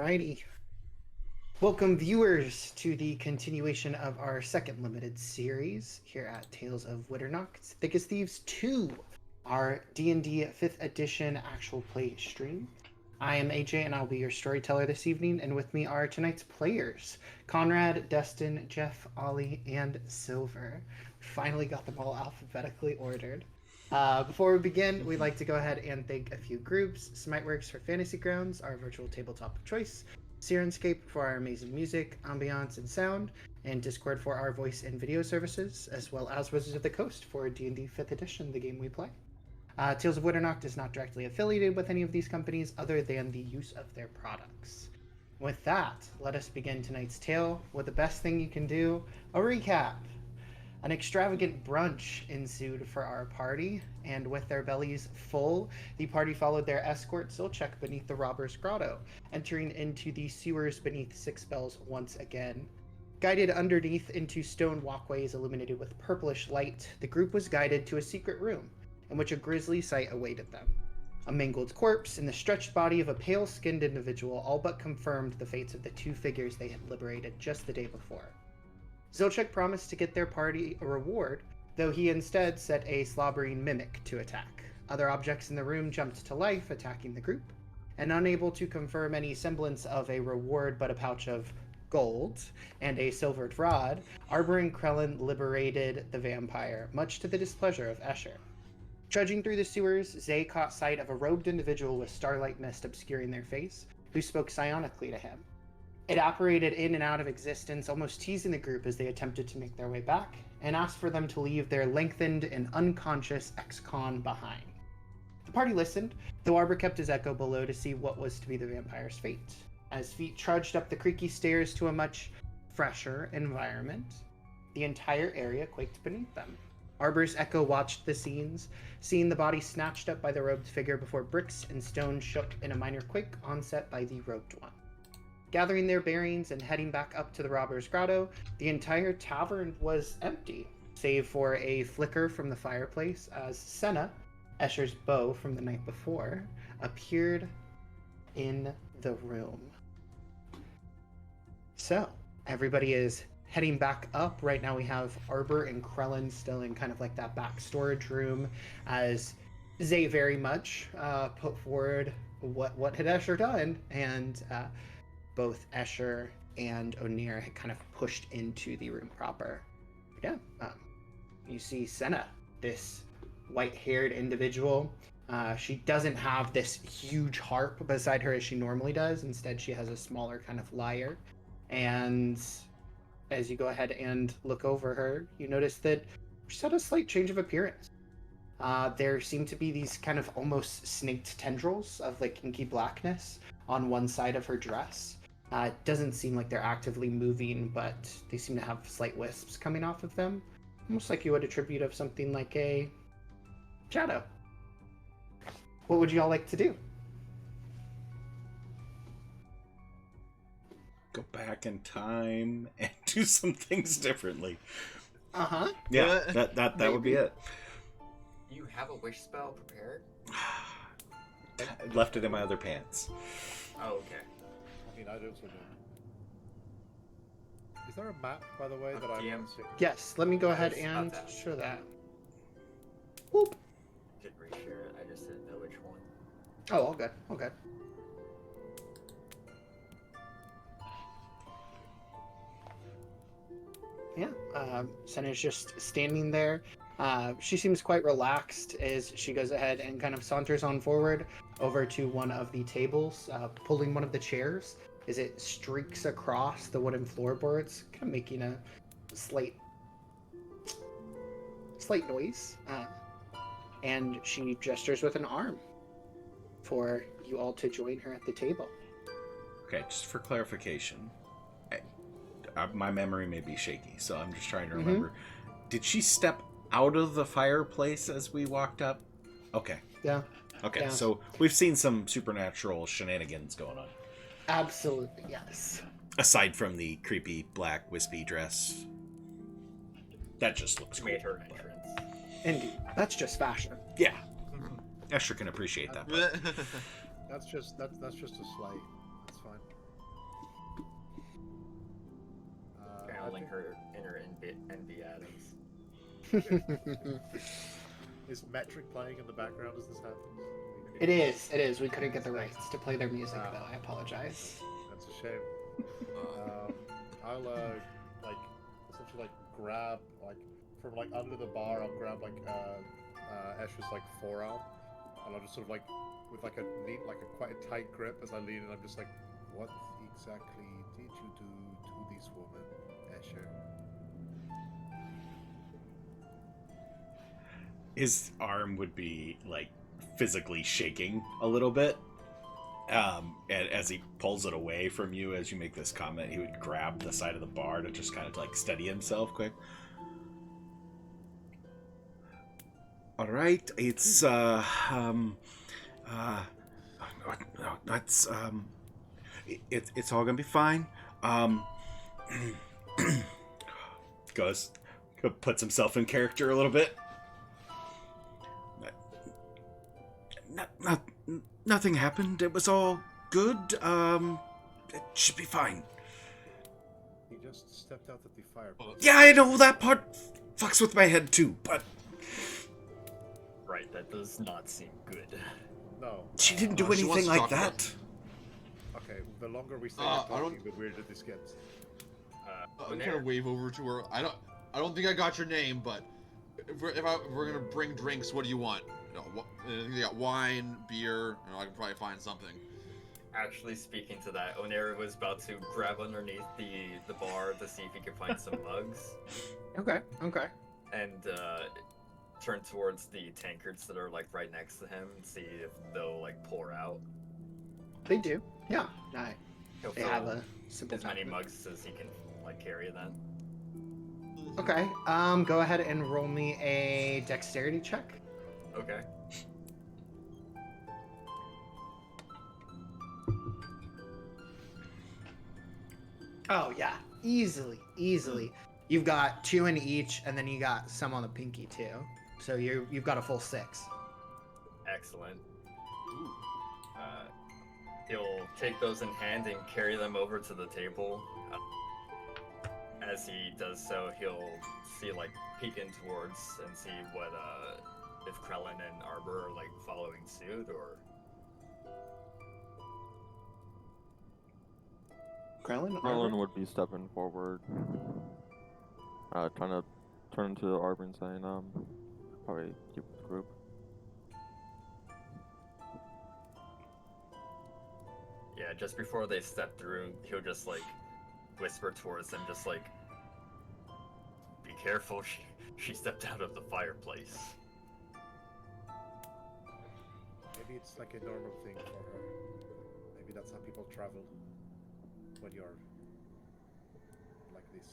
Alrighty. Welcome, viewers, to the continuation of our second limited series here at Tales of Witternock's Thick as Thieves 2, our D&D 5th edition actual play stream. I am AJ, and I'll be your storyteller this evening, and with me are tonight's players, Conrad, Destin, Jeff, Ollie, and Silver. Finally got them all alphabetically ordered. Before we begin, we'd like to go ahead and thank a few groups: Smiteworks for Fantasy Grounds, our virtual tabletop of choice; Sirenscape for our amazing music, ambiance, and sound; and Discord for our voice and video services, as well as Wizards of the Coast for D&D 5th Edition, the game we play. Tales of Witternock is not directly affiliated with any of these companies other than the use of their products. With that, let us begin tonight's tale with the best thing you can do, a recap. An extravagant brunch ensued for our party, and with their bellies full, the party followed their escort Zilchek beneath the robber's grotto, entering into the sewers beneath Six Bells once again. Guided underneath into stone walkways illuminated with purplish light, the group was guided to a secret room, in which a grisly sight awaited them. A mangled corpse and the stretched body of a pale-skinned individual all but confirmed the fates of the two figures they had liberated just the day before. Zilchek promised to get their party a reward, though he instead set a slobbering mimic to attack. Other objects in the room jumped to life, attacking the group, and unable to confirm any semblance of a reward but a pouch of gold and a silvered rod, Arbor and Krellin liberated the vampire, much to the displeasure of Esher. Trudging through the sewers, Zay caught sight of a robed individual with starlight mist obscuring their face, who spoke psionically to him. It apparated in and out of existence, almost teasing the group as they attempted to make their way back, and asked for them to leave their lengthened and unconscious ex-con behind. The party listened, though Arbor kept his echo below to see what was to be the vampire's fate. As feet trudged up the creaky stairs to a much fresher environment, the entire area quaked beneath them. Arbor's echo watched the scenes, seeing the body snatched up by the robed figure before bricks and stone shook in a minor quake onset by the robed one. Gathering their bearings and heading back up to the robber's grotto, the entire tavern was empty, save for a flicker from the fireplace as Senna, Escher's beau from the night before, appeared in the room. So, everybody is heading back up. Right now we have Arbor and Krellin still in kind of like that back storage room, as Zay very much put forward what had Escher done, and both Escher and O'Neill had kind of pushed into the room proper. Yeah, you see Senna, this white-haired individual. She doesn't have this huge harp beside her as she normally does. Instead, she has a smaller kind of lyre. And as you go ahead and look over her, you notice that she's had a slight change of appearance. There seem to be these kind of almost snaked tendrils of like inky blackness on one side of her dress. It doesn't seem like they're actively moving, but they seem to have slight wisps coming off of them, almost like you would attribute of something like a shadow. What would you all like to do? Go back in time and do some things differently. Uh-huh. Yeah, that would be it. You have a wish spell prepared? I left it in my other pants. Oh, okay. I mean, I don't know. Is there a map, by the way, that I'm DM? seeing? Yes, let me go ahead was and about to ask. show that. Whoop. Didn't reshare it, I just didn't know which one. Oh, all good, all good. Yeah, Senna's just standing there. She seems quite relaxed as she goes ahead and kind of saunters on forward over to one of the tables, pulling one of the chairs as it streaks across the wooden floorboards, kind of making a slight noise. And she gestures with an arm for you all to join her at the table. Okay, just for clarification, my memory may be shaky, so I'm just trying to remember. Did she step out of the fireplace as we walked up? Okay. Yeah. Okay, Yeah. so we've seen some supernatural shenanigans going on. Absolutely, yes. Aside from the creepy black wispy dress. That just looks cool. Made her entrance. Indeed. That's just fashion. Yeah. Escher can appreciate that. That's just a slight. That's fine. Is Metric playing in the background as this happens? It is. It is. We couldn't get the rights to play their music, Ah. though. I apologize. That's a shame. I'll like essentially like grab like from like under the bar. I'll grab like Esher's like forearm, and I'll just sort of like with like a neat like a quite a tight grip as I lean, and I'm just like, what exactly did you do to this woman, Esher? His arm would be like physically shaking a little bit. And as he pulls it away from you as you make this comment, he would grab the side of the bar to just kind of like steady himself quick. All right, it's that's it's all gonna be fine. Puts himself in character a little bit. Nothing happened. It was all good. It should be fine. He just stepped out at the fireplace. Yeah, I know that part fucks with my head too, but Right, that does not seem good. No. she didn't do she wants anything to like talk about that. Okay, the longer we stay I here talking, don't- the weirder this gets. I'm gonna wave over to her. I don't think I got your name, but if we're gonna bring drinks, what do you want? You know, I think they got wine, beer. You know, I can probably find something. Actually, speaking to that, Onera was about to grab underneath the bar to see if he could find some mugs, Okay. Okay. and turn towards the tankards that are like right next to him and see if they'll like pour out. They do. Yeah. He'll They fill have a simple as many time. mugs as he can like carry then. Okay. Go ahead and roll me a dexterity check. Okay. Oh yeah, easily. You've got 2 in each, and then you got some on the pinky too. So you've got a full 6. Excellent. He'll take those in hand and carry them over to the table. As he does so, he'll see like peek in towards and see what if Krellin and Arbor are like following suit or. Krellin? Merlin would be stepping forward, trying to turn to Arbor and saying, probably keep with the group. Yeah, just before they step through, he'll just like whisper towards them, just like, "Be careful, she stepped out of the fireplace." Maybe it's like a normal thing for her. Maybe that's how people travel when you're like this.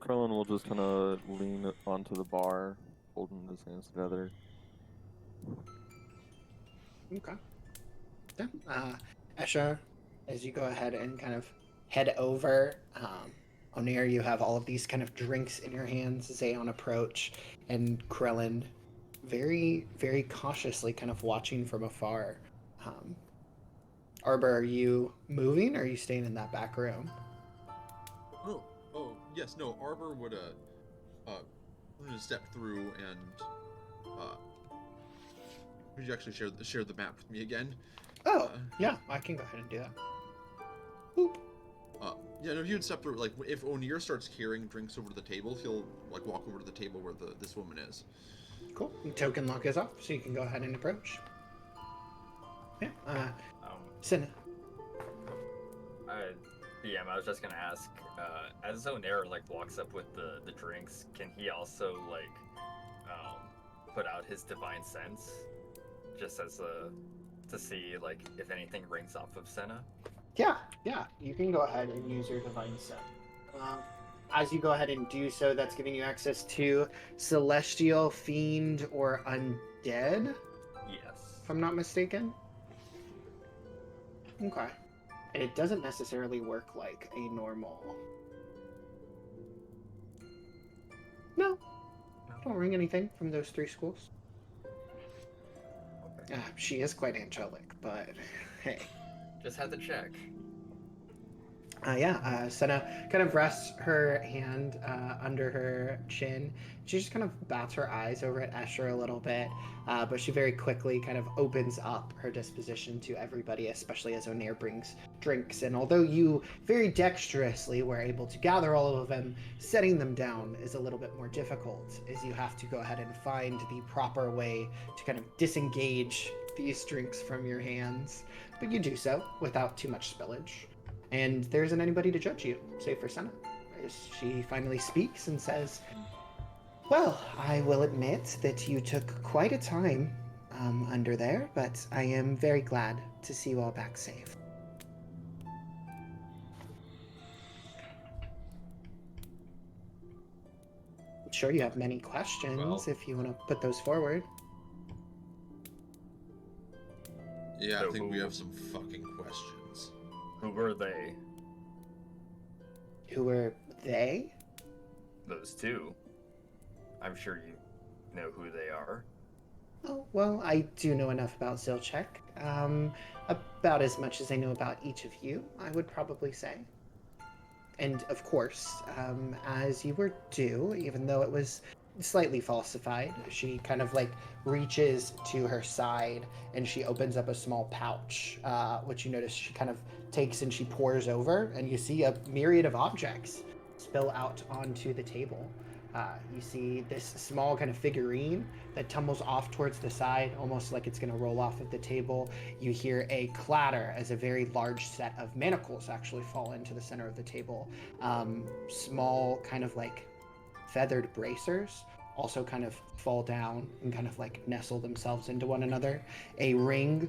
Krellin will just kind of lean onto the bar, holding his hands together. Okay. Yeah. Esher, as you go ahead and kind of head over, Onair, you have all of these kind of drinks in your hands as Aeon approach, and Krellin very, very cautiously kind of watching from afar. Arbor, are you moving or are you staying in that back room? Oh, yes, no. Arbor would step through and would you actually share the map with me again? Oh, yeah, I can go ahead and do that. Boop. Yeah, no, if you'd step through, like, if O'Neill starts carrying drinks over to the table, he'll, like, walk over to the table where this woman is. Cool. And token lock is off, so you can go ahead and approach. Yeah. Cinna. DM, I was just gonna ask, as Onair like walks up with the drinks, can he also like put out his divine sense, just as to see like if anything rings off of Senna? Yeah, you can go ahead and use your divine sense. As you go ahead and do so, that's giving you access to celestial, fiend, or undead, Yes. if I'm not mistaken. Okay. And it doesn't necessarily work like a normal. No. Don't ring anything from those 3 schools. Okay. She is quite angelic, but hey. Just had to check. Senna kind of rests her hand under her chin. She just kind of bats her eyes over at Escher a little bit, but she very quickly kind of opens up her disposition to everybody, especially as Onair brings drinks. And although you very dexterously were able to gather all of them, setting them down is a little bit more difficult, as you have to go ahead and find the proper way to kind of disengage these drinks from your hands. But you do so without too much spillage. And there isn't anybody to judge you, save for Senna, as she finally speaks and says, "Well, I will admit that you took quite a time under there, but I am very glad to see you all back safe." I'm sure you have many questions Well, if you want to put those forward. Yeah, So I think we who- have some fucking questions. Who were they? Who were they? Those two. I'm sure you know who they are. Oh, well, I do know enough about Zilchek. About as much as I know about each of you, I would probably say. And of course, as you were due, even though it was slightly falsified, she kind of like reaches to her side and she opens up a small pouch, which you notice she kind of takes and she pours over, and you see a myriad of objects spill out onto the table. You see this small kind of figurine that tumbles off towards the side, almost like it's going to roll off of the table. You hear a clatter as a very large set of manacles actually fall into the center of the table. Small kind of like feathered bracers also kind of fall down and kind of like nestle themselves into one another. A ring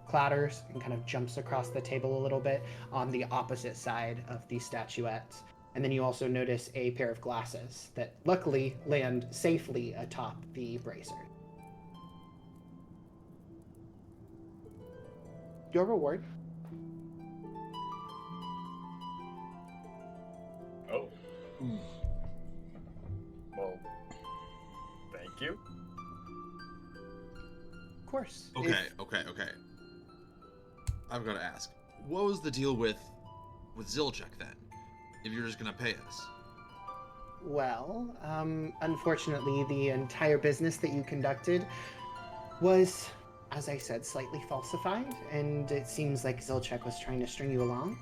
clatters and kind of jumps across the table a little bit on the opposite side of the statuette. And then you also notice a pair of glasses that luckily land safely atop the bracer. Your reward. Oh. Well, thank you. Of course. Okay. I've got to ask, what was the deal with Zilchek then? If you're just gonna pay us? Well, unfortunately, the entire business that you conducted was, as I said, slightly falsified, and it seems like Zilchek was trying to string you along.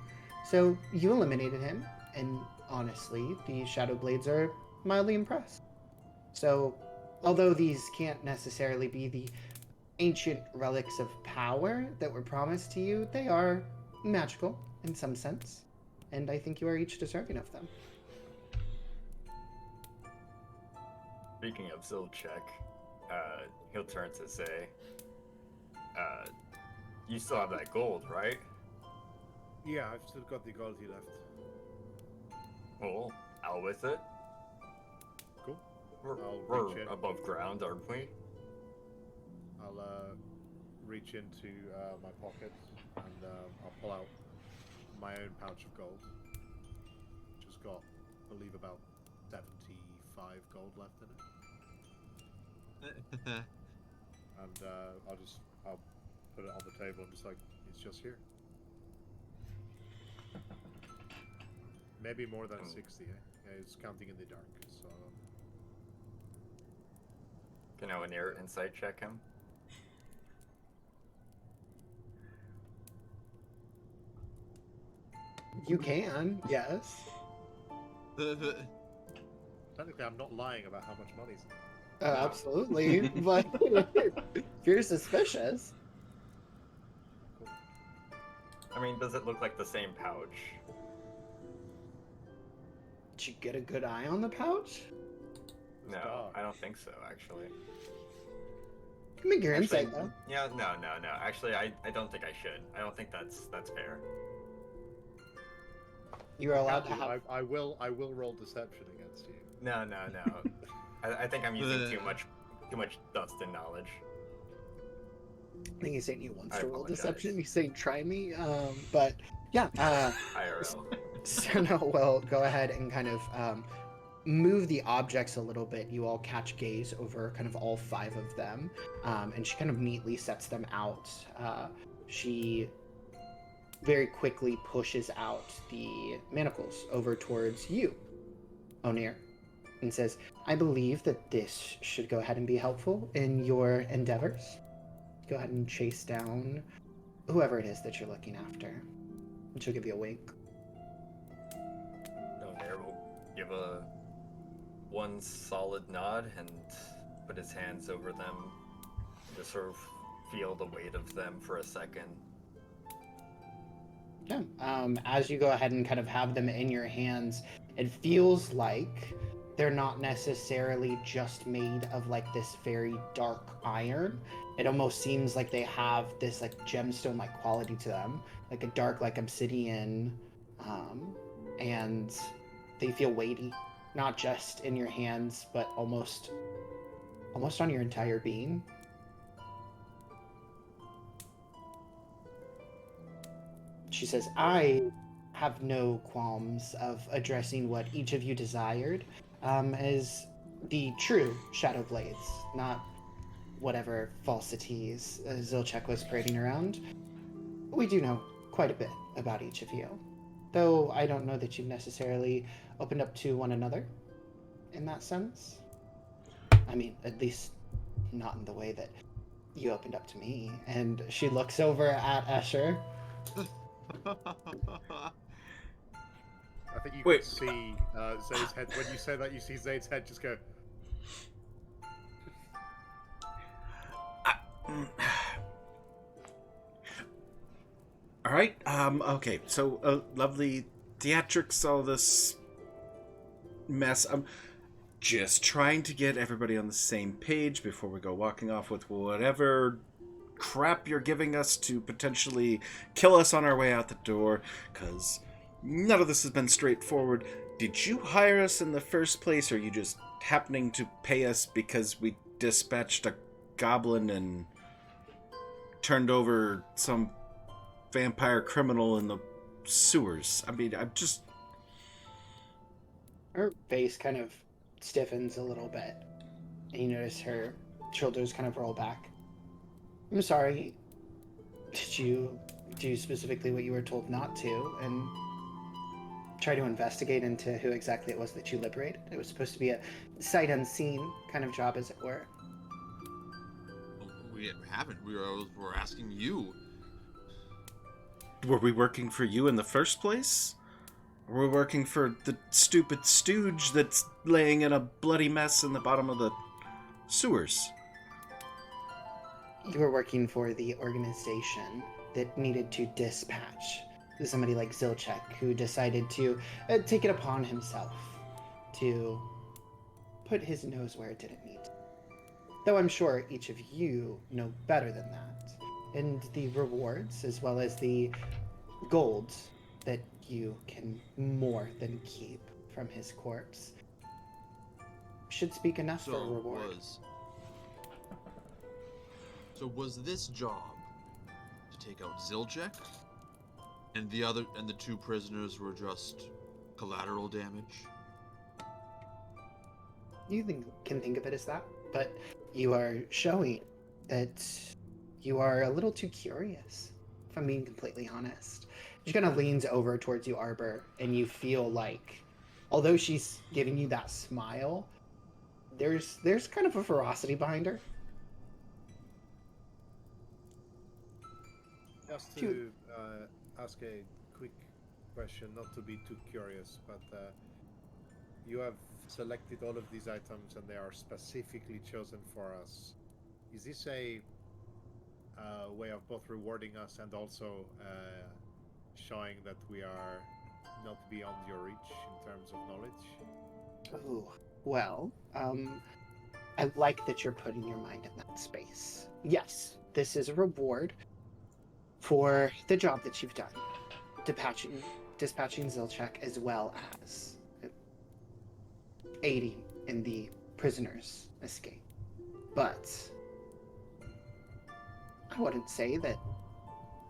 So you eliminated him, and honestly, the Shadow Blades are mildly impressed. So, although these can't necessarily be the ancient relics of power that were promised to you, they are magical in some sense, and I think you are each deserving of them. Speaking of Zilchek, he'll turn to say, you still have that gold, right? Yeah, I've still got the gold he left. Well, out with it. Cool. I'll We're reach in. above ground, aren't we? I'll reach into my pocket and I'll pull out my own pouch of gold. Just got, I believe, about 75 gold left in it. And I'll put it on the table and just like, it's just here. Maybe more than 60, eh? Yeah, it's counting in the dark, so... Can I near insight check him? You can, yes. Technically, I'm not lying about how much money's in it. Absolutely, but if you're suspicious. I mean, does it look like the same pouch? Did you get a good eye on the pouch? It's No, dark. I don't think so, actually. You can make your Actually, insight though. Yeah, no. Actually, I don't think I should. I don't think that's fair. You are allowed to Actually, have. I will roll deception against you. No. I think I'm using too much dust and knowledge. I think he's saying he wants I to roll apologize. deception. He's saying try me. But yeah, IRL. Senna will go ahead and kind of move the objects a little bit. You all catch gaze over kind of all 5 of them, and she kind of neatly sets them out. She very quickly pushes out the manacles over towards you, Onir, and says, I believe that this should go ahead and be helpful in your endeavors. Go ahead and chase down whoever it is that you're looking after. And she'll give you a wink. Onair will give a one solid nod and put his hands over them to sort of feel the weight of them for a second. Yeah. As you go ahead and kind of have them in your hands, it feels like they're not necessarily just made of like this very dark iron. It almost seems like they have this like gemstone like quality to them, like a dark like obsidian, and they feel weighty, not just in your hands, but almost on your entire being. She says, I have no qualms of addressing what each of you desired as the true Shadow Blades, not whatever falsities Zilchek was parading around. We do know quite a bit about each of you, though I don't know that you've necessarily opened up to one another in that sense. I mean, at least not in the way that you opened up to me. And she looks over at Esher. I think you Wait. can see Zayd's head. When you say that, you see Zayd's head just go. All right. Okay. So, lovely theatrics, all this mess. I'm just trying to get everybody on the same page before we go walking off with whatever crap you're giving us to potentially kill us on our way out the door, because none of this has been straightforward. Did you hire us in the first place, or are you just happening to pay us because we dispatched a goblin and turned over some vampire criminal in the sewers? I mean, I'm just... Her face kind of stiffens a little bit, and you notice her shoulders kind of roll back. I'm sorry. Did you do specifically what you were told not to and try to investigate into who exactly it was that you liberated? It was supposed to be a sight unseen kind of job, as it were. We haven't. We're asking you. Were we working for you in the first place? Or were we working for the stupid stooge that's laying in a bloody mess in the bottom of the sewers? You were working for the organization that needed to dispatch somebody like Zilchek, who decided to take it upon himself to put his nose where it didn't need to. Though I'm sure each of you know better than that. And the rewards, as well as the gold that you can more than keep from his corpse, should speak enough for a reward. So was this job to take out Zilchek, and the two prisoners were just collateral damage? You can think of it as that, but you are showing that you are a little too curious, if I'm being completely honest. She kind of leans over towards you, Arbor, and you feel like, although she's giving you that smile, there's kind of a ferocity behind her. Just to ask a quick question, not to be too curious, but you have selected all of these items and they are specifically chosen for us. Is this a way of both rewarding us and also showing that we are not beyond your reach in terms of knowledge? Oh, well, I like that you're putting your mind in that space. Yes, this is a reward for the job that you've done, dispatching Zilchek, as well as aiding in the prisoner's escape. But I wouldn't say that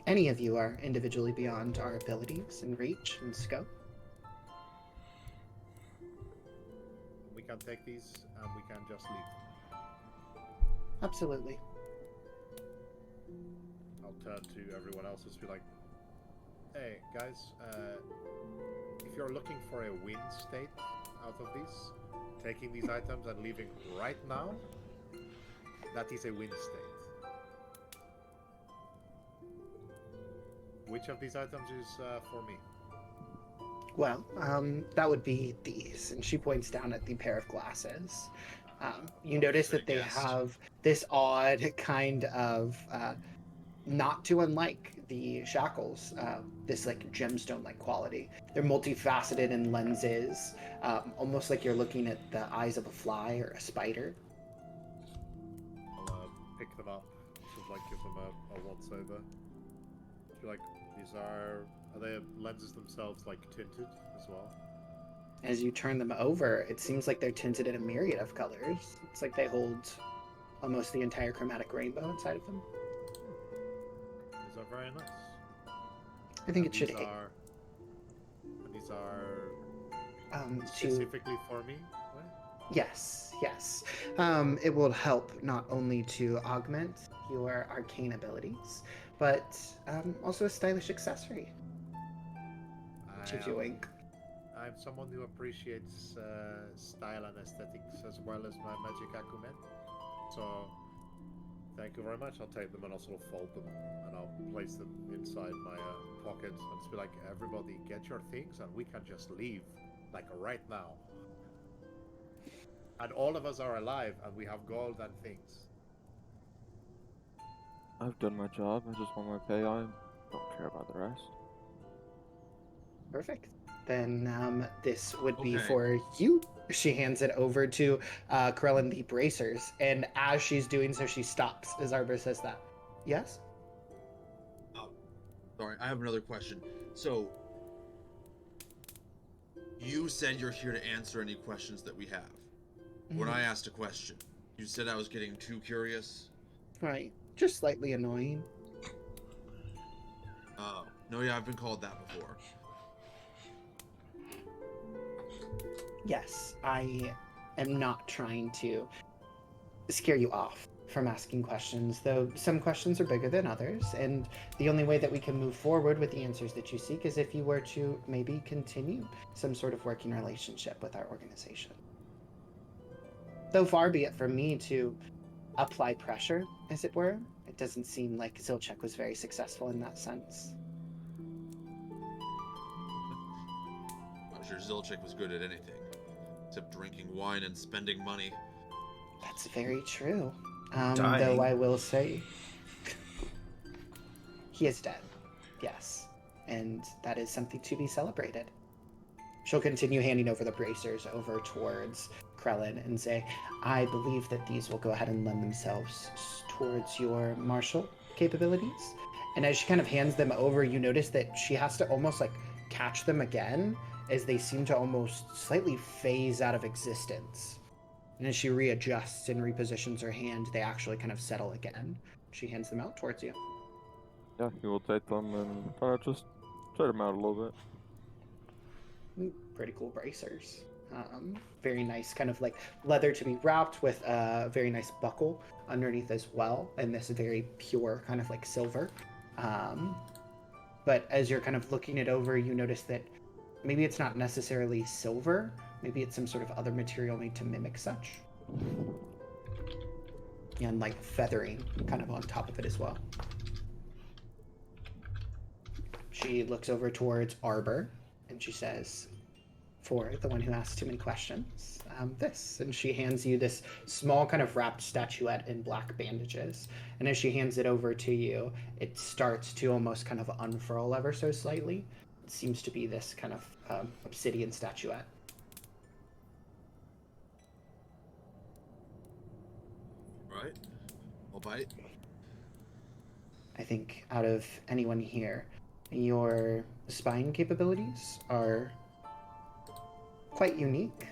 any of you are individually beyond our abilities and reach and scope. We can take these and we can just leave. Absolutely. I'll turn to everyone else and be like, Hey guys, if you're looking for a win state out of this, taking these items and leaving right now, that is a win state. Which of these items is for me? Well, that would be these. And she points down at the pair of glasses. You notice that they have this odd kind of, not too unlike the shackles, this like gemstone-like quality. They're multifaceted in lenses, almost like you're looking at the eyes of a fly or a spider. I'll pick them up. Just like give them a once over. Like these are they lenses themselves like tinted as well? As you turn them over, it seems like they're tinted in a myriad of colors. It's like they hold almost the entire chromatic rainbow inside of them. These are very nice. I think it should aid. These are To specifically for me, right? yes. It will help not only to augment your arcane abilities, but also a stylish accessory. Gives you a wink. I'm someone who appreciates style and aesthetics as well as my magic acumen. So, thank you very much. I'll take them and I'll sort of fold them and I'll place them inside my pocket and just be like, everybody get your things and we can just leave, like right now. And all of us are alive and we have gold and things. I've done my job. I just want my pay. I don't care about the rest. Perfect. Then this would be Okay. for you. She hands it over to Krellin the bracers, and as she's doing so, she stops as Arbor says that. Yes? Sorry, I have another question. So, you said you're here to answer any questions that we have. When I asked a question, you said I was getting too curious. Right. Just slightly annoying. Oh, no, yeah, I've been called that before. Yes, I am not trying to scare you off from asking questions, though some questions are bigger than others, and the only way that we can move forward with the answers that you seek is if you were to maybe continue some sort of working relationship with our organization. Though far be it from me to apply pressure, as it were, it doesn't seem like Zilchek was very successful in that sense. I'm sure Zilchek was good at anything, except drinking wine and spending money. That's very true. Dying. Though I will say, he is dead. Yes. And that is something to be celebrated. She'll continue handing over the bracers over towards Krellin and say, I believe that these will go ahead and lend themselves towards your martial capabilities. And as she kind of hands them over, you notice that she has to almost like catch them again as they seem to almost slightly phase out of existence. And as she readjusts and repositions her hand, they actually kind of settle again. She hands them out towards you. Yeah, he will take them and just try them out a little bit. Pretty cool bracers. Very nice, kind of like leather to be wrapped with a very nice buckle underneath as well, and this very pure kind of like silver. But as you're kind of looking it over, you notice that maybe it's not necessarily silver, maybe it's some sort of other material made to mimic such. And like feathering kind of on top of it as well. She looks over towards Arbor and she says, for the one who asks too many questions, this. And she hands you this small kind of wrapped statuette in black bandages. And as she hands it over to you, it starts to almost kind of unfurl ever so slightly. It seems to be this kind of obsidian statuette. Right? I'll bite. I think out of anyone here, your spine capabilities are quite unique.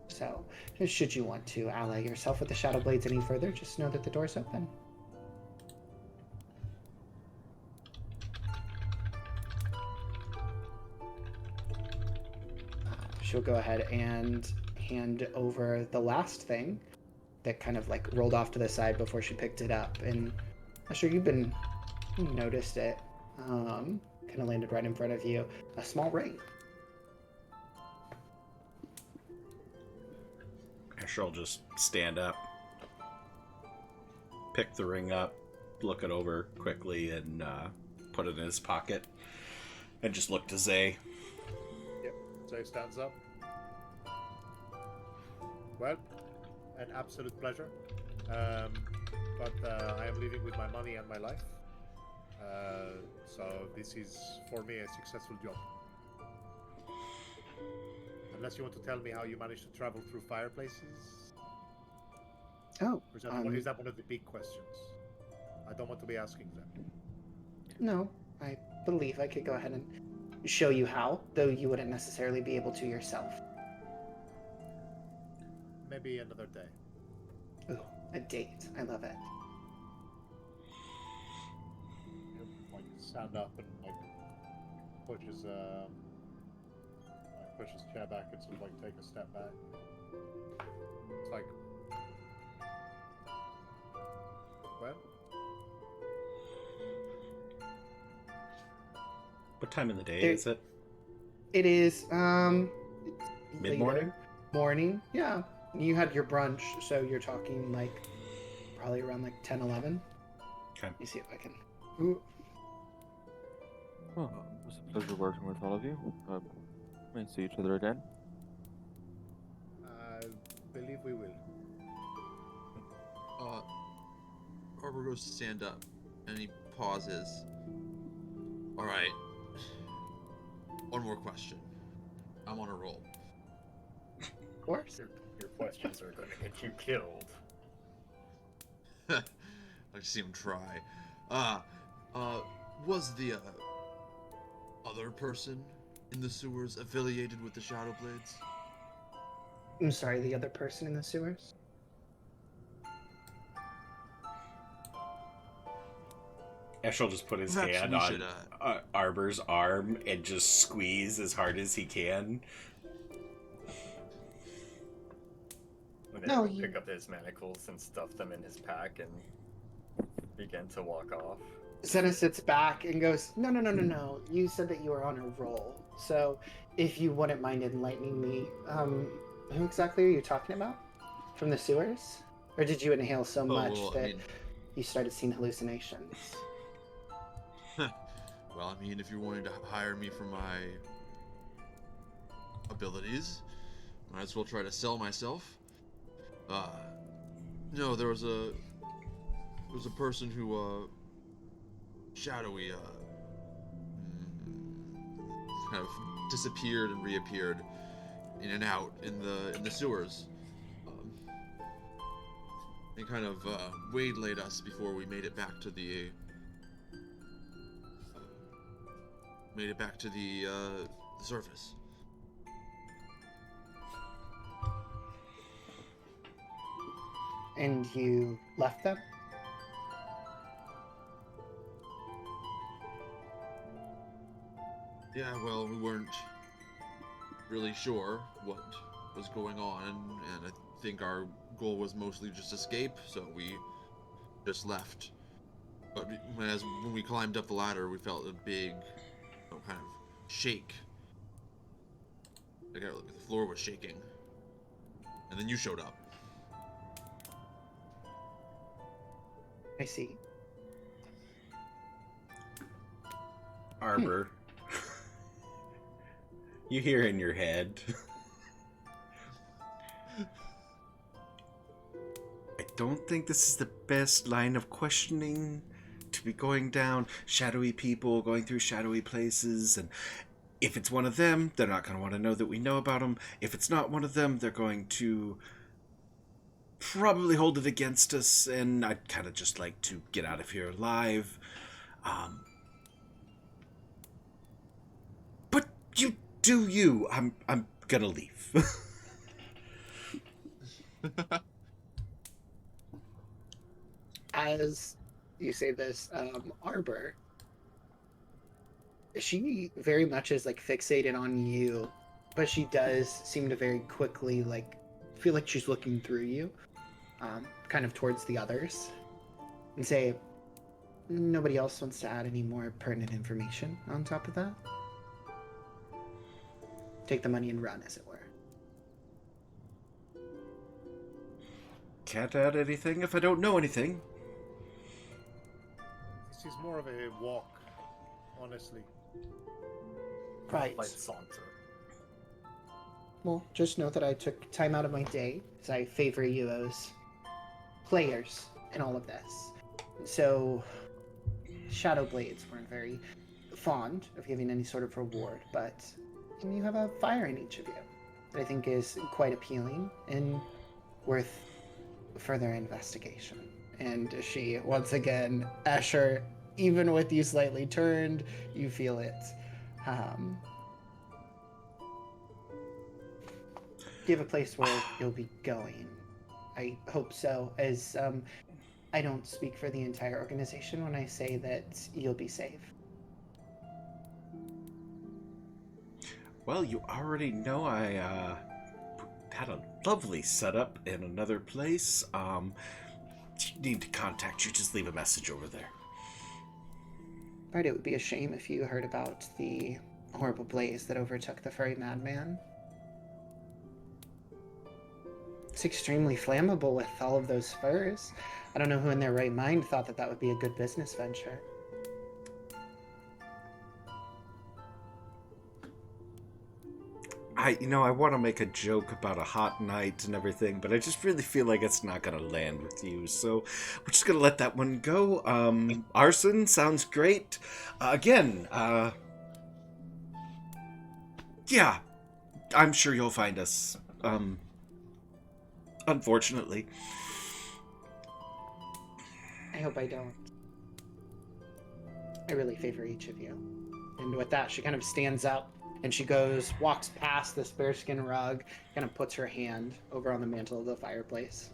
So, should you want to ally yourself with the Shadow Blades any further, just know that the door's open. She'll go ahead and hand over the last thing that kind of like rolled off to the side before she picked it up. And Esher, you noticed it. kind of landed right in front of you, a small ring. Esher will just stand up, pick the ring up, look it over quickly, and put it in his pocket, and just look to Zay. Yep. Zay stands up. Well, an absolute pleasure. But I am leaving with my money and my life. So this is, for me, a successful job. Unless you want to tell me how you managed to travel through fireplaces. Oh, Or is that one of the big questions? I don't want to be asking them. No, I believe I could go ahead and show you how, though you wouldn't necessarily be able to yourself. Maybe another day. Ooh, a date. I love it. He'll, like, stand up and pushes his chair back and sort of take a step back. It's like, well, What time of the day is it? It is Mid-morning? later. Morning. Yeah. You had your brunch, so you're talking probably around 10, 11. Okay. Let me see if I can. Ooh. Well, it was a pleasure working with all of you. May see each other again. I believe we will. Arbor goes to stand up, and he pauses. All right. One more question. I'm on a roll. Of course. Your questions are going to get you killed. I see him try. Was the other person in the sewers affiliated with the Shadow Blades? I'm sorry, the other person in the sewers? Esher will just put his Perhaps hand we on should, Arbor's arm and just squeeze as hard as he can. No, He'll pick up his manacles and stuff them in his pack and begin to walk off. Senna sits back and goes, No. You said that you were on a roll. So, if you wouldn't mind enlightening me, who exactly are you talking about? From the sewers? Or did you inhale so much that you started seeing hallucinations? Well, I mean, if you're wanting to hire me for my abilities, might as well try to sell myself. No, there was a person who shadowy kind of disappeared and reappeared in and out in the sewers. They kind of waylaid us before we made it back to the surface. And you left them? Yeah, well, we weren't really sure what was going on, and I think our goal was mostly just escape, so we just left. But when we climbed up the ladder, we felt a big, kind of shake. Like the floor was shaking, and then you showed up. I see. Arbor, you hear in your head, I don't think this is the best line of questioning to be going down. Shadowy people going through shadowy places, and if it's one of them, they're not going to want to know that we know about them. If it's not one of them, they're going to probably hold it against us, and I'd kind of just like to get out of here alive. But you do you. I'm gonna leave. As you say this, Arbor, she very much is fixated on you, but she does seem to very quickly feel like she's looking through you, kind of towards the others, and say, nobody else wants to add any more pertinent information on top of that, take the money and run, as it were. Can't add anything if I don't know anything. This is more of a walk, honestly. Right. Light saunter. Well, just know that I took time out of my day, as I favor you as players in all of this. So, Shadow Blades weren't very fond of giving any sort of reward, but you have a fire in each of you that I think is quite appealing and worth further investigation. And she, once again, Esher, even with you slightly turned, you feel it. Do you have a place where you'll be going? I hope so, as I don't speak for the entire organization when I say that you'll be safe. Well, you already know I had a lovely setup in another place. If you need to contact you, just leave a message over there. Right, it would be a shame if you heard about the horrible blaze that overtook the furry madman. It's extremely flammable with all of those furs. I don't know who in their right mind thought that that would be a good business venture. I want to make a joke about a hot night and everything, but I just really feel like it's not going to land with you, so we're just going to let that one go. Arson sounds great. Yeah, I'm sure you'll find us. Unfortunately. I hope I don't. I really favor each of you. And with that, she kind of stands up and she walks past this bearskin rug, kind of puts her hand over on the mantle of the fireplace.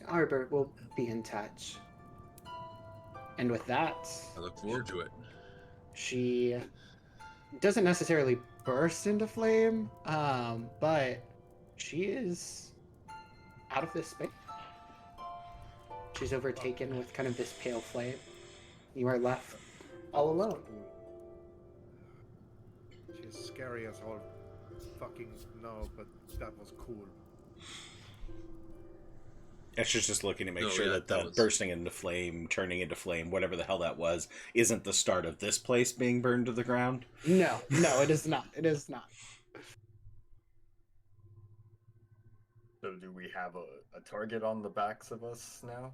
Arbor, we'll be in touch. And with that, I look forward to it. she doesn't necessarily burst into flame, but she is out of this space. She's overtaken with kind of this pale flame. You are left all alone. She's scary as all fucking no, but that was cool. Escher's just looking to make sure yeah, that the was... bursting into flame, turning into flame, whatever the hell that was, isn't the start of this place being burned to the ground. No, it is not. It is not. So do we have a target on the backs of us now?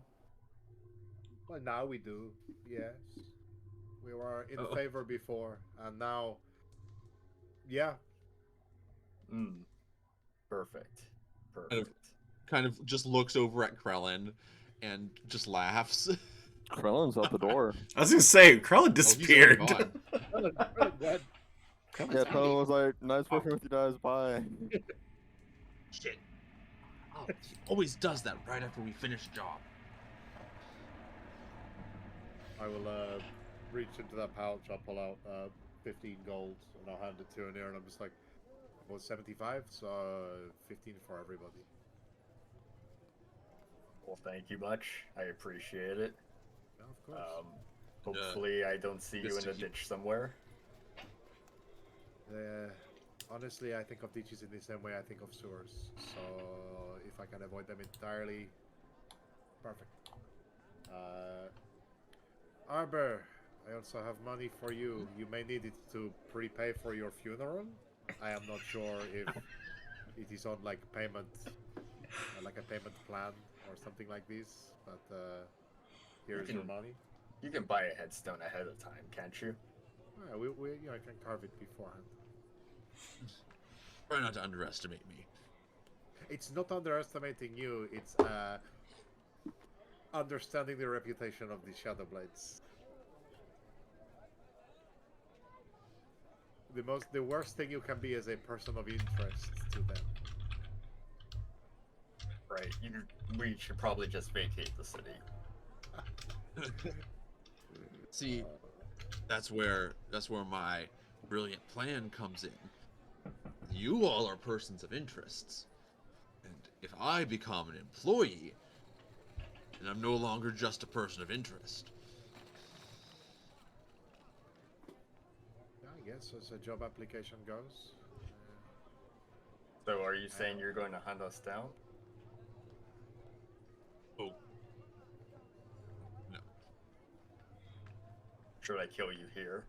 Well, now we do, yes. We were in favor before, and now, yeah. Perfect. Kind of just looks over at Krellin and just laughs. Krellin's out the door. I was gonna say, Krellin disappeared. Yeah, Krellin was like, nice working with you guys, bye. Shit. Oh, he always does that right after we finish a job. I will reach into that pouch, I'll pull out 15 gold, and I'll hand it to her, and I'm just like, well, 75, so 15 for everybody. Well, thank you much. I appreciate it. Yeah, of course. Hopefully I don't see you in a ditch somewhere. Honestly, I think of ditches in the same way I think of sewers. So if I can avoid them entirely, perfect. Arbor, I also have money for you. You may need it to prepay for your funeral. I am not sure if it is on like payment, like a payment plan or something like this. But here's your money. You can buy a headstone ahead of time, can't you? Yeah, I can carve it beforehand. Try not to underestimate me. It's not underestimating you. It's understanding the reputation of the Shadow Blades. The worst thing you can be is a person of interest to them. Right. We should probably just vacate the city. See, that's where my brilliant plan comes in. You all are persons of interests, and if I become an employee, and I'm no longer just a person of interest. Yeah, I guess as a job application goes. So are you saying you're going to hunt us down? Oh. No. Should I kill you here?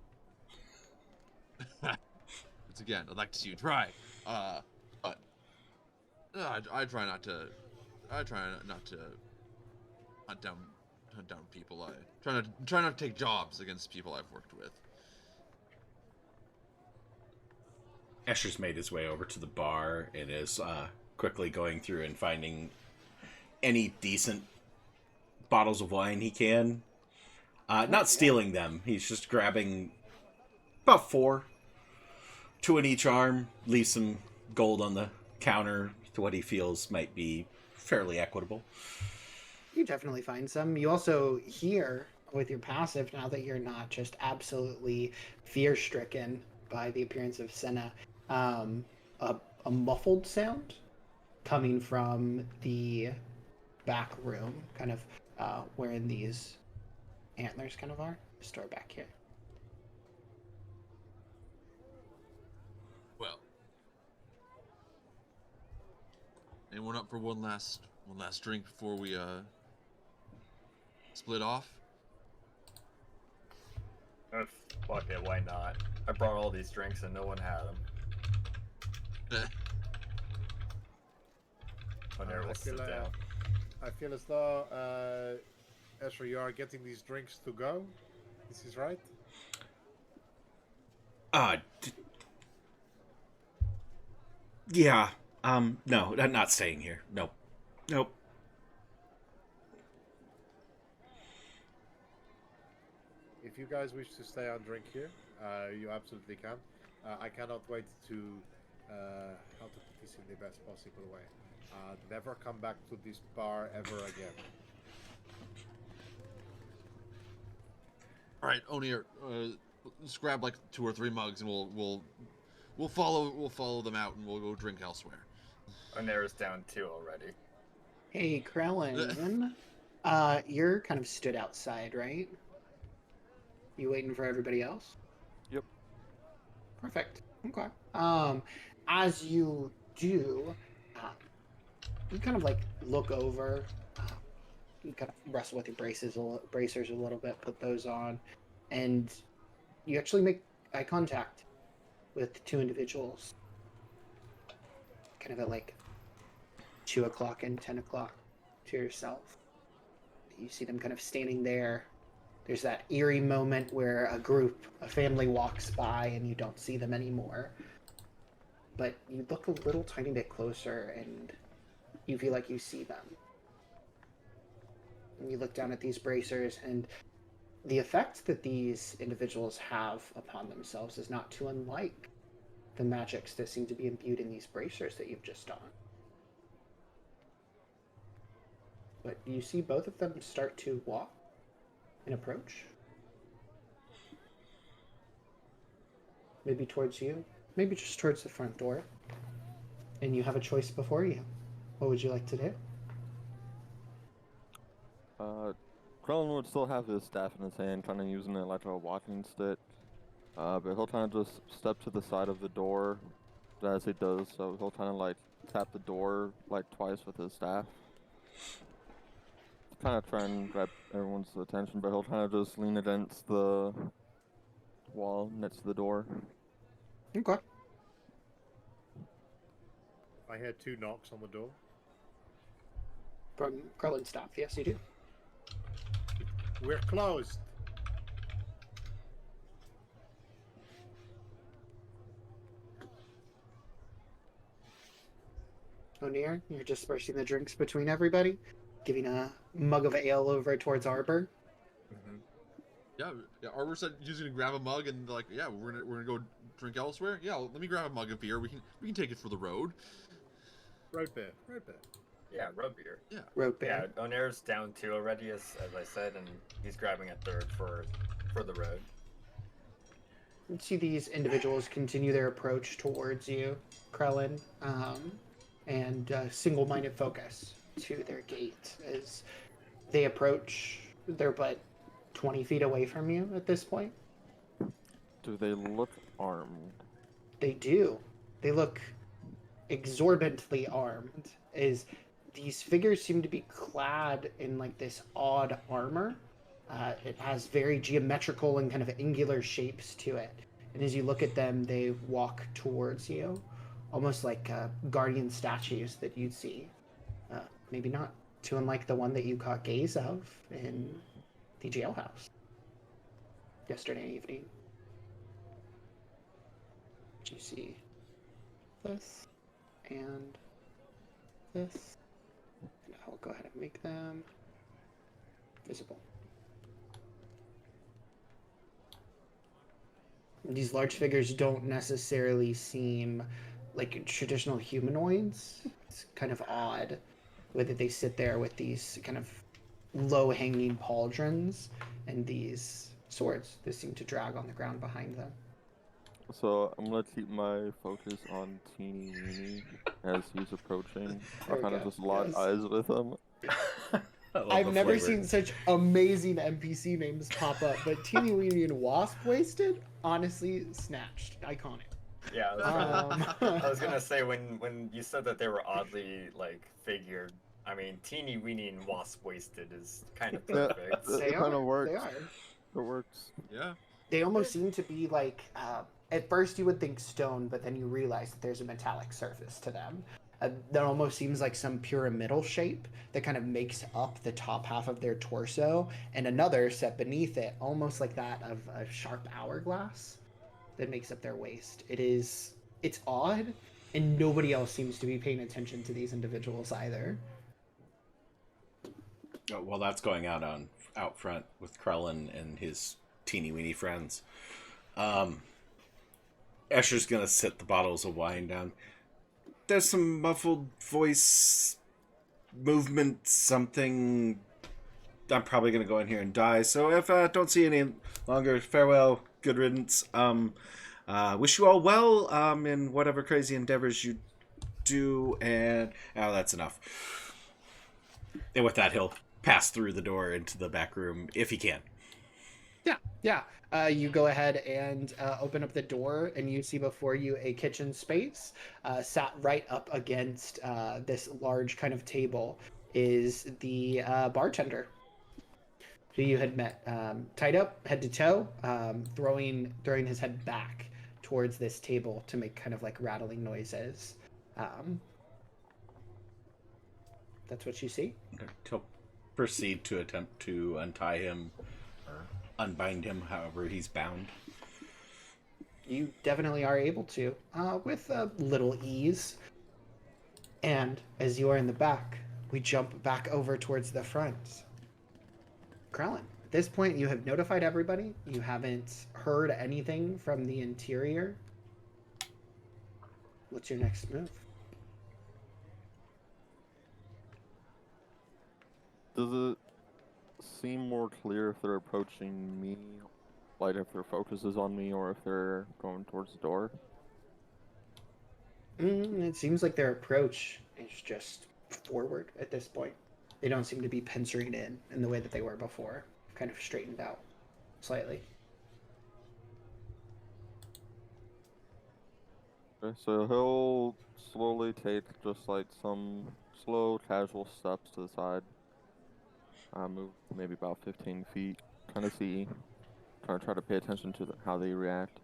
Once again, I'd like to see you try. But I try not to. I try not to hunt down people. I try not to take jobs against people I've worked with. Escher's made his way over to the bar and is quickly going through and finding any decent bottles of wine he can. Not stealing them. He's just grabbing about 4, 2 in each arm, leave some gold on the counter to what he feels might be fairly equitable. You definitely find some. You also hear with your passive, now that you're not just absolutely fear-stricken by the appearance of Senna, a muffled sound coming from the back room, kind of wherein these antlers kind of are. Store back here. Well, anyone up for one last drink before we split off? Fuck it, why not? I brought all these drinks and no one had them. Whenever we'll sit down. I feel as though, Esher, you are getting these drinks to go. This is right? Yeah. No, I'm not staying here. Nope. If you guys wish to stay and drink here, you absolutely can. I cannot wait to how to put this in the best possible way. Never come back to this bar ever again. All right, Onir, let's grab like 2 or 3 mugs, and we'll follow them out, and we'll go drink elsewhere. Onera's down 2 already. Hey, Krellin. You're kind of stood outside, right? You waiting for everybody else? Yep. Perfect. Okay. As you do, you kind of like look over. You kind of wrestle with your bracers a little bit, put those on, and you actually make eye contact with 2 individuals. Kind of at like 2 o'clock and 10 o'clock to yourself. You see them kind of standing there. There's that eerie moment where a family walks by and you don't see them anymore. But you look a little tiny bit closer and you feel like you see them. And you look down at these bracers, and the effect that these individuals have upon themselves is not too unlike the magics that seem to be imbued in these bracers that you've just done. But you see both of them start to walk and approach. Maybe towards you, maybe just towards the front door. And you have a choice before you. What would you like to do? Krellin would still have his staff in his hand, kind of using it like a walking stick. But he'll kind of just step to the side of the door as he does, so he'll kind of like tap the door like twice with his staff. Kind of try and grab everyone's attention, but he'll kind of just lean against the wall next to the door. Okay. I heard 2 knocks on the door. From Krellin's staff, yes you do. We're closed. Onir, you're dispersing the drinks between everybody, giving a mug of ale over towards Arbor. Yeah. Arbor said he's gonna grab a mug, and like, yeah, we're gonna go drink elsewhere. Yeah, let me grab a mug of beer. We can take it for the road. Road beer. Yeah, road beer. Yeah. Road bear. Yeah, Onera's down 2 already, as I said, and he's grabbing a 3rd for the road. You see these individuals continue their approach towards you, Krellin, and single-minded focus to their gate as They approach. They're but 20 feet away from you at this point. Do they look armed? They do. They look exorbitantly armed. As these figures seem to be clad in like this odd armor. It has very geometrical and kind of angular shapes to it. And as you look at them, they walk towards you, almost like guardian statues that you'd see. Maybe not too unlike the one that you caught gaze of in the jailhouse yesterday evening. You see this and this. And I'll go ahead and make them visible. These large figures don't necessarily seem like traditional humanoids. It's kind of odd whether they sit there with these kind of low-hanging pauldrons and these swords that seem to drag on the ground behind them. So I'm gonna keep my focus on Teeny Weeny as he's approaching. There I'll we kind of go. just lock Yes. eyes with him. I've never seen such amazing NPC names pop up, but Teeny Weeny and Wasp Wasted, honestly, snatched. Iconic. Yeah, I was gonna say when you said that they were oddly like figured. I mean, teeny weeny and wasp wasted is kind of Yeah, perfect. They it kind are. of works. They are. It works. Yeah. They almost seem to be like, at first you would think stone, but then you realize that there's a metallic surface to them. That almost seems like some pyramidal shape that kind of makes up the top half of their torso, and another set beneath it, almost like that of a sharp hourglass that makes up their waist. It's odd, and nobody else seems to be paying attention to these individuals either. Oh, well, that's going out front with Krellin and his teeny weeny friends. Escher's gonna sit the bottles of wine down. There's some muffled voice movement, something. I'm probably gonna go in here and die. So if I don't see any longer, farewell, good riddance. Wish you all well in whatever crazy endeavors you do, and that's enough. And with that, he'll pass through the door into the back room if he can. Yeah. You go ahead and open up the door, and you see before you a kitchen space. Sat right up against this large kind of table is the bartender who you had met, tied up head to toe, throwing his head back towards this table to make kind of like rattling noises. That's what you see. Okay. He'll proceed to attempt to untie him or unbind him, however he's bound. You definitely are able to, with a little ease. And as you are in the back, we jump back over towards the front. Krellin, at this point, you have notified everybody. You haven't heard anything from the interior. What's your next move? Does it seem more clear if they're approaching me, like if their focus is on me, or if they're going towards the door? It seems like their approach is just forward at this point. They don't seem to be pincering in the way that they were before. Kind of straightened out slightly. Okay, so he'll slowly take just like some slow, casual steps to the side. Move maybe about 15 feet, kind of try to pay attention to how they react.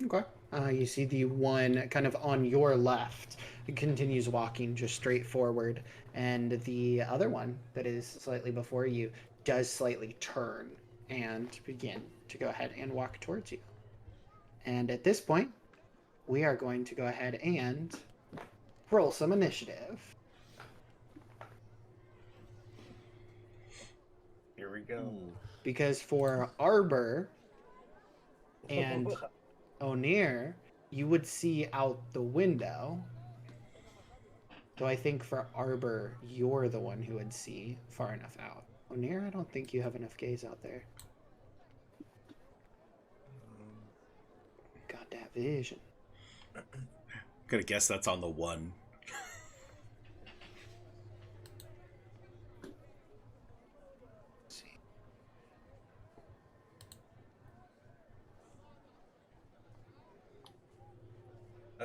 Okay. You see the one kind of on your left continues walking just straight forward, and the other one that is slightly before you does slightly turn and begin to go ahead and walk towards you. And at this point, we are going to go ahead and roll some initiative. Here we go. Because for Arbor and O'Near, you would see out the window. Though I think for Arbor, you're the one who would see far enough out. O'Near, I don't think you have enough gaze out there. Got that vision. Gonna guess that's on the one.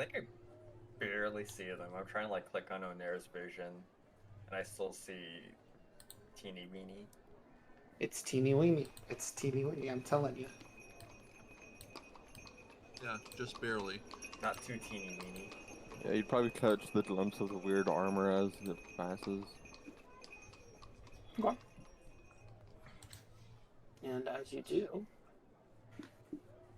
think I barely see them. I'm trying to like click on Onair's vision, and I still see teeny weeny. It's teeny weeny. It's teeny weeny, I'm telling you. Yeah, just barely. Not too teeny weeny. Yeah, you'd probably catch the glimpse of the weird armor as it passes. Okay. And as you do,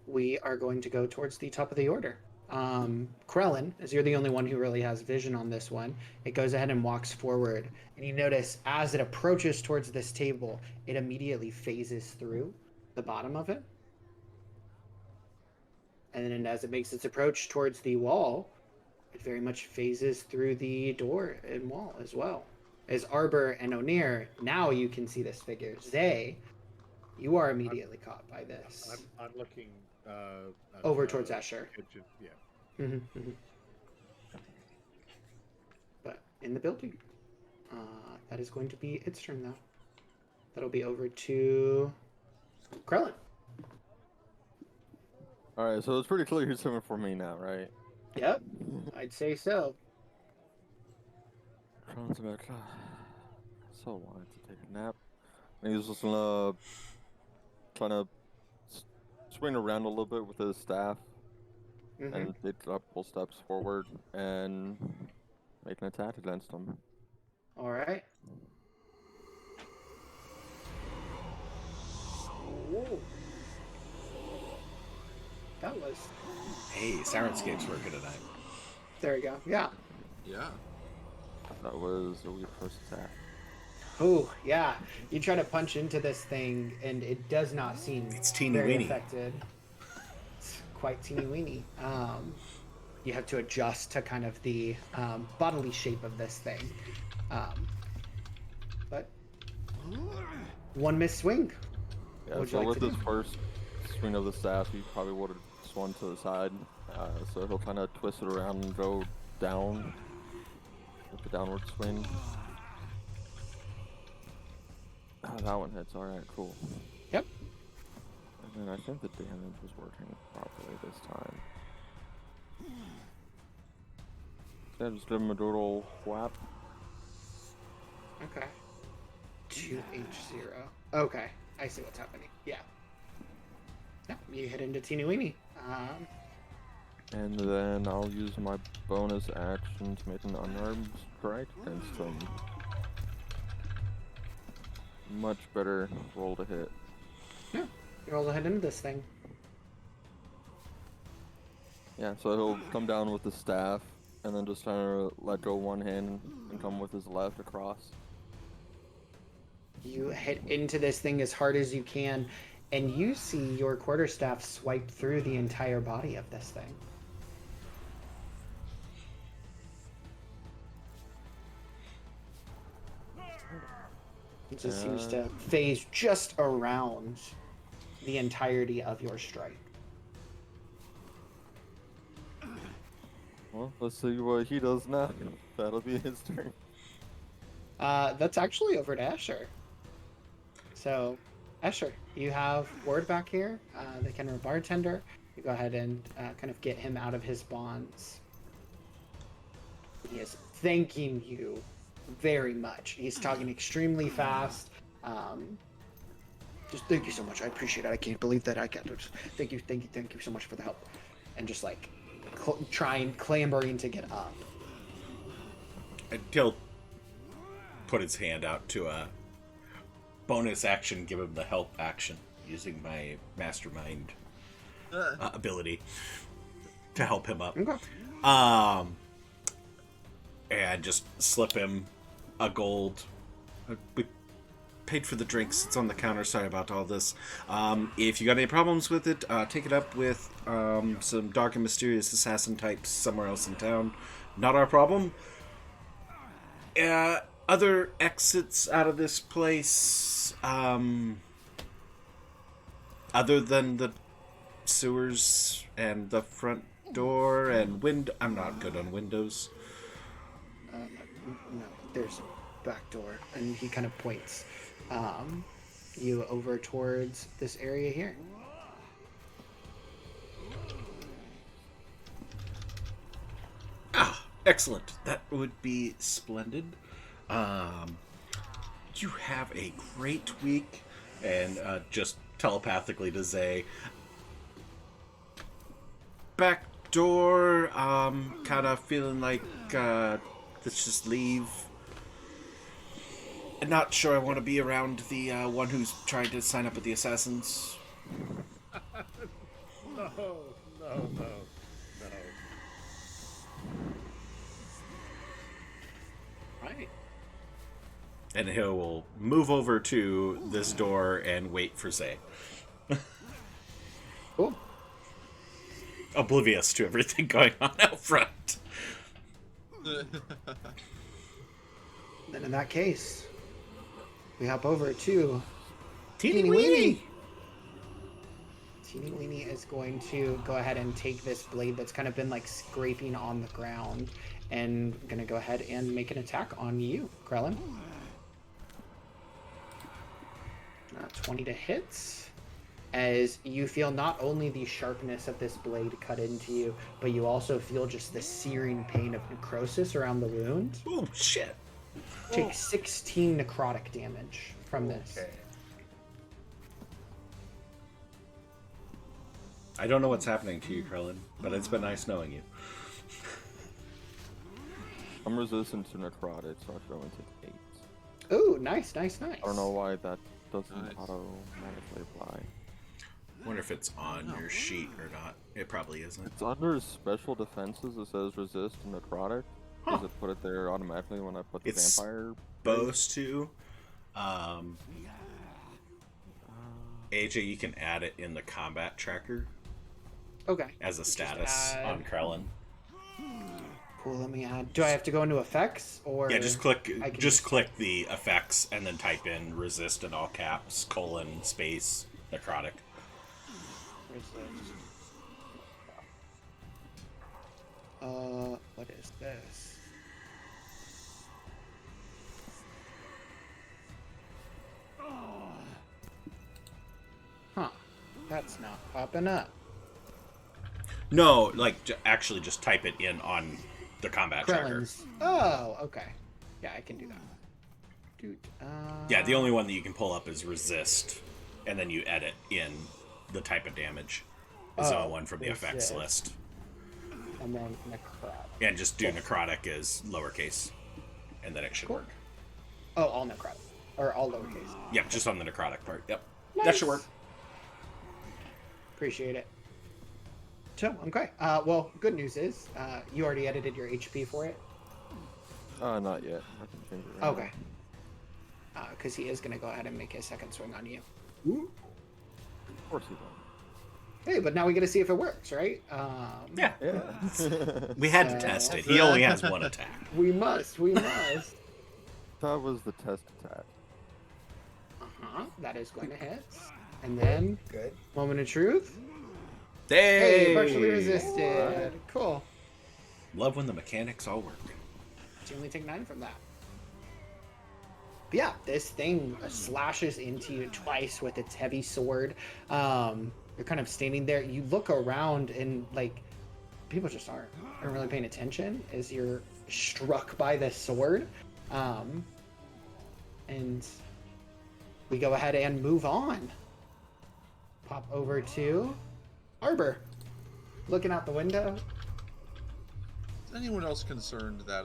we are going to go towards the top of the order. Krellin, as you're the only one who really has vision on this one, it goes ahead and walks forward. And you notice as it approaches towards this table, it immediately phases through the bottom of it. And then as it makes its approach towards the wall, it very much phases through the door and wall as well. As Arbor and Onair, now you can see this figure. Zay, you are immediately caught by this. I'm looking at, Over towards Esher. kitchen. Yeah. But in the building. That is going to be its turn, though. That'll be over to Krellin. Alright, so it's pretty clear who's coming for me now, right? Yep, I'd say so. Kron's about so wanted to take a nap. And he's just gonna kind of swing around a little bit with his staff and take a couple steps forward and make an attack against him. All right. Whoa. That was. Hey, Sirenscape's working tonight. There we go. Yeah. Yeah. That was a weird first attack. Oh, yeah. You try to punch into this thing, and it does not seem It's teeny very weeny. affected. It's quite teeny weeny. You have to adjust to kind of the bodily shape of this thing. But one missed swing. Yeah, What'd you so like with to his do? first swing of the staff, he probably would have swung to the side. So he'll kind of twist it around and go down with the downward swing. Oh, that one hits. Alright, cool. Yep. And then I think the damage was working properly this time. Yeah, just give him a good old whap. Okay. 2H0. Okay. I see what's happening. Yeah. Yeah, you hit into teeny weeny. And then I'll use my bonus action to make an unarmed strike against him. Much better roll to hit. Yeah. You roll ahead into this thing. Yeah, so he'll come down with the staff, and then just kind of let go one hand and come with his left across. You hit into this thing as hard as you can, and you see your quarterstaff swipe through the entire body of this thing. It just seems to phase just around the entirety of your strike. Well, let's see what he does now. That'll be his turn. That's actually over to Esher. So, Esher, you have Ward back here, the Kenner bartender. You go ahead and kind of get him out of his bonds. He is thanking you very much. He's talking extremely fast. Just thank you so much. I appreciate it. I can't believe that I got it. Thank you so much for the help. And just like clambering to get up. And he'll put his hand out to a bonus action, give him the help action, using my mastermind ability to help him up. Okay. And just slip him a gold. We paid for the drinks. It's on the counter. Sorry about all this. If you got any problems with it, take it up with some dark and mysterious assassin types somewhere else in town. Not our problem. Other exits out of this place, other than the sewers and the front door and I'm not good on windows. No, there's a back door, and he kind of points you over towards this area here. Excellent. That would be splendid. You have a great week. And just telepathically to Zay. Back door, kind of feeling like, let's just leave. I'm not sure I want to be around the one who's trying to sign up with the Assassins. No. Right. And he will move over to this door and wait for Zay. Cool. Oblivious to everything going on out front. Then in that case, we hop over to Teeny weeny. Teeny Weeny is going to go ahead and take this blade that's kind of been like scraping on the ground and going to go ahead and make an attack on you, Krellin. 20 to hit. As you feel not only the sharpness of this blade cut into you, but you also feel just the searing pain of necrosis around the wound. Oh, shit. Take 16 necrotic damage from this. Okay. I don't know what's happening to you, Krellin, but it's been nice knowing you. I'm resistant to necrotic, so I should only take 8. Ooh, nice. I don't know why that doesn't Nice. automatically apply. Wonder if it's on your sheet or not. It probably isn't. It's under special defenses. It says resist to necrotic. Does it put it there automatically when I put the It's vampire? Supposed to. AJ, you can add it in the combat tracker Okay. as a status add- on Krellin. Cool, let me add. Do I have to go into effects or? Yeah, just click I can just click the effects and then type in resist in all caps, :space, necrotic. Resist. What is this? Huh. That's not popping up. No, like actually just type it in on the combat tracker. Krellin's. Oh, okay. Yeah, I can do that. Dude, Yeah, the only one that you can pull up is resist, and then you edit in the type of damage. Is the Oh, one from the effects resist. list. And then necrotic. And just do necrotic as lowercase, and then it should Cool. work. Oh, all necrotic. Or all lowercase. Yep, just on the necrotic part. Yep, Nice. that should work. Appreciate it. So, okay. Well, good news is, you already edited your HP for it. Not yet. I can change it right Okay. Because he is going to go ahead and make his second swing on you. now. Of course he will. Hey, but now we get to see if it works, right? Yeah, Yeah. we had to test it. He only has one attack. We must. That was the test attack. That is going to hit. And then, Good. moment of truth. Hey, Hey, partially resisted. Cool. Love when the mechanics all work. So you only take 9 from that. But yeah, this thing slashes into you twice with its heavy sword. You're kind of standing there. You look around and, like, people just aren't really paying attention as you're struck by this sword. And we go ahead and move on. Pop over to Arbor. Looking out the window. Is anyone else concerned that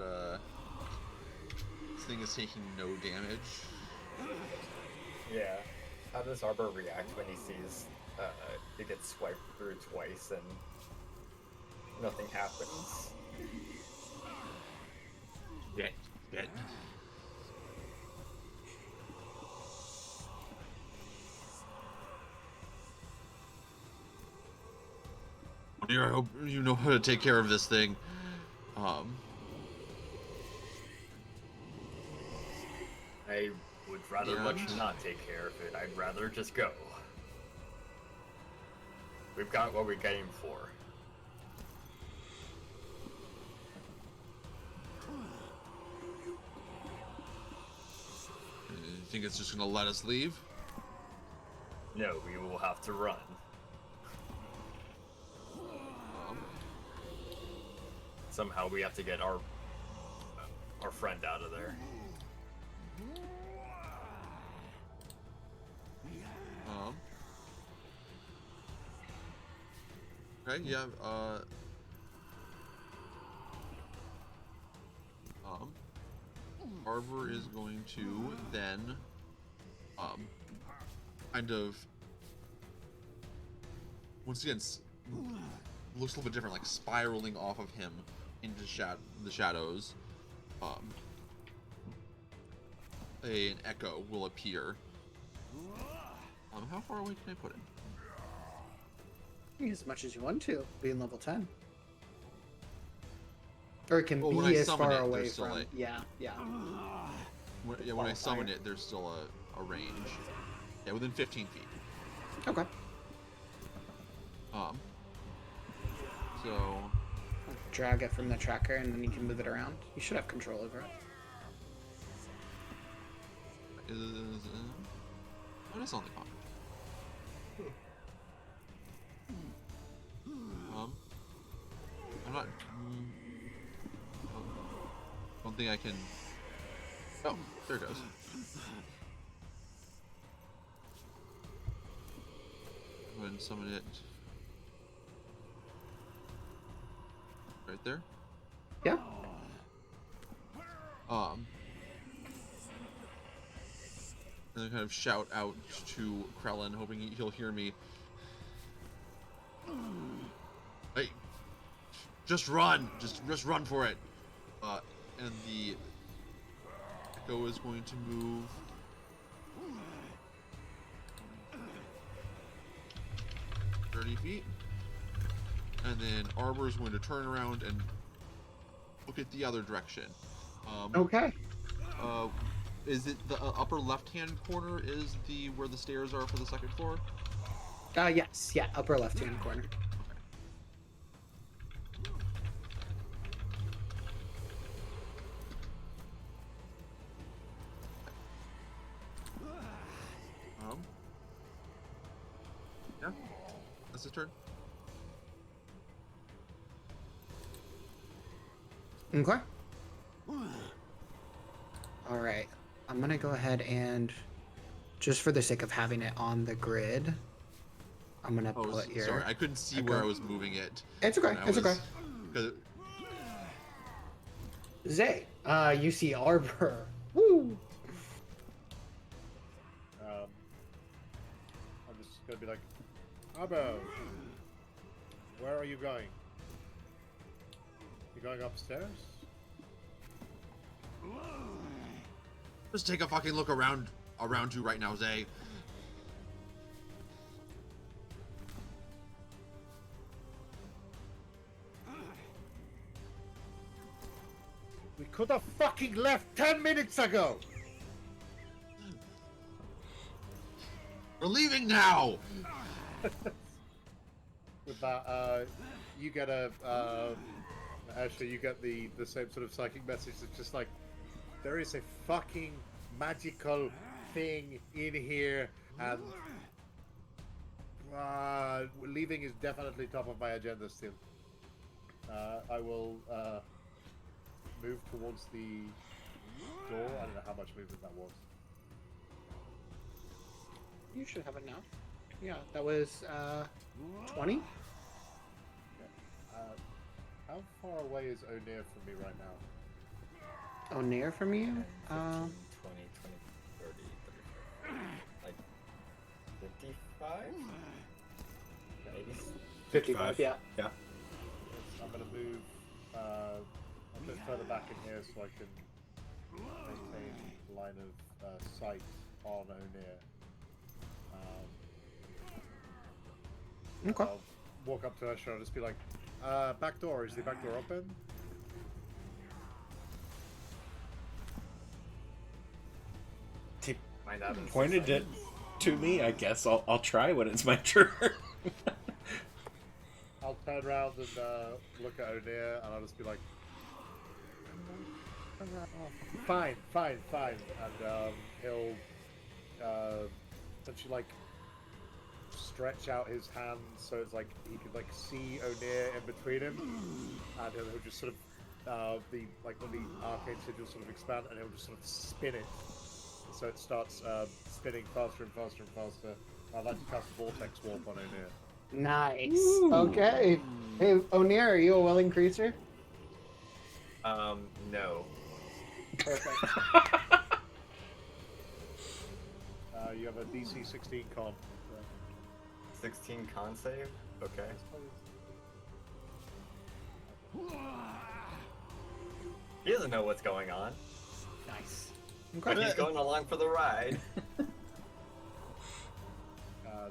this thing is taking no damage? Yeah. How does Arbor react when he sees it gets swiped through twice and nothing happens? Yeah. Dear, I hope you know how to take care of this thing. I would rather Yeah. much not take care of it. I'd rather just go. We've got what we came for. You think it's just gonna let us leave? No, we will have to run. somehow we have to get our friend out of there. Okay, yeah, Arbor is going to then, kind of, once again, looks a little bit different, like spiraling off of him into the shadows. An echo will appear. How far away can I put it? As much as you want to, being level 10. Or it can Well, when be I as summon far it, away there's still from. a- Yeah, yeah. When I summon it, there's still a range. Yeah, within 15 feet. Okay. So Drag it from the tracker and then you can move it around. You should have control over it. What is on the comment? I'm not. Don't think I can. Oh, there it goes. Go ahead and summon it. Right there. Yeah. And then kind of shout out to Krellin, hoping he'll hear me. Hey, just run! Just run for it! And the Echo is going to move 30 feet. And then Arbor is going to turn around and look at the other direction. Okay. Is it the upper left-hand corner is where the stairs are for the second floor? Yes. Yeah, upper left-hand corner. Yeah. That's his turn. Okay. All right. I'm going to go ahead and, just for the sake of having it on the grid, I'm going to put your... Sorry, I couldn't see where I was moving it. It's okay. It's okay. 'Cause Zay, you see Arbor. Woo! I'm just gonna be like, Abo, where are you going? You going upstairs? Just take a fucking look around you right now, Zay. We could have fucking left 10 minutes ago! We're leaving now! With that, you get Esher, you get the same sort of psychic message that's just like, there is a fucking magical thing in here, and leaving is definitely top of my agenda still. I will move towards the door. I don't know how much movement that was. You should have enough. Yeah, that was 20. How far away is O'Neill from me right now? O'Neill from you? 15, 20, 30, 35. Like 55? Maybe. 55, yeah. Yeah. I'm gonna move a bit further back in here so I can maintain line of sight on O'Neill. Okay. I'll walk up to Esher and just be like, back door, is the back door open? He Might not have pointed it to me, I guess. I'll try when it's my turn. I'll turn around and look at O'Neill and I'll just be like, fine. And he'll essentially like stretch out his hand so it's like he can like see O'Neill in between him, and he'll just sort of when the arcane sigils sort of expand, and he'll just sort of spin it, so it starts spinning faster and faster and faster. I'd like to cast Vortex Warp on O'Neill. Nice. Ooh. Okay. Hey, O'Neill, are you a willing creature? No. Perfect. You have a DC 16 con. 16 con save? Okay. He doesn't know what's going on, Nice. but he's going along for the ride.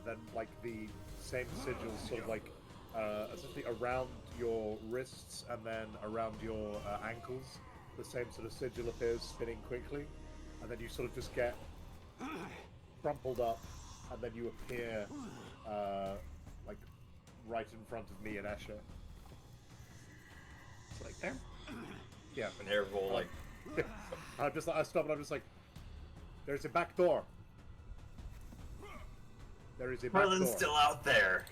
Then like the same sigils sort of like essentially around your wrists and then around your ankles, the same sort of sigil appears spinning quickly, and then you sort of just get crumpled up, and then you appear like right in front of me and Esher. It's like there. Yeah. And here will like I stop and I'm just like, there's a back door. There is a back Merlin's door. still out there.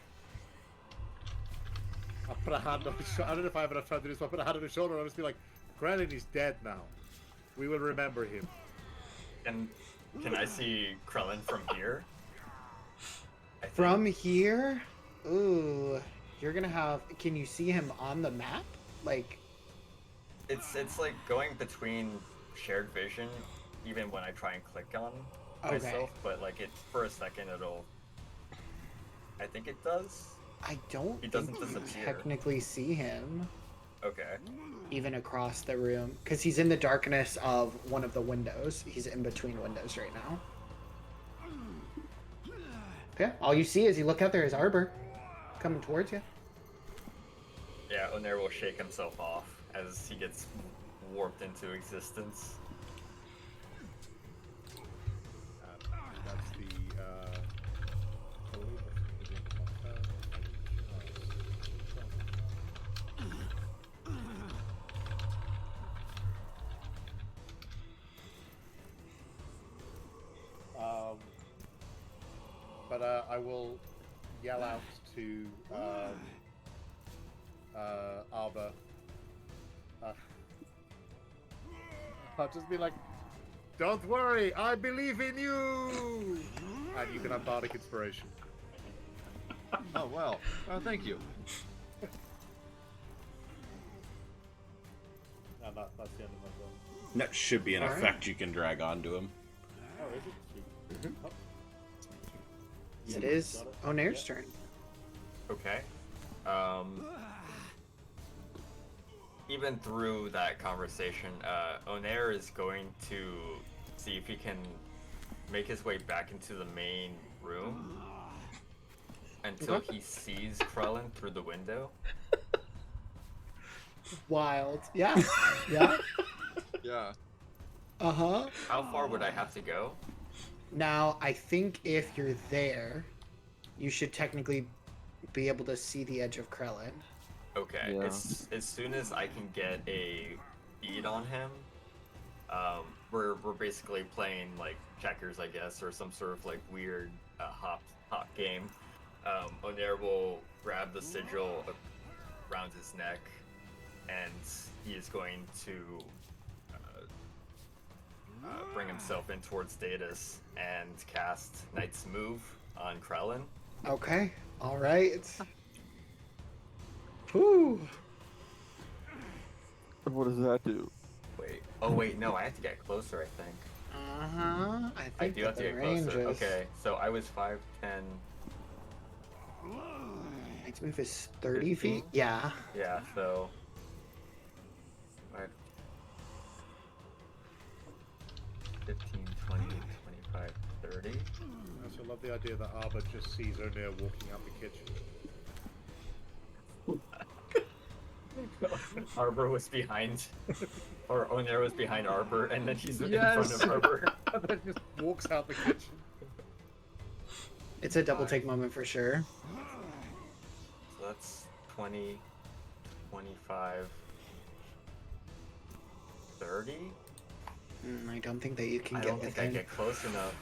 I'll put a hand on his shoulder. I don't know if I have enough time to do this, but I'll put a hand on his shoulder and I'll just be like, Krellin is dead now. We will remember him. And can I see Krellin from here? I think From here, ooh, you're gonna have. Can you see him on the map? Like, it's like going between shared vision, even when I try and click on myself. But like it for a second, it'll. I think it does. I don't He think doesn't you disappear. technically see him Okay. even across the room because he's in the darkness of one of the windows. He's in between windows right now. Okay, all you see as you look out there is Arbor coming towards you. Yeah, Onair will shake himself off as he gets warped into existence. That's the but I will yell out to Arbor. I'll just be like, "Don't worry, I believe in you!" And you can have Bardic Inspiration. Oh well. Thank you. And that's the end of my turn. That should be an All right. effect you can drag onto him. Oh, is it? Sweet. Oh. It is Onair's turn. Okay. Even through that conversation, Onair is going to see if he can make his way back into the main room until he sees Krellin through the window. Wild. Yeah. Yeah. Yeah. Uh-huh. How far would I have to go? Now, I think if you're there, you should technically be able to see the edge of Krellin. Okay, Yeah. as soon as I can get a bead on him, we're basically playing like checkers, I guess, or some sort of like weird hop game. Onair will grab the sigil around his neck, and he is going to bring himself in towards Datus and cast Knight's Move on Krellin. Okay. All right. Whew. What does that do? Wait. Oh wait, no, I have to get closer, I think. Uh-huh. I I think do have to the get range closer. is... Okay, so I was 5'10". Next move is 30 15? feet? Yeah. Yeah, so. 15, 20, 25, 30. I also love the idea that Arbor just sees Onair walking out the kitchen. Arbor was behind, or Onair was behind Arbor, and then she's in Yes. front of Arbor. And then just walks out the kitchen. It's a double take moment for sure. So that's 20, 25, 30. I don't think that you can I get don't think I within. get close enough.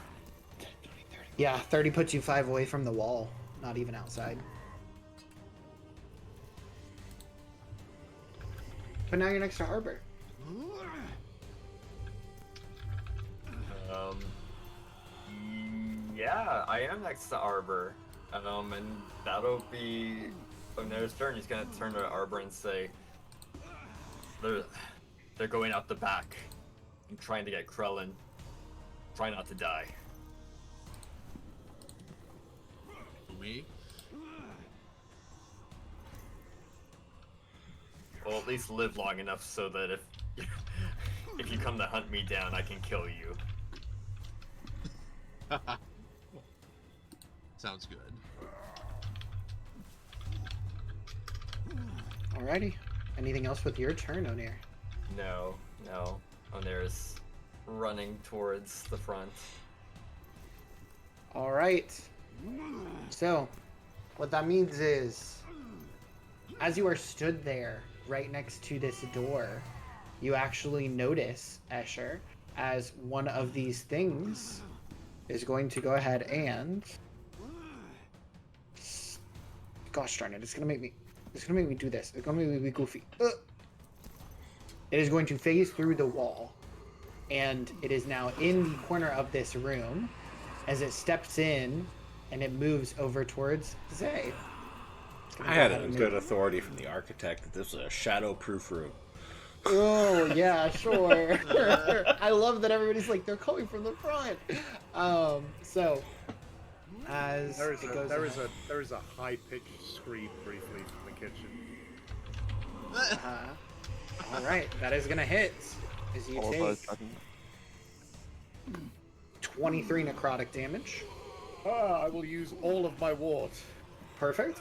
Yeah, 30 puts you 5 away from the wall. not even outside. But now you're next to Arbor. Yeah, I am next to Arbor. And that'll be Onair's turn. He's gonna turn to Arbor and say, They're going out the back and trying to get Krellin. Try not to die. Me? Well, at least live long enough so that if if you come to hunt me down, I can kill you. Sounds good. Alrighty. Anything else with your turn, Onair? No. Onair's running towards the front. Alright. So, what that means is, as you are stood there, right next to this door, you actually notice, Esher, as one of these things is going to go ahead and... Gosh darn it, it's gonna make me do this. It's gonna make me be goofy. It is going to phase through the wall, and it is now in the corner of this room as it steps in and it moves over towards Zay. I had a good authority from the architect that this was a shadow-proof room. Oh, yeah, sure. I love that everybody's like, they're coming from the front. So, as There is it goes there is a high-pitched scream briefly from the kitchen. all right, that is going to hit as you take 23 necrotic damage. I will use all of my ward. Perfect.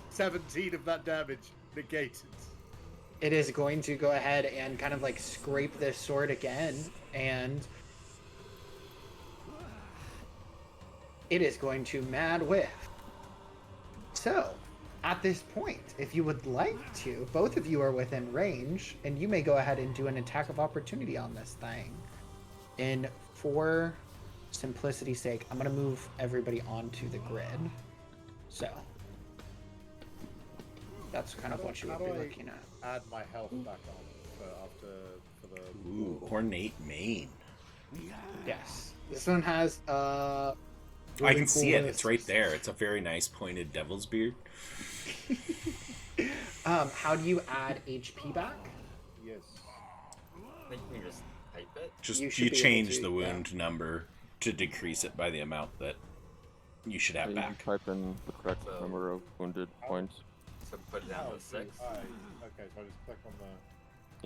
17 of that damage negated. It is going to go ahead and kind of like scrape this sword again, and it is going to mad whiff. So, at this point, if you would like to, both of you are within range, and you may go ahead and do an attack of opportunity on this thing. And for simplicity's sake, I'm going to move everybody onto the grid. So, that's kind of what you would be looking at. Add my health back on for the. Ooh, ornate mane. Yes. This one has I really can see cool it. It's right there. It's a very nice pointed devil's beard. How do you add HP back? Yes. I think you can just type it. Just You you, should be able change to, the yeah. wound number to decrease it by the amount that you should have You back. type in the correct So- number of wounded points. So put it down to 6. Okay, so I just click on the.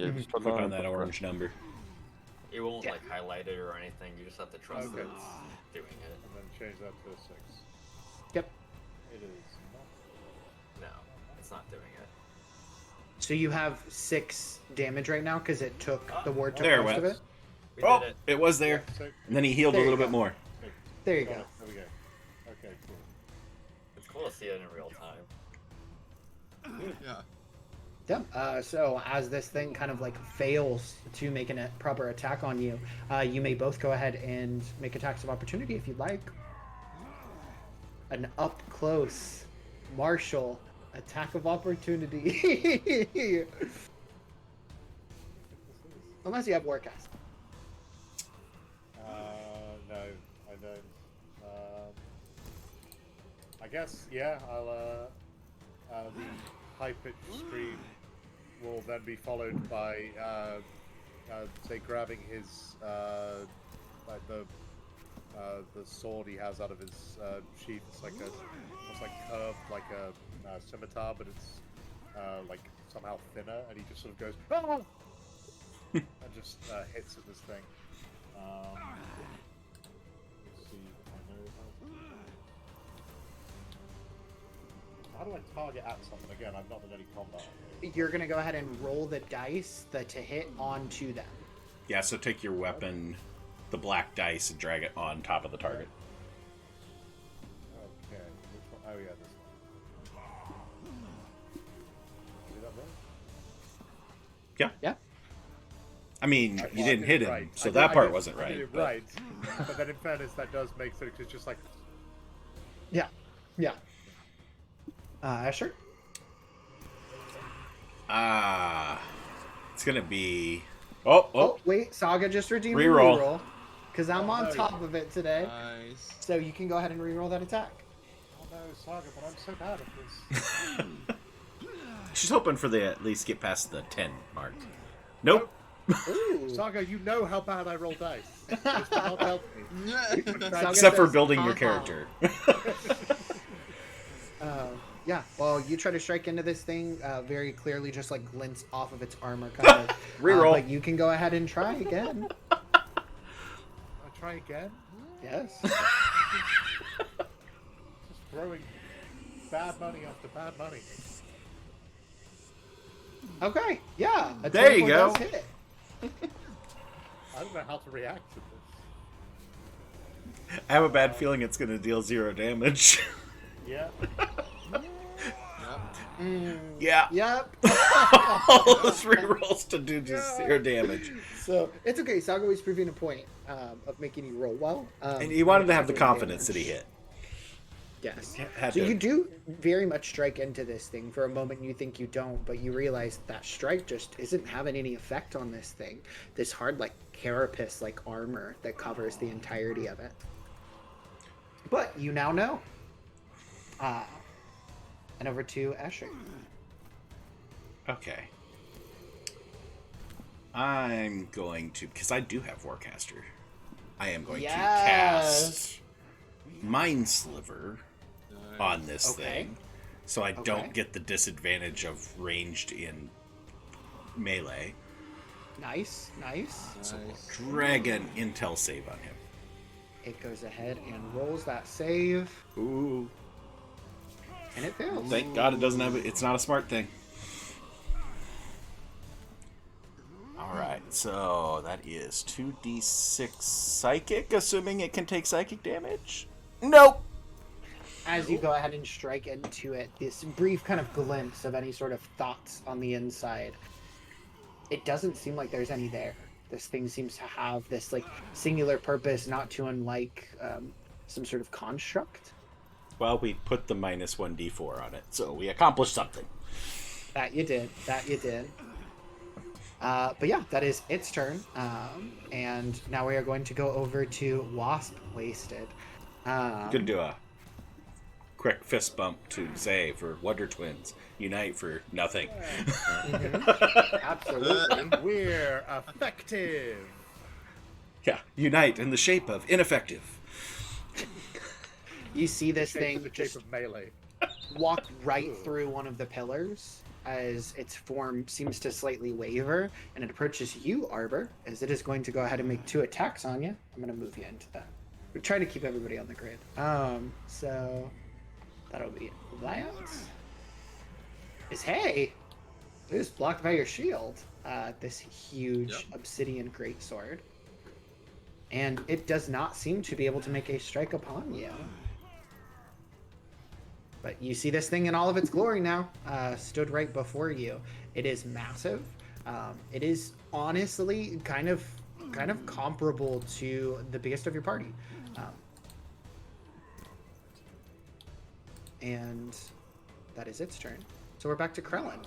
Yeah, just Click put on that the orange number. It won't Yeah. like highlight it or anything. You just have to trust Okay. that it's doing it. And then change that to a 6. Yep. It is not. No, it's not doing it. So you have 6 damage right now because it took the ward took There it most of went. it. We Oh, did it. it was there. So, And then he healed There a you little go. bit more. There you got go. it. There we go. Okay, cool. It's cool to see it in real time. Yeah. Yep. So as this thing kind of like fails to make a proper attack on you, you may both go ahead and make attacks of opportunity if you'd like. An up close martial attack of opportunity. Unless you have Warcast. No, I don't. I guess, yeah, I'll, the high-pitched scream will then be followed by, say, grabbing his, like the sword he has out of his, sheath. It's like almost like curved, like a scimitar, but it's, like, somehow thinner, and he just sort of goes, "Ah!" and just, hits at this thing. Let's see if I know how do I target at something again? I've not done any combat. You're gonna go ahead and roll the dice to hit onto them. Yeah, so take your weapon, the black dice, and drag it on top of the target. Okay, which one? Oh yeah, this one. Did that right? Yeah. Yeah. I mean, Well, you I didn't did hit it him, right. so I that did- part I did- wasn't I did right. it but- right. But then in fairness, that does make sense. It's just like, Yeah. Yeah. Esher? It's gonna be. Oh, wait. Saga just redeemed a Reroll. reroll. Because I'm on no. top of it today. Nice. So you can go ahead and reroll that attack. Oh no, Saga, but I'm so bad at this. She's hoping for the at least get past the 10 mark. Nope. Ooh. Saga, you know how bad I roll dice. This will not help me. Saga Except for says, building your "Ha-ha." character. Yeah, well, you try to strike into this thing, very clearly just like glints off of its armor cover. Reroll. But you can go ahead and try again. I try again? Yes. Just throwing bad money after bad money. Okay, yeah. A There you 24 go. does hit. I don't know how to react to this. I have a bad feeling it's gonna deal 0 damage. Yeah. Yeah. Yep. All those rerolls to do just 0 damage. So it's okay. Saga was proving a point of making you roll well. And he wanted to have the doing confidence that damage. he hit. Yes. Had So to. you do very much strike into this thing. For a moment you think you don't, but you realize that strike just isn't having any effect on this thing. This hard, like, carapace, like, armor that covers the entirety of it. But you now know. And over to Esher. Okay. I'm going to, because I do have Warcaster, I am going to cast Mind Sliver on this Okay. thing, so I Okay. don't get the disadvantage of ranged in melee. Nice, nice. So we'll drag an intel save on him. It goes ahead and rolls that save, Ooh. and it fails. Thank God it doesn't have it. It's not a smart thing. Alright, so that is 2d6 psychic, assuming it can take psychic damage? Nope! As you go ahead and strike into it, this brief kind of glimpse of any sort of thoughts on the inside, it doesn't seem like there's any there. This thing seems to have this like singular purpose, not too unlike some sort of construct. Well, we put the minus 1d4 on it, so we accomplished something. That you did. That you did. But yeah, that is its turn. And now we are going to go over to Wasp Wasted. Gonna do a quick fist bump to Zay for Wonder Twins. Unite for nothing. Absolutely. We're effective. Yeah, unite in the shape of ineffective. You see this Shape thing in the shape just of melee. walk right through one of the pillars as its form seems to slightly waver, and it approaches you, Arbor, as it is going to go ahead and make 2 attacks on you. I'm going to move you into that. We're trying to keep everybody on the grid. So that'll be that. Is hey, it is blocked by your shield. This huge obsidian greatsword, and it does not seem to be able to make a strike upon you. But you see this thing in all of its glory now, stood right before you. It is massive. It is honestly kind of comparable to the biggest of your party. And that is its turn. So we're back to Krellin.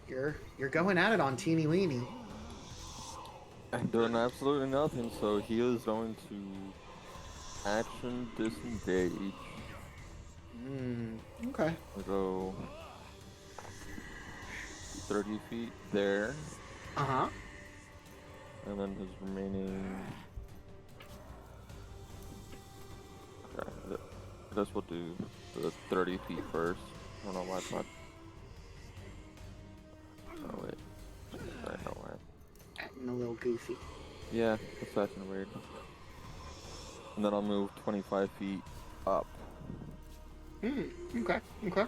You're going at it on Teeny Weeny. I'm doing absolutely nothing, so he is going to action disengage. Okay. I'll go 30 feet there, Uh-huh. and then his remaining... Okay, I guess we'll do the 30 feet first. I don't know why it's not... Oh wait. Sorry, no way. Acting a little goofy. Yeah, that's acting weird. And then I'll move 25 feet up. Okay. Okay.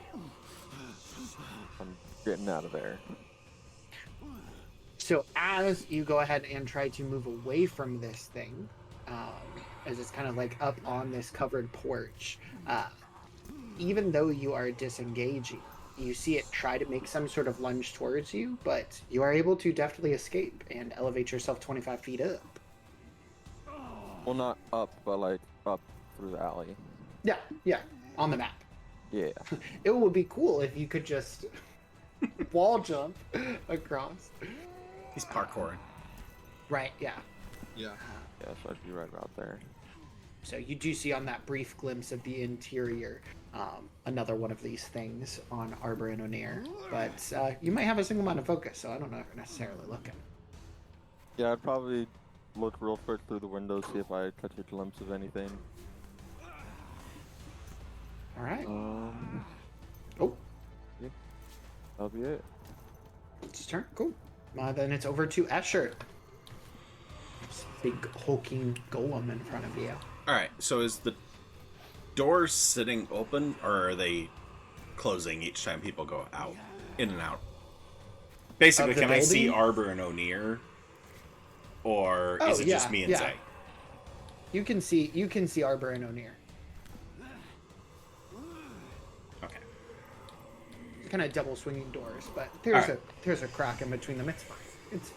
I'm getting out of there. So as you go ahead and try to move away from this thing, as it's kind of like up on this covered porch, even though you are disengaging, you see it try to make some sort of lunge towards you, but you are able to deftly escape and elevate yourself 25 feet up. Well, not up, but like up through the alley. Yeah, yeah. on the map. Yeah. It would be cool if you could just wall jump across. He's parkouring. Right, yeah. Yeah. Yeah, so I'd be right about there. So you do see on that brief glimpse of the interior another one of these things on Arbor and O'Neill. But you might have a single amount of focus, so I don't know if you're necessarily looking. Yeah, I'd probably look real quick through the window, see if I catch a glimpse of anything. All right. Oh. Yeah. That'll be it. It's your turn. Cool. Then it's over to Esher. This big hulking golem in front of you. All right. So is the door sitting open, or are they closing each time people go out, in and out? Basically, Of the can I see building? Arbor and O'Neill, or is it just me and Zay? You can see Arbor and O'Neill. Okay. Kind of double swinging doors, but Alright. there's a crack in between them. It's fine. It's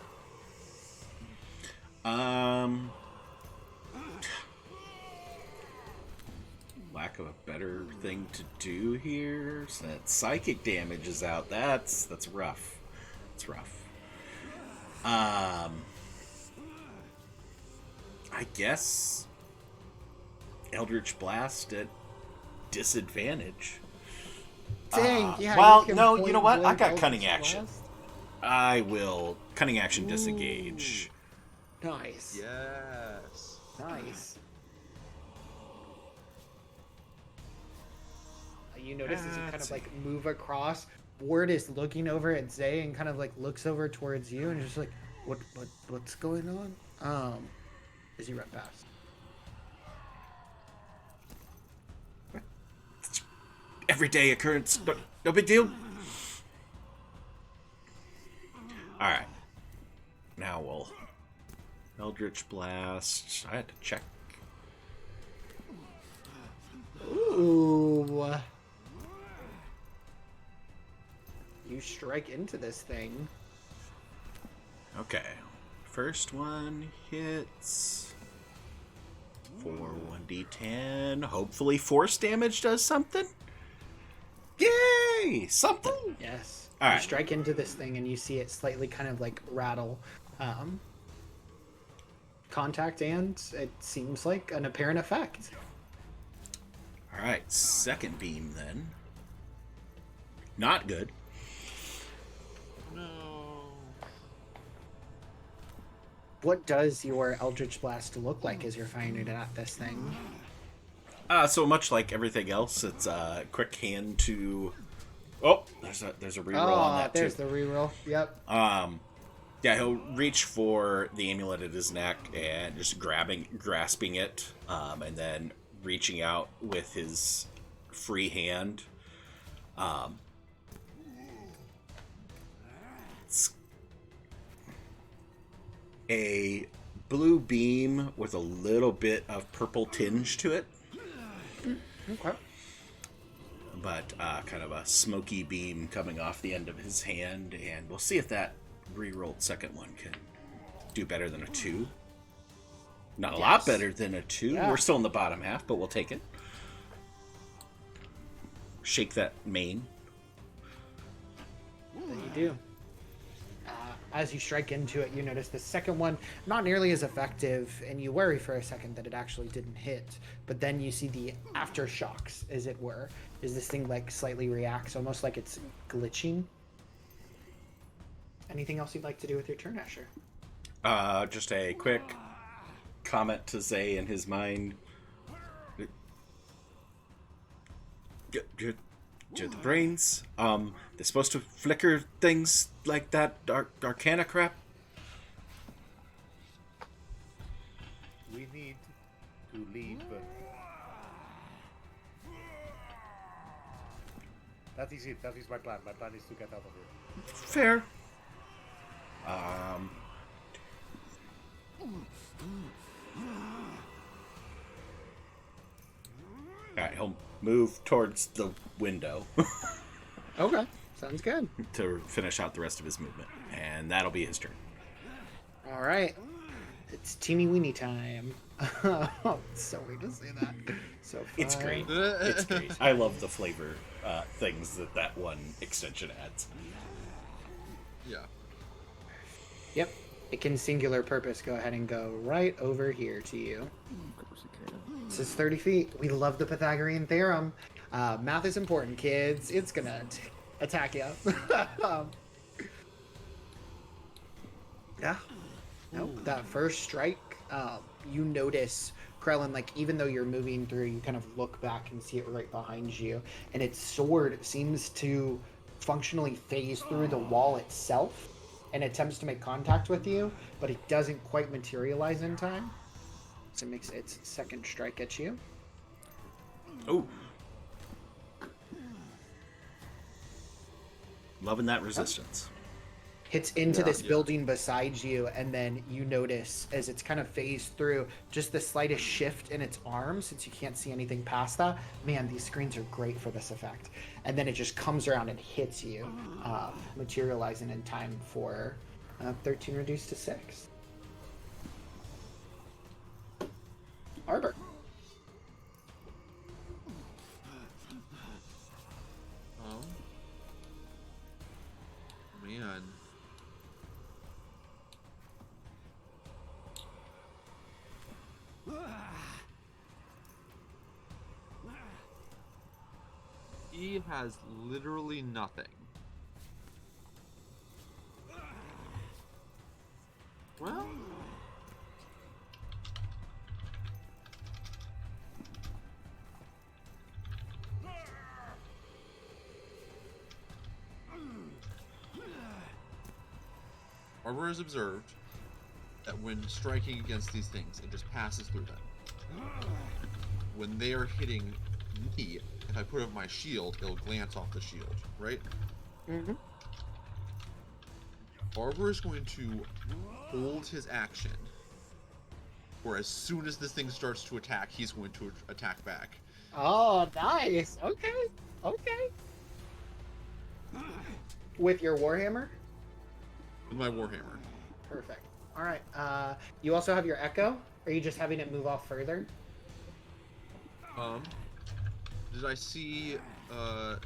Lack of a better thing to do here. So that psychic damage is out. That's rough. It's rough. I guess Eldritch Blast at disadvantage. dang. Yeah. well, you can no, you point know what? I blank got Eldritch cunning action. Blast. I will cunning action disengage. Nice. Yes. Nice. You notice as you kind of like move across, Ward is looking over at Zay and kind of like looks over towards you and just like, what's going on? As you run past. Everyday occurrence. No big deal. Alright. Now we'll Eldritch Blast. I had to check. Ooh. You strike into this thing. Okay. First one hits for 1d10. Hopefully force damage does something. Yay! Something. Yes. All You right. strike into this thing and you see it slightly kind of like rattle. Contact, and it seems like an apparent effect. Alright, second beam then. Not good. No. What does your Eldritch Blast look like as you're firing it at this thing? So much like everything else, it's a quick hand to. Oh, there's a reroll on that there's too. the reroll. Yep. Yeah, he'll reach for the amulet at his neck and just grasping it, and then reaching out with his free hand. It's a blue beam with a little bit of purple tinge to it. Okay. But kind of a smoky beam coming off the end of his hand, and we'll see if that re-rolled second one can do better than a 2. Not a lot better than a 2. Yeah. We're still in the bottom half, but we'll take it. Shake that mane. That you do. As you strike into it, you notice the second one not nearly as effective, and you worry for a second that it actually didn't hit. But then you see the aftershocks, as it were, as this thing like slightly reacts, almost like it's glitching. Anything else you'd like to do with your turn, Esher? Just a quick comment to Zay in his mind. You're the brains. They're supposed to flicker things like that arcana crap. We need to leave. That is it. That is my plan. My plan is to get out of here. Fair. Alright, he'll move towards the window Okay, sounds good. to finish out the rest of his movement. And that'll be his turn. All right, it's teeny weeny time. It's so weird to say that. So It's 5. great. It's great. I love the flavor things that one extension adds. Yeah. Yep. It can singular purpose go ahead and go right over here to you. Of course you can. This is 30 feet. We love the Pythagorean theorem. Math is important, kids. It's gonna attack you. Yeah. Nope. That first strike, you notice Krellin, like, even though you're moving through, you kind of look back and see it right behind you. And its sword seems to functionally phase through the wall itself and attempts to make contact with you, but it doesn't quite materialize in time. So it makes its second strike at you. Oh. Loving that resistance. Hits into Yeah. this building beside you, and then you notice as it's kind of phased through just the slightest shift in its arm, since you can't see anything past that. Man, these screens are great for this effect. And then it just comes around and hits you, materializing in time for 13 reduced to 6. Arbor. Man. He has literally nothing. Well, Arbor has observed that when striking against these things, it just passes through them. When they are hitting me, if I put up my shield, it'll glance off the shield, right? Mm-hmm. Arbor is going to hold his action, where as soon as this thing starts to attack, he's going to attack back. Oh, nice. Okay. Okay. With your Warhammer? With my Warhammer. Perfect. All right. You also have your Echo? Or are you just having it move off further? Did I see, was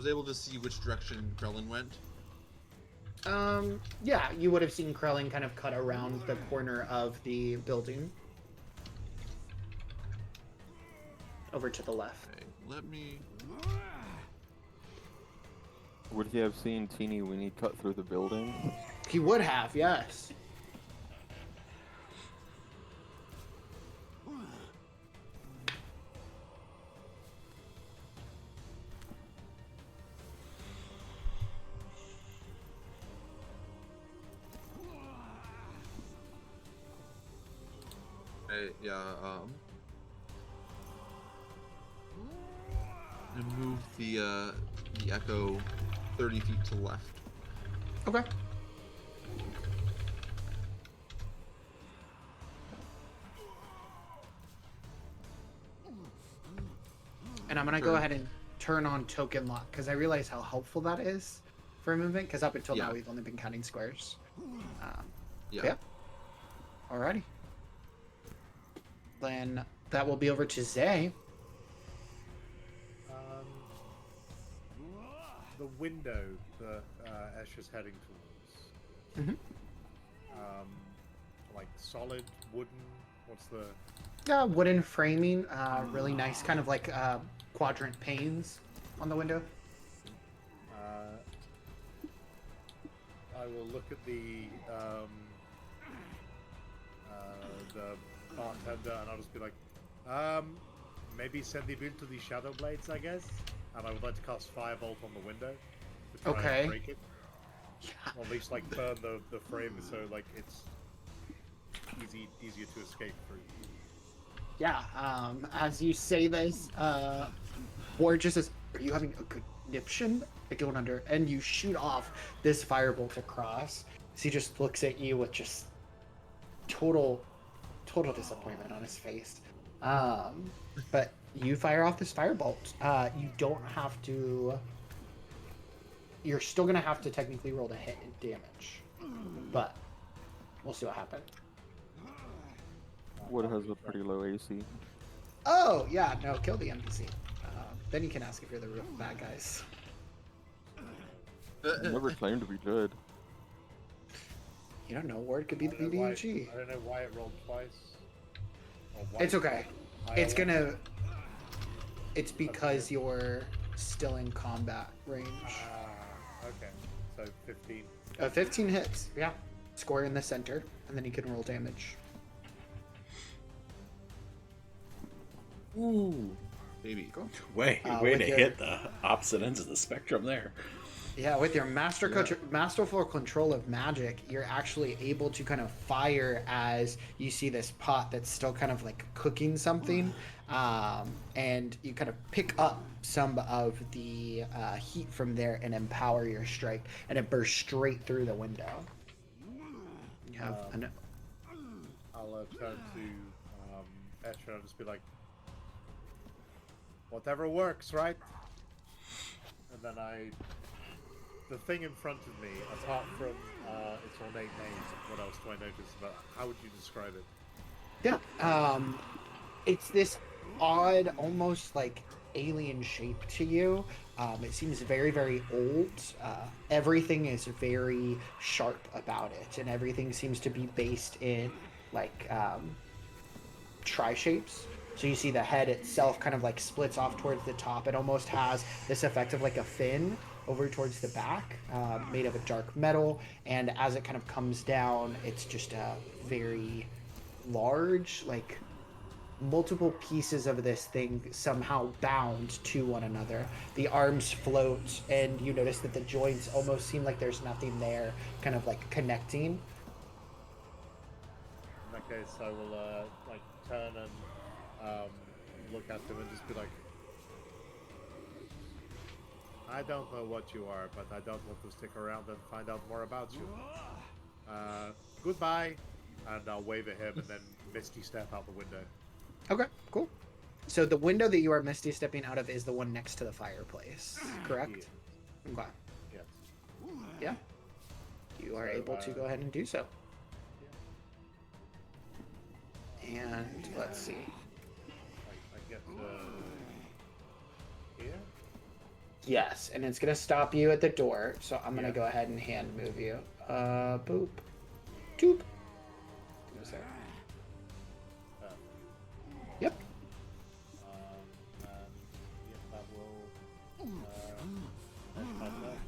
able to see which direction Krellin went? Yeah, you would have seen Krellin kind of cut around the corner of the building. Over to the left. Okay, let me... Would he have seen Teeny Weeny cut through the building? He would have, yes. Yeah, and move the Echo 30 feet to the left. Okay. And I'm going to go Sure. ahead and turn on token lock, because I realize how helpful that is for movement, because up until Yeah. now we've only been counting squares. Yeah. Yeah. Alrighty. Then that will be over to Zay. The window that Esher's heading towards. Mhm. Like solid, wooden. What's the? Wooden framing, really nice, kind of like quadrant panes on the window. I will look at the bartender and I'll just be like, maybe send him into the Shadow Blades, I guess. And I would like to cast Firebolt on the window to try Okay. and break it. Yeah. Or at least like turn the frame so like it's easier to escape through. Yeah, as you say this, Ward just says, "Are you having a conniption?" Going under, and you shoot off this firebolt across. So he just looks at you with just total disappointment on his face. But you fire off this firebolt. You don't have to. You're still gonna have to technically roll to hit and damage, but We'll see what happens. Wood has a pretty low AC. Oh, yeah, no, kill the NPC. Then you can ask if you're the real bad guys. Never claimed to be good. You don't know, Ward could be the I don't know why- BBG. I don't know why it rolled twice. Or why It's okay. It's ILM. gonna... It's because you're still in combat range. Okay. So 15. 15 hits, yeah. Score in the center, and then you can roll damage. Ooh, baby. Cool. Way with to your- hit the opposite ends of the spectrum there. Yeah, with your masterful control of magic, you're actually able to kind of fire as you see this pot that's still kind of like cooking something, and you kind of pick up some of the heat from there and empower your strike, and it bursts straight through the window. You have I'll turn to Esher and just be like, whatever works, right? And then the thing in front of me, apart from its ornate name, what else do I notice about? How would you describe it? Yeah, it's this odd, almost like alien shape to you. It seems very, very old. Everything is very sharp about it, and everything seems to be based in like tri-shapes. So you see the head itself kind of like splits off towards the top. It almost has this effect of like a fin over towards the back, made of a dark metal. And as it kind of comes down, it's just a very large, like multiple pieces of this thing somehow bound to one another. The arms float, and you notice that the joints almost seem like there's nothing there, kind of like connecting. In that case, I will like turn and look at them and just be like, I don't know what you are, but I don't want to stick around and find out more about you. Goodbye. And I'll wave at him and then Misty step out the window. Okay, cool. So the window that you are misty stepping out of is the one next to the fireplace, correct? Okay. Yes. Yeah. You are So, able to go ahead and do so. And let's see. I get here. Yes, and it's gonna stop you at the door, so I'm gonna Yeah. go ahead and hand move you. Boop. Doop. Who's there? Yep. And yes, that will. That's my turn.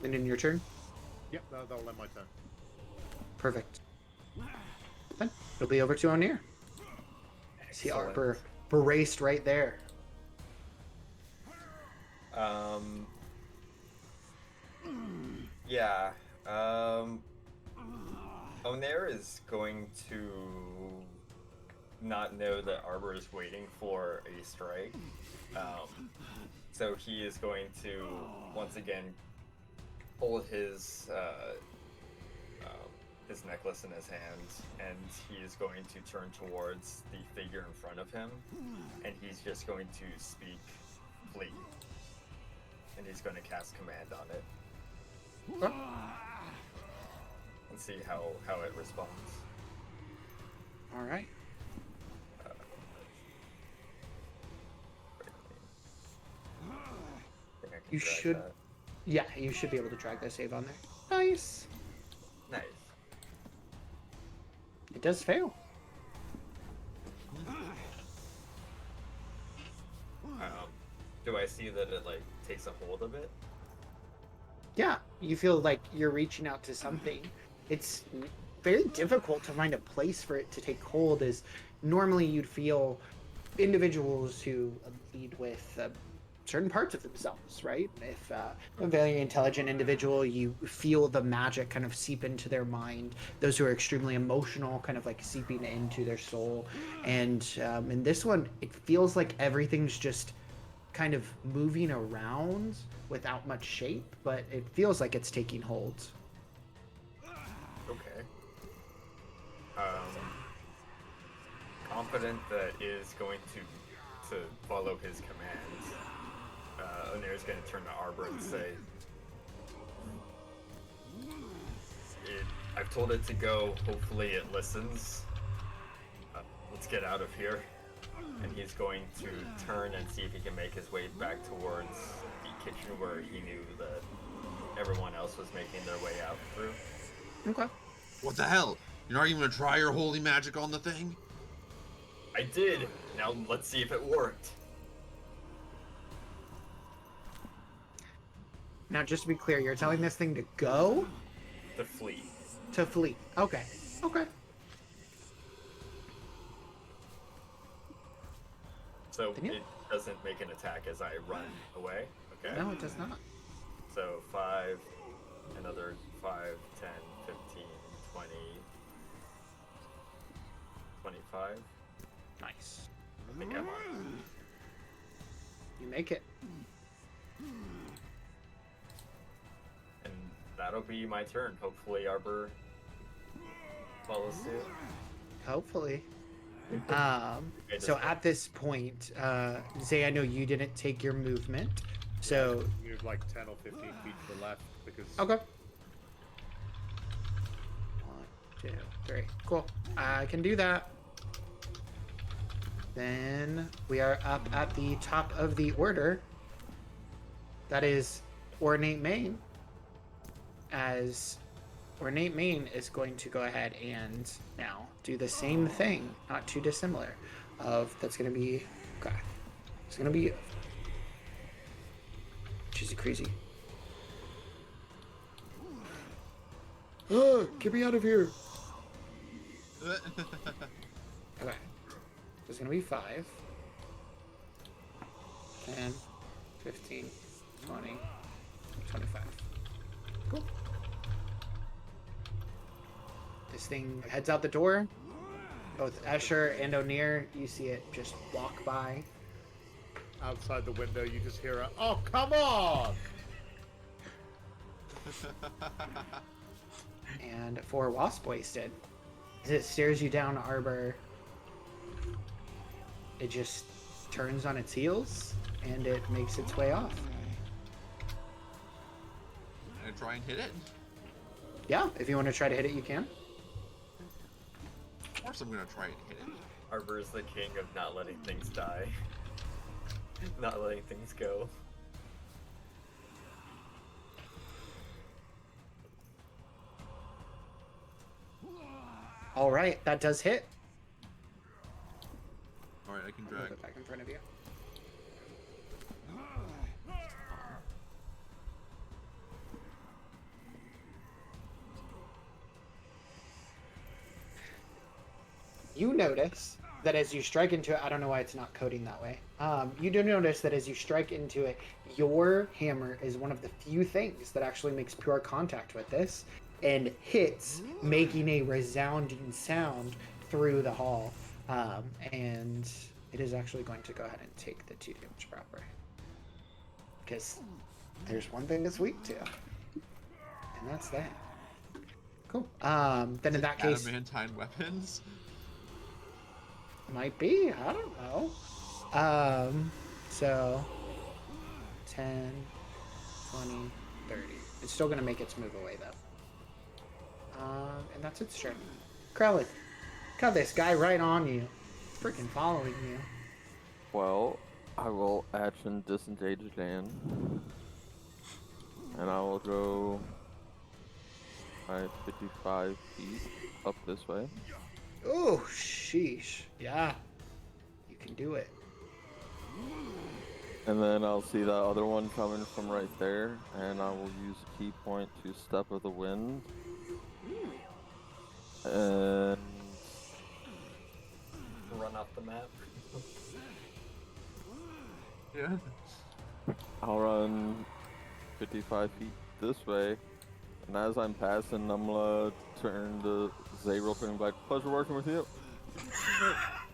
And in your turn? Yep, that'll end my turn. Perfect. Then it'll be over to O'Near. I see Excellent. Arbor braced right there. Yeah. Onair is going to not know that Arbor is waiting for a strike. So he is going to once again hold his necklace in his hand, and he is going to turn towards the figure in front of him, and he's just going to speak flee. And he's going to cast command on it. And see how it responds. All right. I think I can You drag should- that. Yeah, you should be able to drag that save on there. Nice. Nice. It does fail. Do I see that it like takes a hold of it? Yeah, you feel like you're reaching out to something. It's very difficult to find a place for it to take hold, as normally you'd feel individuals who lead with certain parts of themselves, right? If a very intelligent individual, you feel the magic kind of seep into their mind. Those who are extremely emotional kind of like seeping into their soul. And in this one, it feels like everything's just kind of moving around without much shape, but it feels like it's taking hold. Okay. Confident that is going to follow his commands. Onair's going to turn to Arbor and say, I've told it to go. Hopefully it listens. Let's get out of here. And he's going to turn and see if he can make his way back towards the kitchen where he knew that everyone else was making their way out through. Okay. What the hell? You're not even gonna try your holy magic on the thing? I did. Now let's see if it worked. Now, just to be clear, you're telling this thing to go? To flee. To flee. Okay. Okay. So Then, yeah. it doesn't make an attack as I run away. Okay. No, it does not. So 5, another 5, 10, 15, 20, 25. Nice. I think I'm on. You make it. And that'll be my turn. Hopefully Arbor follows suit. Hopefully. Okay, So just- at this point, Zay, I know you didn't take your movement. So, Move like 10 or 15 feet to the left because. okay. 1, 2, 3. Cool. I can do that. Then we are up at the top of the order. That is Ornate Main. As Ornate Main is going to go ahead and now do the same thing, not too dissimilar. That's going to be, okay. It's going to be, she's crazy. Oh, get me out of here. Okay. It's going to be 5, 10, 15, 20, 25. Cool. This thing heads out the door. Both Esher and O'Near, you see it just walk by. Outside the window, you just hear a, "Oh, come on!" And for Wasp Wasted, as it stares you down, Arbor, it just turns on its heels and it makes its way off. Gonna try and hit it? Yeah, if you want to try to hit it, you can. Of course I'm gonna try and hit it. Arbor is the king of not letting things die. Not letting things go. All right, that does hit. Alright, I can Move drag. it back in front of you. You notice that as you strike into it, I don't know why it's not coding that way. You do notice that as you strike into it, your hammer is one of the few things that actually makes pure contact with this and hits, making a resounding sound through the hall. And it is actually going to go ahead and take the 2 damage proper. Because there's one thing it's weak to, and that's that. Cool. Then in that case, Adamantine weapons? might be. I don't know. So 10, 20, 30. It's still gonna make its move away though. And that's its turn. Krellin, got this guy right on you, freaking following you. Well, I will action disengage again. And I will go 55 feet up this way. Oh, sheesh. Yeah, you can do it. And then I'll see that other one coming from right there, and I will use a key point to Step of the Wind. And Run off the map. Yeah. I'll run 55 feet this way. And as I'm passing, I'm gonna turn to Zay real quick and be like, pleasure working with you.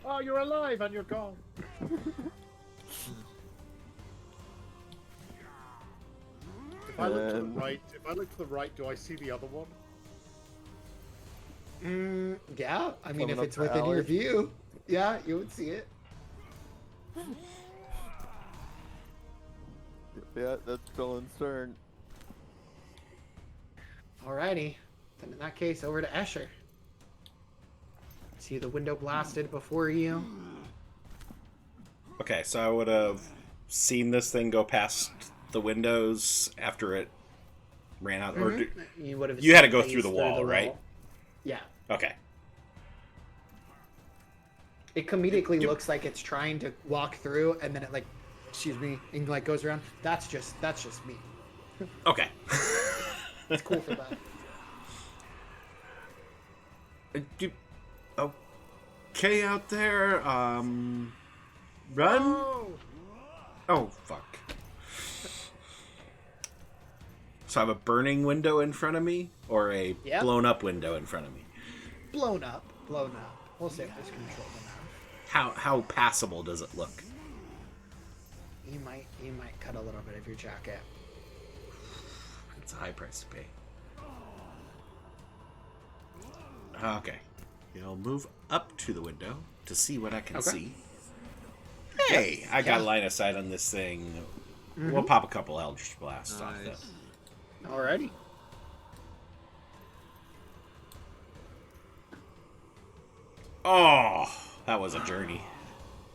Oh, you're alive and you're gone. If I look to the right, do I see the other one? Yeah, I mean, Coming if up it's the within your alley. view, yeah, you would see it. Yeah, that's Dylan's turn. Alrighty. Then in that case, over to Escher. See the window blasted before you. Okay, so I would have seen this thing go past the windows after it ran out. Or You would have. you had to go phased through the wall, right? Yeah. Okay. It comedically looks like it's trying to walk through, and then it like, excuse me, and like goes around. That's just me. Okay. It's cool for that. Okay out there. Run. Oh fuck. So I have a burning window in front of me, or a blown up window in front of me. Blown up. We'll say there's control enough. How passable does it look? You might cut a little bit of your jacket. It's a high price to pay. Okay. You'll move up to the window to see what I can see. Hey, I got line of sight on this thing. We'll pop a couple Eldritch Blasts off that. Alrighty. Oh, that was a journey.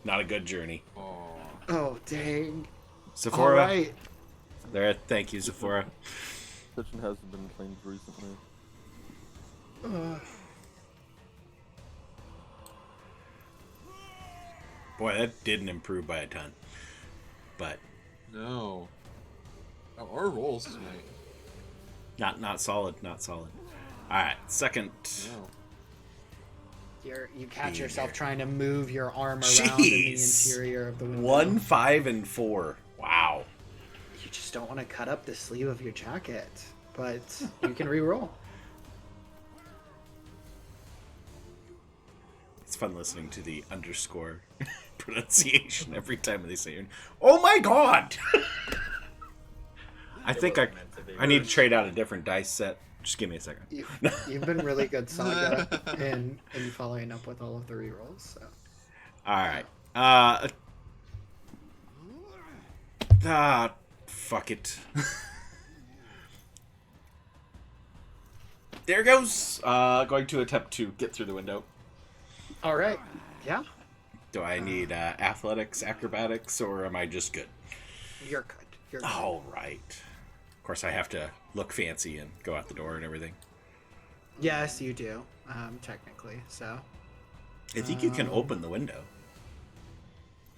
Not a good journey. Oh, dang. Sephora. All right. There, thank you, Sephora. Kitchen hasn't been cleaned recently. Boy, that didn't improve by a ton. But No. Oh, our rolls tonight. not solid. Alright, second. No. You catch yourself trying to move your arm around in the interior of the window. 1, 5, and 4. Wow. You just don't want to cut up the sleeve of your jacket, but you can re-roll. It's fun listening to the underscore pronunciation every time they say it. Oh my god! I think I need to trade out a different dice set. Just give me a second. You've been really good, Saga, in following up with all of the re-rolls. So. Alright. Fuck it. There goes. Going to attempt to get through the window. All right. Yeah. Do I need athletics, acrobatics, or am I just good? You're good. You're good. All right. Of course, I have to look fancy and go out the door and everything. Yes, you do. Technically, so. I think you can open the window.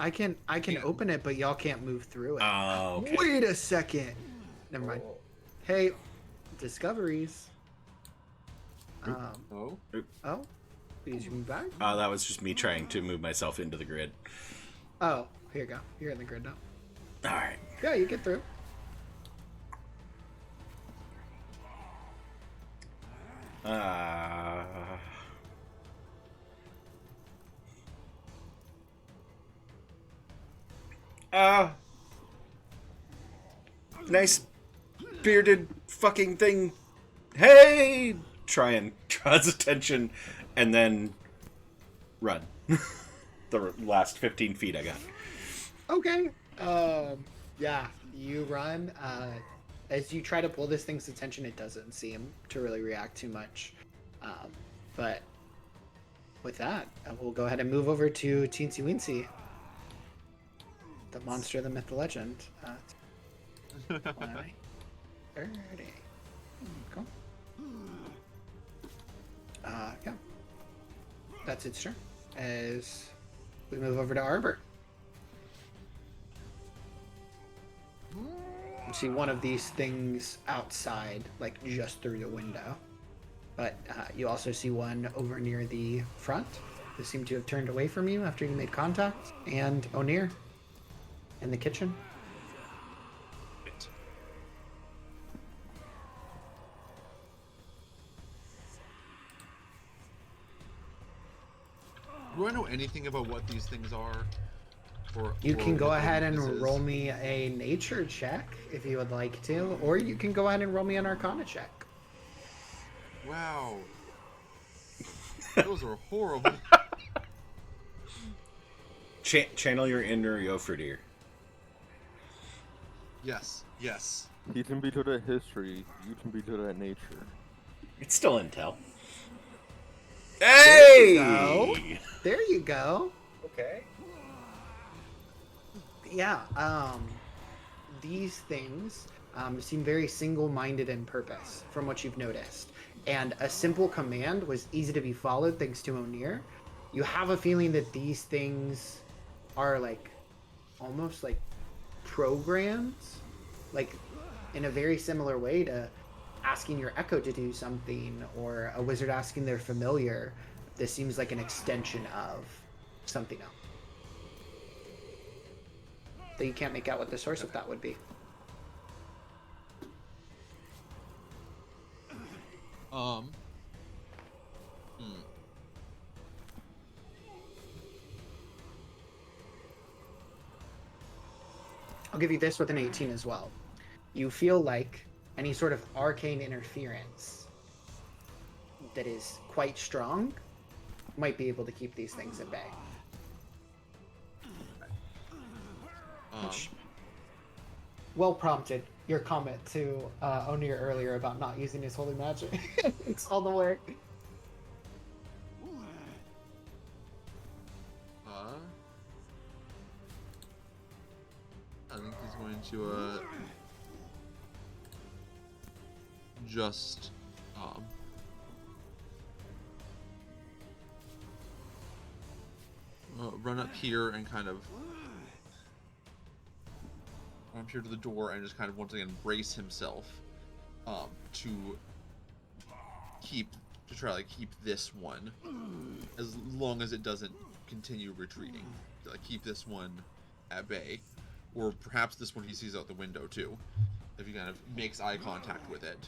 I can open it, but y'all can't move through it. Oh, okay. Wait a second. Never mind. Hey, discoveries. Oh? Oh, please move back. That was just me trying to move myself into the grid. Oh, here you go. You're in the grid now. All right. Yeah, you get through. Nice bearded fucking thing. Hey! Try and draws attention and then run. The last 15 feet I got. Okay. Yeah, you run. As you try to pull this thing's attention, it doesn't seem to really react too much. But with that, we'll go ahead and move over to Teensy Weensy. The monster, the myth, the legend. 20, 30. Go. Yeah. That's its turn. As we move over to Arbor. You see one of these things outside, like just through the window. But you also see one over near the front. They seem to have turned away from you after you made contact. And O'Near in the kitchen. Do I know anything about what these things are? You can go what ahead and this is? roll me a nature check if you would like to, or you can go ahead and roll me an arcana check. Wow. Those are horrible. Channel your inner Yofredir. Yes. He can be good at history, you can be good at nature. It's still intel. There you Hey! go. There you go. Okay. Yeah. These things seem very single-minded in purpose, from what you've noticed. And a simple command was easy to be followed thanks to O'Near. You have a feeling that these things are like almost like programs, like in a very similar way to asking your echo to do something or a wizard asking their familiar. This seems like an extension of something else. Though you can't make out what the source of that would be. I'll give you this with an 18 as well. You feel like any sort of arcane interference that is quite strong might be able to keep these things at bay. Well prompted, your comment to O'Near earlier about not using his holy magic. It's all the work. I think he's going to just run up here and kind of run up here to the door and just kind of once again brace himself to try to like keep this one as long as it doesn't continue retreating. To, like keep this one at bay. Or perhaps this one he sees out the window too, if he kind of makes eye contact with it.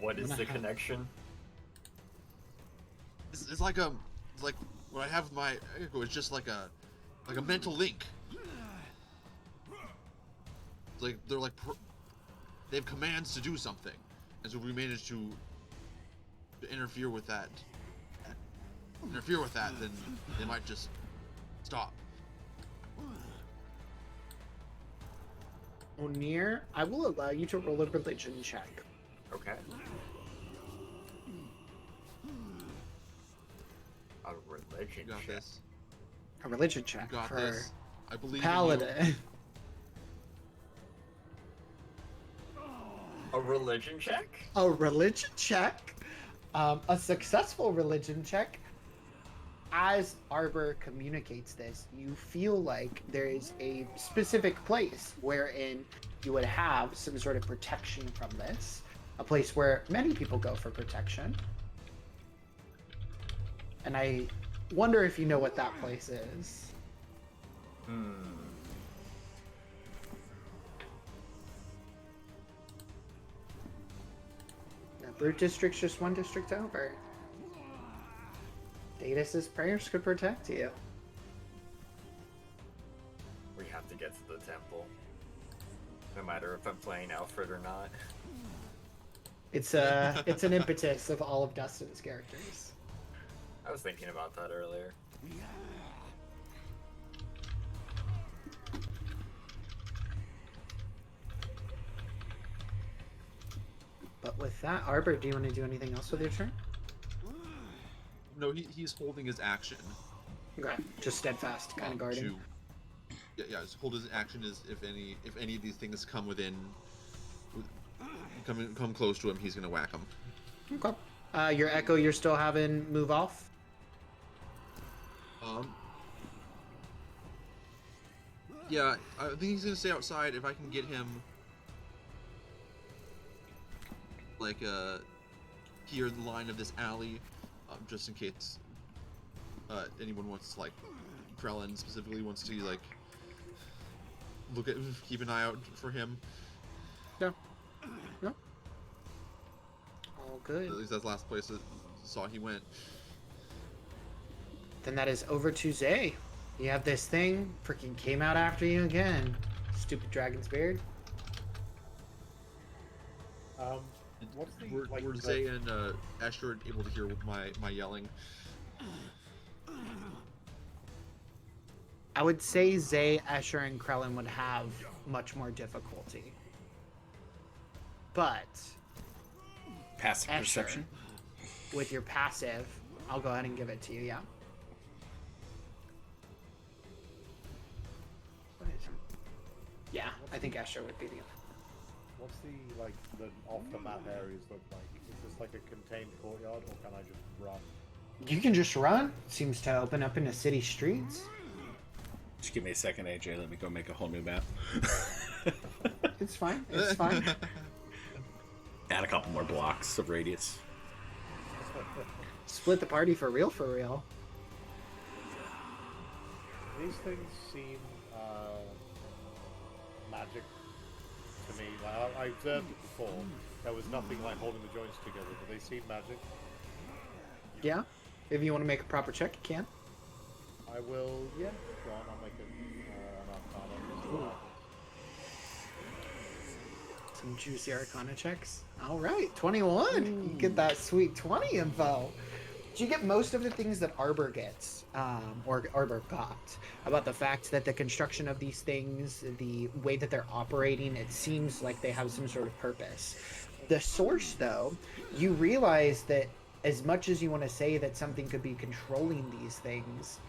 What is the connection? It's like what I have with my echo is just like a mental link. It's like they're like they have commands to do something, and so if we manage to interfere with that, then they might just stop. O'Near, I will allow you to roll a religion check. Okay. A religion You got check. this. A religion check You got for this. I believe in you. Paladin. A religion check? A religion check. A successful religion check. As Arbor communicates this, you feel like there is a specific place wherein you would have some sort of protection from this. A place where many people go for protection. And I wonder if you know what that place is. The Brute District's just one district over. Datus's prayers could protect you. We have to get to the temple. No matter if I'm playing Alfred or not. It's an impetus of all of Dustin's characters. I was thinking about that earlier. But with that, Arbor, do you want to do anything else with your turn? No, he's holding his action. Okay, just steadfast, kind of guarding. Yeah, just hold his action as if any of these things come come close to him, he's gonna whack them. Okay. Your Echo, you're still having move off? Yeah, I think he's gonna stay outside if I can get him like here in the line of this alley, just in case anyone wants to, like Krellin specifically wants to like keep an eye out for him. No. No. All good. At least that's the last place I saw he went. Then that is over to Zay. You have this thing, freaking came out after you again. Stupid dragon's beard. What's the Were Zay and Esher able to hear my yelling? I would say Zay, Escher, and Krellin would have much more difficulty. But Passive Escher, perception. with your passive, I'll go ahead and give it to you, yeah. What is it? Yeah, I think Escher would be the What's the off the map areas look like? Is this like a contained courtyard, or can I just run? You can just run. Seems to open up into city streets. Just give me a second, AJ. Let me go make a whole new map. It's fine. It's fine. Add a couple more blocks of radius. Split the party for real, for real. These things seem magic to me. Like I observed it before. There was nothing like holding the joints together, but they seem magic. Yeah. If you want to make a proper check, you can. I will. Yeah. Go on. I'll make an Arcana. Some juicy Arcana checks. All right, 21. You get that sweet 20 info. Do you get most of the things that Arbor gets, or Arbor got, about the fact that the construction of these things, the way that they're operating, it seems like they have some sort of purpose. The source, though, you realize that as much as you want to say that something could be controlling these things,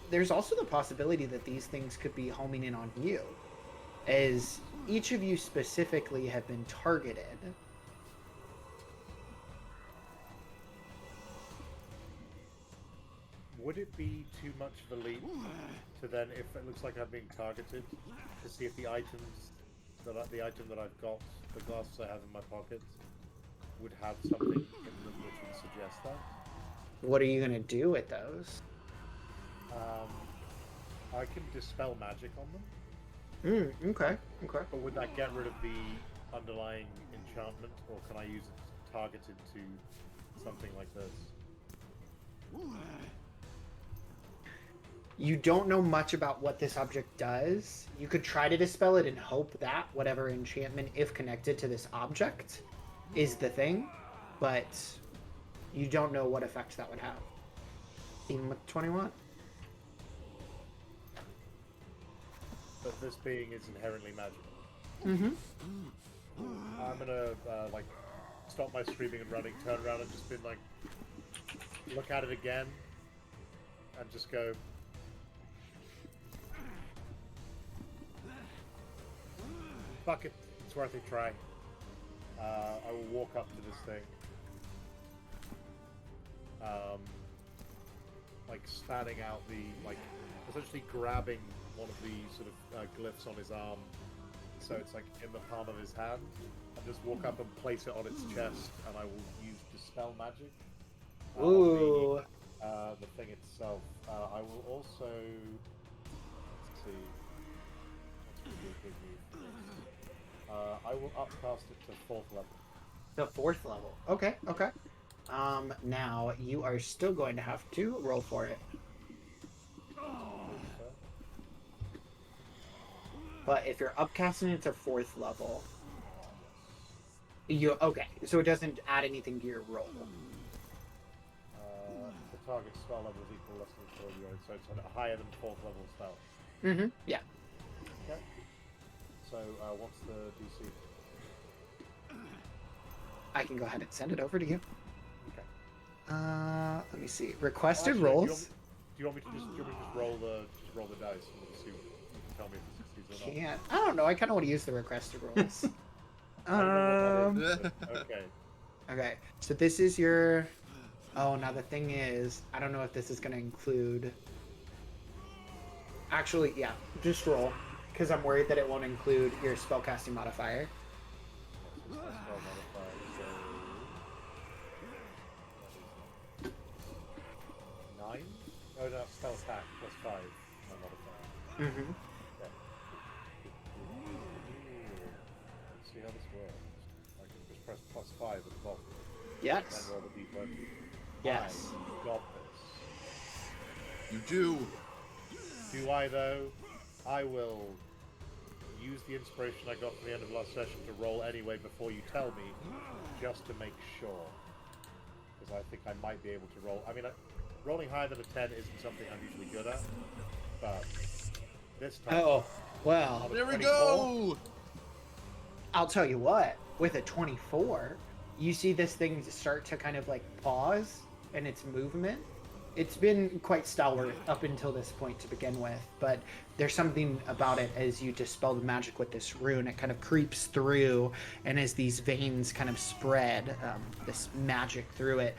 there's also the possibility that these things could be homing in on you, as each of you specifically have been targeted. Would it be too much of a leap to then, if it looks like I'm being targeted, to see if the item that I've got, the glasses I have in my pockets, would have something in them which would suggest that? What are you going to do with those? I can dispel magic on them. Okay. But would that get rid of the underlying enchantment, or can I use it targeted to something like this? You don't know much about what this object does. You could try to dispel it and hope that whatever enchantment, if connected to this object, is the thing, but you don't know what effect that would have. Even with 21. But this being is inherently magical. Mm-hmm. I'm gonna stop my screaming and running, turn around and just look at it again, and just go. Fuck it, it's worth a try. I will walk up to this thing, spanning out essentially grabbing one of the sort of glyphs on his arm, so it's in the palm of his hand, and just walk up and place it on its chest, and I will use Dispel Magic. Ooh. The thing itself. I will also. Let's see. What's really a good move for this? I will upcast it to 4th level. The 4th level. Okay. Now you are still going to have to roll for it. But if you're upcasting it to 4th level, so it doesn't add anything to your roll. The target spell level is equal to less than 4 so it's a higher than 4th level spell. Mm-hmm. Yeah. Okay. So what's the DC? I can go ahead and send it over to you. Okay. Let me see. Requested Actually, rolls. Do you want me to just roll the dice and we'll see? You can tell me if it succeeds or not. Can't. I don't know. I kind of want to use the requested rolls. I don't know what that is, but okay. Okay. So this is your. Oh, now the thing is, I don't know if this is going to include. Actually, yeah, just roll, because I'm worried that it won't include your spellcasting modifier. So it's my spell modifier, so 9? Oh no, spell attack plus 5. My modifier. Mm-hmm. Okay. Let's see how this works. I can just press plus 5 at the bottom. Yes. And roll the d20. Yes. I got this. You do. Do I though? I will use the inspiration I got from the end of last session to roll anyway before you tell me, just to make sure. Because I think I might be able to roll. I mean, rolling higher than a 10 isn't something I'm usually good at, but this time. Oh, well, on a There we 24, go! I'll tell you what, with a 24, you see this thing start to kind of like pause in its movement. It's been quite stalwart up until this point to begin with, but there's something about it as you dispel the magic with this rune. It kind of creeps through, and as these veins kind of spread this magic through it,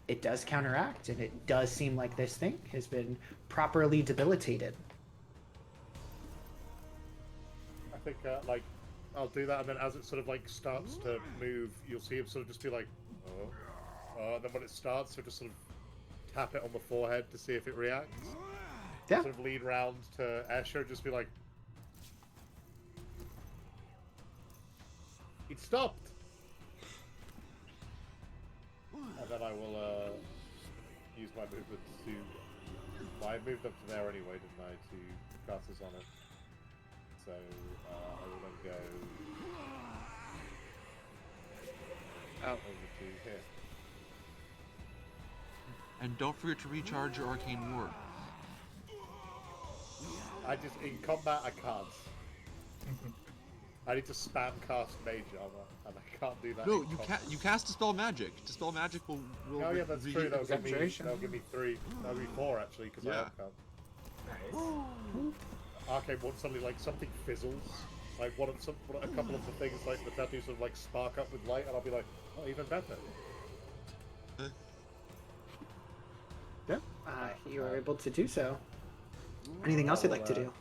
it does counteract, and it does seem like this thing has been properly debilitated. I think, like, I'll do that, and then as it sort of, like, starts to move, you'll see him sort of just be like, oh. And then when it starts, he'll just sort of tap it on the forehead to see if it reacts. Yeah. Sort of lean round to Esher, just be like, it stopped! And then I will, use my movement to... Well, I moved up to there anyway, didn't I, to cast this on it. So, I will then go... over to here. And don't forget to recharge your arcane ward. I just, in combat, I can't. I need to spam cast mage armor, and I can't do that. No, in you combat. you cast Dispel Magic. Dispel Magic will Oh yeah, that's true. That'll give me concentration. 3. That'll be 4 actually, because I Yeah. have cast. Nice. Arcane ward suddenly like something fizzles. Like a couple of the things like the tattoos sort of like spark up with light, and I'll be like, oh, even better. Yeah. You are able to do so. Anything else you'd like to do?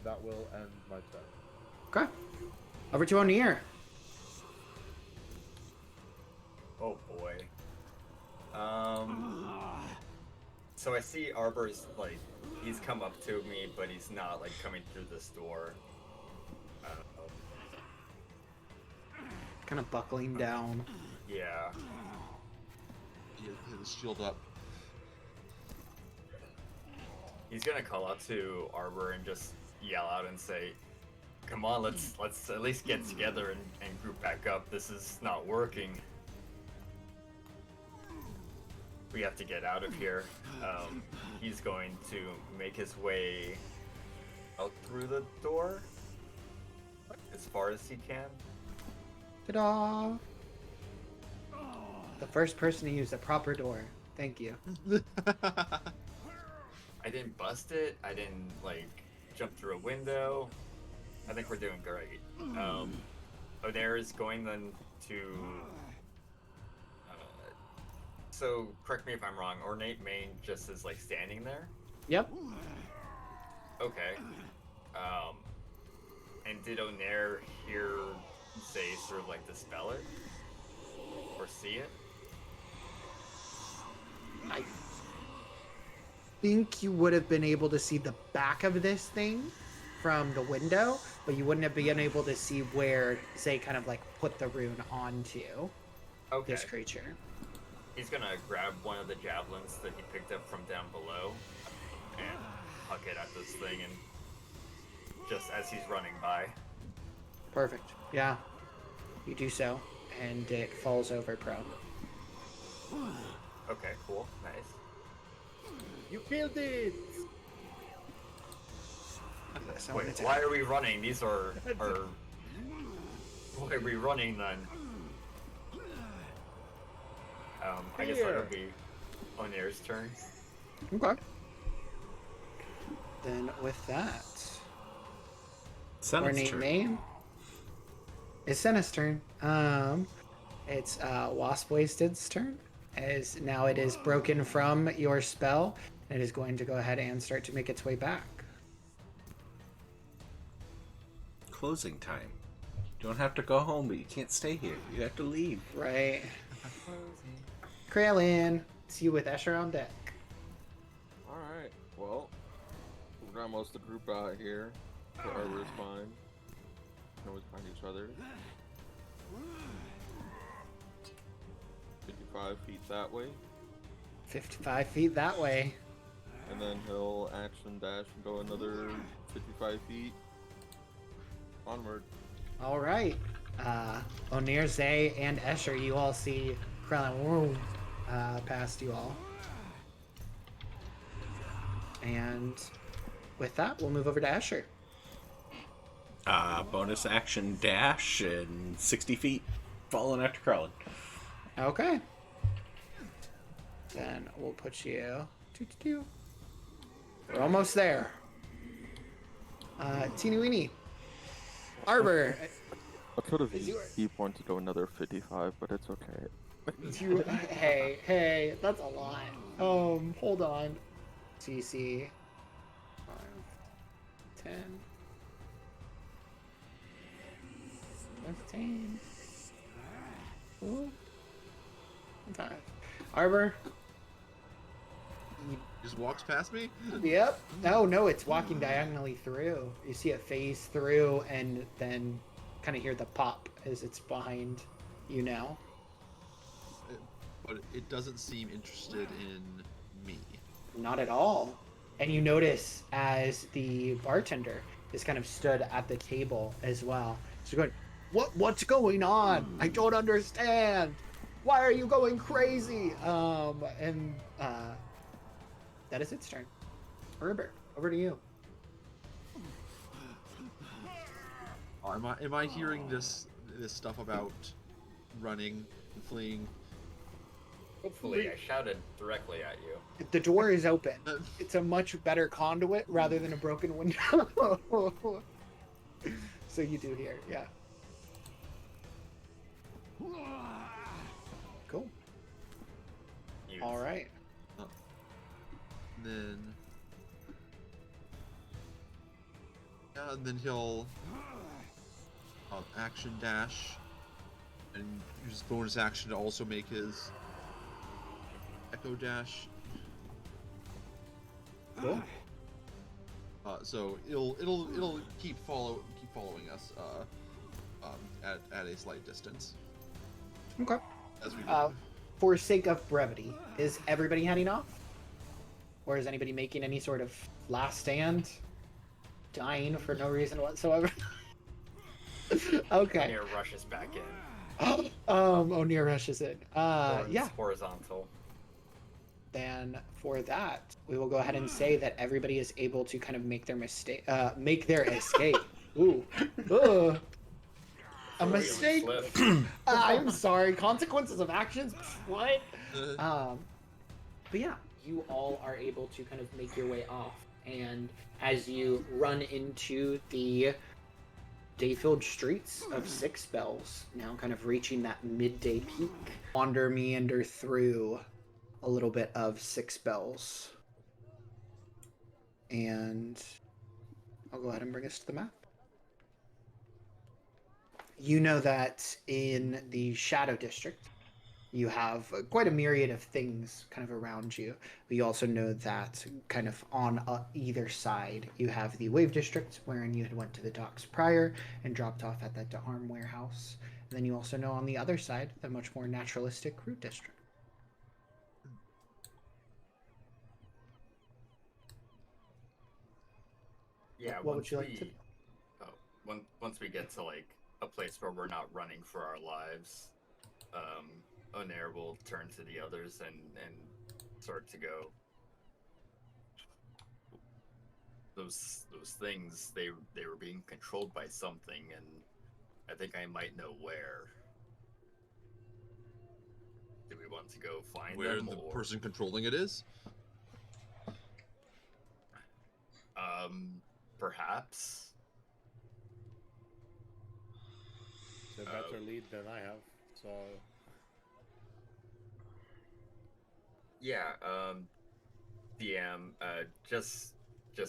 That will end my turn. Okay. Over to O'Neill. Oh boy. So I see Arbor's like he's come up to me, but he's not like coming through this door. Kind of buckling down. Yeah. Get his shield up. He's gonna call out to Arbor and just yell out and say, "Come on, let's at least get together and group back up. This is not working. We have to get out of here." He's going to make his way out through the door as far as he can. Ta-da! The first person to use a proper door. Thank you. I didn't bust it. I didn't like jump through a window. I think we're doing great. Odair is going then to. So correct me if I'm wrong. Ornate Main just is like standing there. Yep. Okay. And did Onair hear say sort of like dispel it or see it? I think you would have been able to see the back of this thing from the window, but you wouldn't have been able to see where Zay kind of like put the rune onto Okay. this creature. He's gonna grab one of the javelins that he picked up from down below and huck it at this thing, and just as he's running by. Perfect. Yeah. You do so, and it falls over prone. Okay, cool, nice. You killed it! Wait, why are we running? These are. Why are we running then? I guess that'll be Onair's turn. Okay. Then with that, Senate's Ornate turn. Main. It's Senna's turn. It's Wasp Wasted's turn. As now it is broken from your spell, it is going to go ahead and start to make its way back. Closing time. You don't have to go home, but you can't stay here. You have to leave. Right. Kralin, it's you with Esher on deck. Alright, well, we're gonna most of the group out here. The arbor is fine. We can always find each other. 55 feet that way. 55 feet that way. and then he'll action dash and go another 55 feet onward. All right. Onir, Zay, and Escher, you all see Krellin past you all. And with that, we'll move over to Escher. Bonus action dash and 60 feet following after Krellin. Okay. Then we'll put you. We're almost there. Teeny weeny. Arbor. I could have Is used yours. key point to go another 55, but it's okay. Hey, that's a lot. Hold on. CC. 5, 10, 15. Ooh. 5. Arbor. Just walks past me? Yep. No, it's walking diagonally through. You see it phase through and then kind of hear the pop as it's behind you now. But it doesn't seem interested in me. Not at all. And you notice as the bartender is kind of stood at the table as well. So going, what's going on? I don't understand. Why are you going crazy? That is its turn. Herbert, over to you. Oh, am I hearing this stuff about running and fleeing? Hopefully, I shouted directly at you. The door is open. It's a much better conduit rather than a broken window. So you do hear, yeah. Cool. Use. All right. Then he'll action dash and use his bonus action to also make his echo dash. Cool. So it'll keep following us at a slight distance Okay. as we go. For sake of brevity, is everybody heading off? Or is anybody making any sort of last stand? Dying for no reason whatsoever? Okay. Onir rushes back in. O'Neill rushes in. Horns Yeah. Horizontal. Then for that, we will go ahead and say that everybody is able to kind of make their make their escape. Ooh. Ugh. A mistake. I'm sorry. Consequences of actions. What? But yeah, you all are able to kind of make your way off, and as you run into the day-filled streets of Six Bells, now kind of reaching that midday peak, meander through a little bit of Six Bells, and I'll go ahead and bring us to the map. You know that in the Shadow District, you have quite a myriad of things kind of around you. But you also know that kind of on either side, you have the Wave District, wherein you had went to the docks prior and dropped off at that arm warehouse. And then you also know on the other side, the much more naturalistic Root District. Yeah. What would you like to do? Once we get to like a place where we're not running for our lives, Onair will turn to the others and start to go. Those things, they were being controlled by something, and I think I might know where. Do we want to go find Where them? the or... person controlling it is? Perhaps. It's a better lead than I have, so. Yeah, DM, just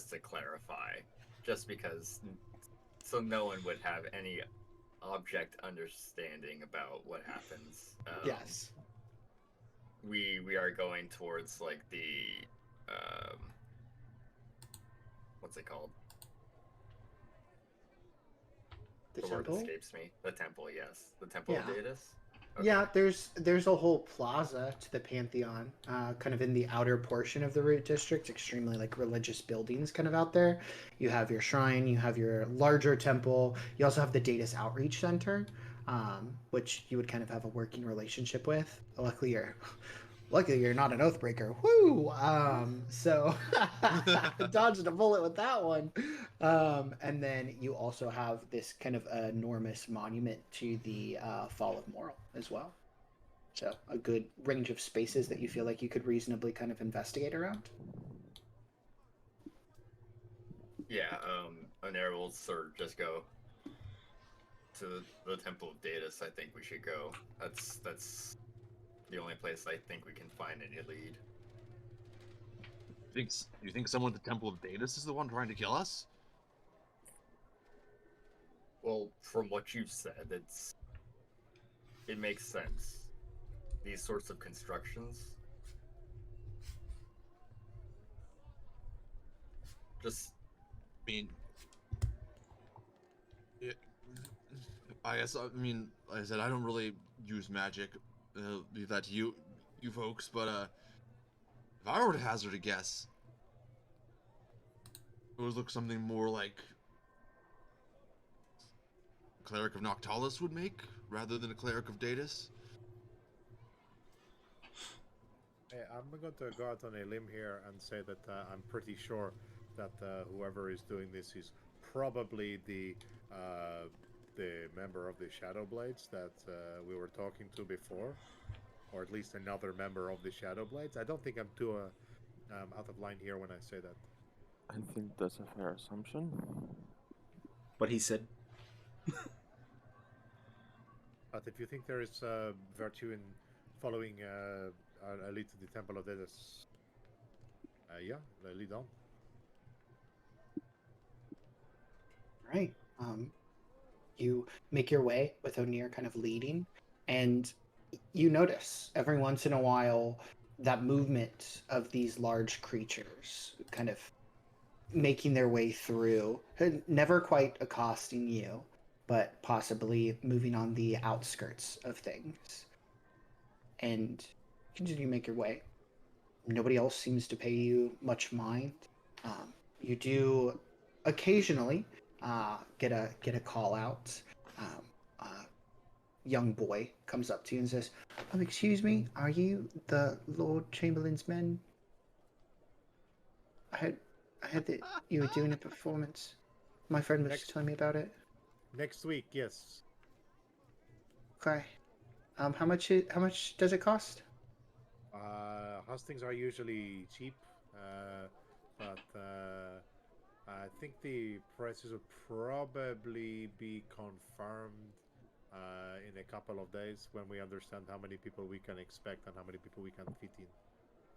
to clarify, just because, so no one would have any object understanding about what happens. Yes. We are going towards like the, what's it called? The word temple? escapes me. The temple, yes. The temple of Yeah. Daedus? Yeah, there's a whole plaza to the Pantheon, kind of in the outer portion of the root district, extremely like religious buildings kind of out there. You have your shrine, you have your larger temple, you also have the Datus Outreach Center, which you would kind of have a working relationship with. Luckily you're not an Oathbreaker. Woo! So dodged a bullet with that one. And then you also have this kind of enormous monument to the fall of Moral as well. So a good range of spaces that you feel like you could reasonably kind of investigate around. Yeah, Onair will sort of just go to the Temple of Datus. I think we should go. That's the only place I think we can find any lead. You think someone at the Temple of Datus is the one trying to kill us? Well, from what you've said, it makes sense. These sorts of constructions. Just I mean, it, I guess I mean, like I said, I don't really use magic. Leave that to you folks. But if I were to hazard a guess, it would look something more like a cleric of Noctalis would make, rather than a cleric of Datus. Hey, I'm going to go out on a limb here and say that I'm pretty sure that whoever is doing this is probably the member of the Shadow Blades that we were talking to before, or at least another member of the Shadow Blades. I don't think I'm too out of line here when I say that. I think that's a fair assumption. What he said. But if you think there is virtue in following a lead to the Temple of Daedalus, yeah, lead on. Right. You make your way with O'Neill kind of leading, and you notice every once in a while that movement of these large creatures kind of making their way through, never quite accosting you, but possibly moving on the outskirts of things. And continue to make your way. Nobody else seems to pay you much mind. You do occasionally get a call out. Um, Young boy comes up to you and says, excuse me, are you the Lord Chamberlain's men? I heard that you were doing a performance. My friend was telling me about it. Next week, yes. Okay. How much does it cost? Hostings are usually cheap, but I think the prices will probably be confirmed in a couple of days when we understand how many people we can expect and how many people we can fit in.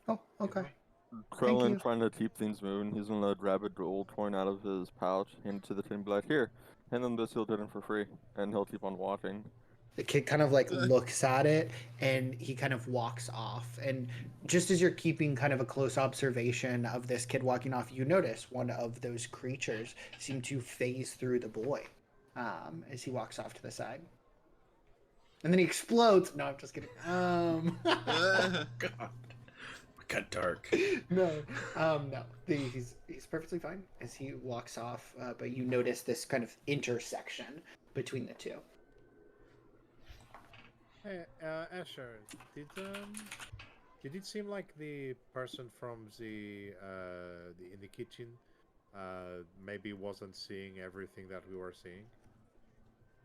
Oh, okay. Krillin, you. trying to keep things moving, he's gonna grab a gold coin out of his pouch, hand it to the kid and be like, here, hand him this, he'll get him for free. And he'll keep on walking. The kid kind of like looks at it and he kind of walks off. And just as you're keeping kind of a close observation of this kid walking off, you notice one of those creatures seem to phase through the boy as he walks off to the side. And then he explodes. No, I'm just kidding. God. We got dark. No. No. He's perfectly fine as he walks off. But you notice this kind of intersection between the two. Hey, Esher, did it seem like the person from the in the kitchen maybe wasn't seeing everything that we were seeing?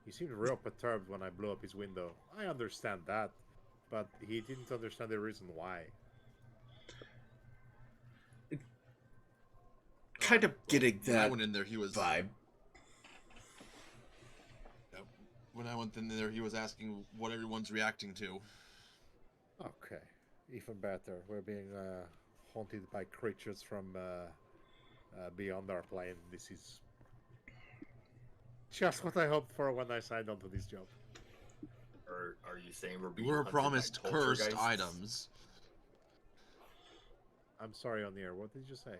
He seemed real perturbed when I blew up his window. I understand that, but he didn't understand the reason why. Kind of getting When I that went in there, he was vibe. When I went in there, he was asking what everyone's reacting to. Okay, even better. We're being haunted by creatures from beyond our plane. This is just what I hoped for when I signed onto this job. Or are you saying we're We being were hunted by promised cursed poltergeists? items. I'm sorry, on the air. What did you say?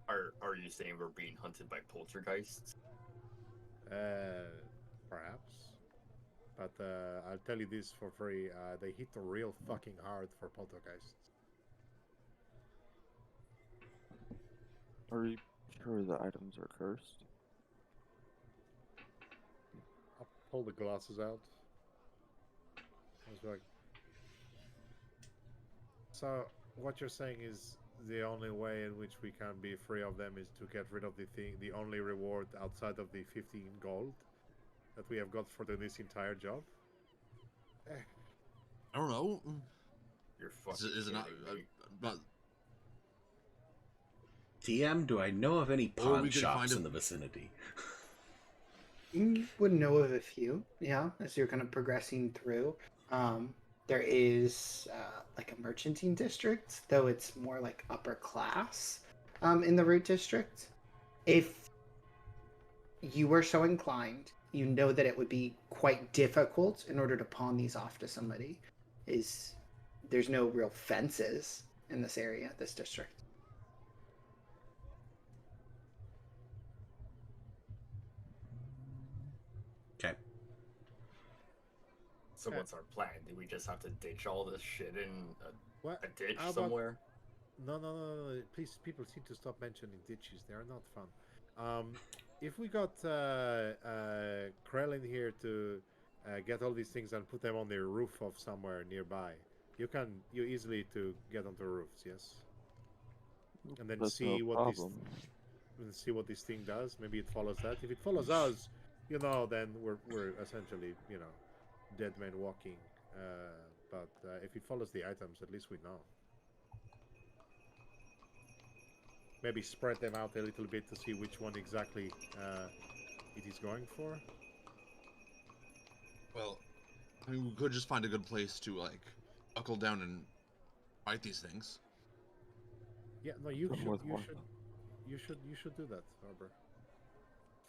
Are you saying we're being hunted by poltergeists? Perhaps. But I'll tell you this for free: they hit real fucking hard for poltergeists. Are you sure the items are cursed? I'll pull the glasses out. I was like, so what you're saying is the only way in which we can be free of them is to get rid of the thing, the only reward outside of the 15 gold that we have got for this entire job? I don't know. You're fucking Is it not? kidding me. Not DM, do I know of any Or pawn we could shops find a- in the vicinity? You would know of a few, yeah, as you're kind of progressing through. There is like a merchanting district, though it's more like upper class in the root district. If you were so inclined, you know that it would be quite difficult in order to pawn these off to somebody. Is there's no real fences in this area, this district. Okay. So what's our plan? Do we just have to ditch all this shit in What? a ditch How about- somewhere? No. Please, people seem to stop mentioning ditches. They are not fun. If we got Krell in here to get all these things and put them on the roof of somewhere nearby, you easily to get onto roofs, yes. And then That's see no what problem. this thing does. Maybe it follows that. If it follows us, then we're essentially dead men walking. But if it follows the items, at least we know. Maybe spread them out a little bit to see which one exactly it is going for. Well, I mean, we could just find a good place to like buckle down and fight these things. Yeah, no, I'm worthwhile. you should do that, Arbor.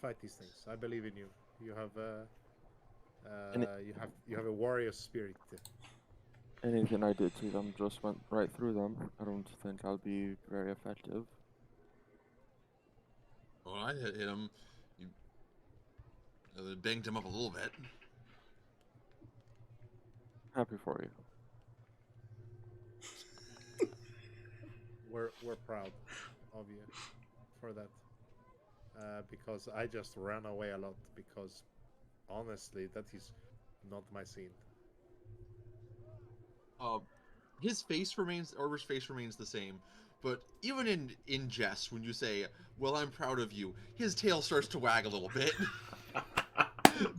Fight these things. I believe in you. You have you have a warrior spirit. Anything I did to them just went right through them. I don't think I'll be very effective. Well, I hit him. You banged him up a little bit. Happy for you. We're proud of you for that. Because I just ran away a lot because honestly that is not my scene. His face remains, Orber's face remains the same, but even in jest, when you say, "Well, I'm proud of you," his tail starts to wag a little bit.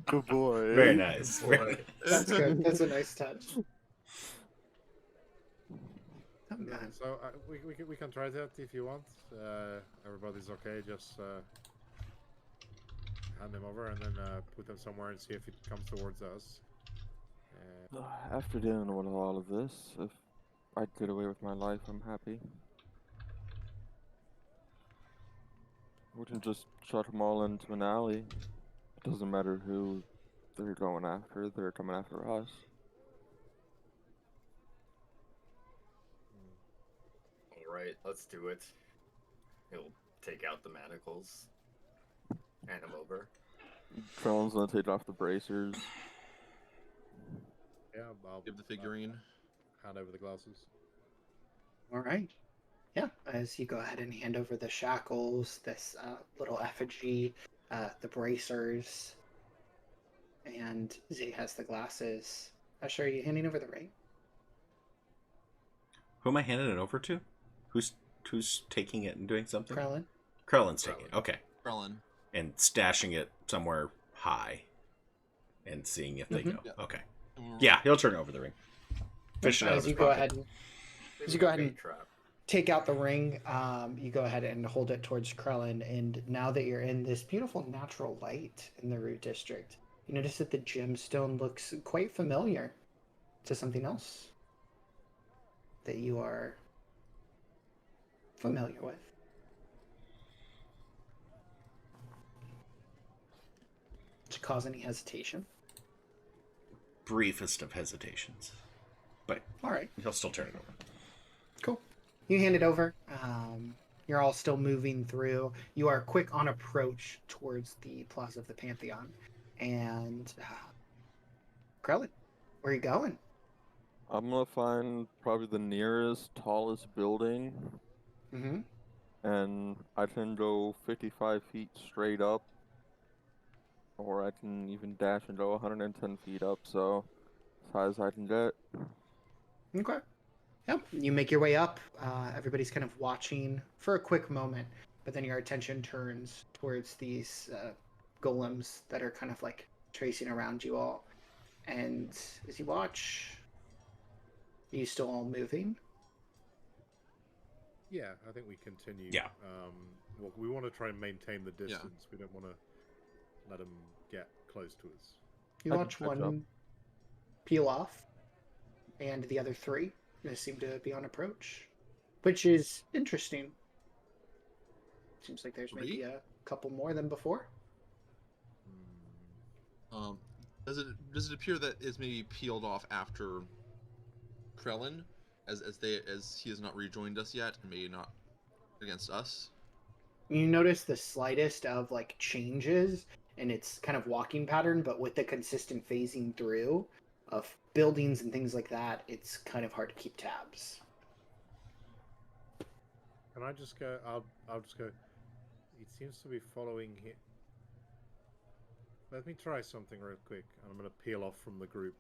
Good boy. Very nice. Boy. That's good. That's a nice touch. Oh, Yeah, man. so we can try that if you want. Everybody's okay. Just hand them over and then put them somewhere and see if it comes towards us. After dealing with all of this, if I get away with my life, I'm happy. We can just shut them all into an alley. It doesn't matter who they're going after. They're coming after us. All right, let's do it. He'll take out the manacles. Hand them over. Crone's gonna take off the bracers. Yeah, I'll Give the figurine. hand over the glasses. All right. Yeah, as you go ahead and hand over the shackles, this little effigy, the bracers, and Zay has the glasses. Esher, are you handing over the ring? Who am I handing it over to? Who's taking it and doing something? Krellin? Krellin's taking it. Okay. Krellin. And stashing it somewhere high and seeing if they go. Yeah. Okay. Yeah, he'll turn over the ring. Fish it out of As his you go pocket. ahead and Maybe you go a ahead and bait trap. take out the ring, you go ahead and hold it towards Krellin, and now that you're in this beautiful natural light in the root district, you notice that the gemstone looks quite familiar to something else that you are familiar with. To cause any hesitation. Briefest of hesitations. But All right. he'll still turn it over. Cool. You hand it over. You're all still moving through. You are quick on approach towards the Plaza of the Pantheon. And Krellin, where are you going? I'm gonna find probably the nearest, tallest building, Mm-hmm. and I can go 55 feet straight up, or I can even dash and go 110 feet up, so as high as I can get. Okay. Yep. You make your way up. Everybody's kind of watching for a quick moment, but then your attention turns towards these golems that are kind of like tracing around you all. And as you watch, are you still all moving? Yeah, I think we continue. Yeah. Well, we want to try and maintain the Yeah. distance. We don't want to let them get close to us. You I can watch catch up. one peel off, and the other three seem to be on approach, which is interesting. Seems like there's maybe Three? a couple more than before. Um, does it appear that it's maybe peeled off after Krellin, as he has not rejoined us yet, and maybe not against us? You notice the slightest of like changes in its kind of walking pattern, but with the consistent phasing through of buildings and things like that, it's kind of hard to keep tabs. Can I just go? I'll just go. It seems to be following here. Let me try something real quick. I'm going to peel off from the group,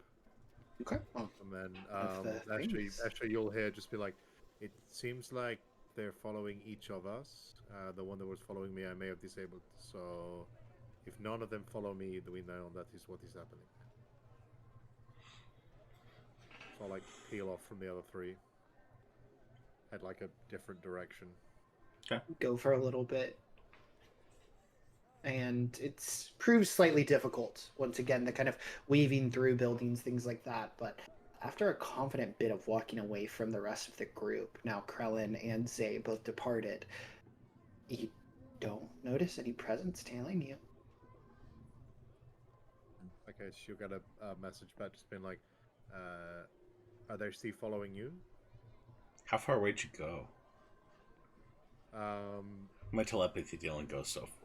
Okay. Oh, and then Of the things. actually, you'll hear just be like, it seems like they're following each of us. The one that was following me, I may have disabled. So, if none of them follow me, then we know that is what is happening. So I'll like peel off from the other three. Head like a different direction. go for a little bit. And it's proves slightly difficult, once again, the kind of weaving through buildings, things like that. But after a confident bit of walking away from the rest of the group, now Krellin and Zay both departed, you don't notice any presence tailing you. Okay, she'll get a message back just being like, are they still following you? How far away did you go? My My telepathy dealing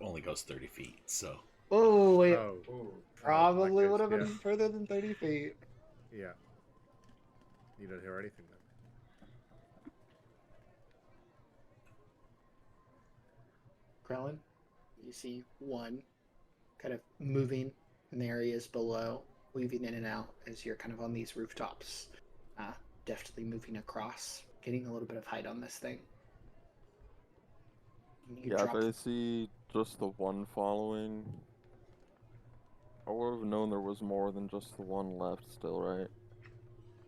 only goes 30 feet, so. Oh, wait. Oh, Probably okay, would have been yeah. further than 30 feet. Yeah. You don't hear anything then. Krellin, you see one kind of moving in the areas below, weaving in and out as you're kind of on these rooftops, deftly moving across, getting a little bit of height on this thing. You Yeah, drop if I see just the one following, I would have known there was more than just the one left still, right?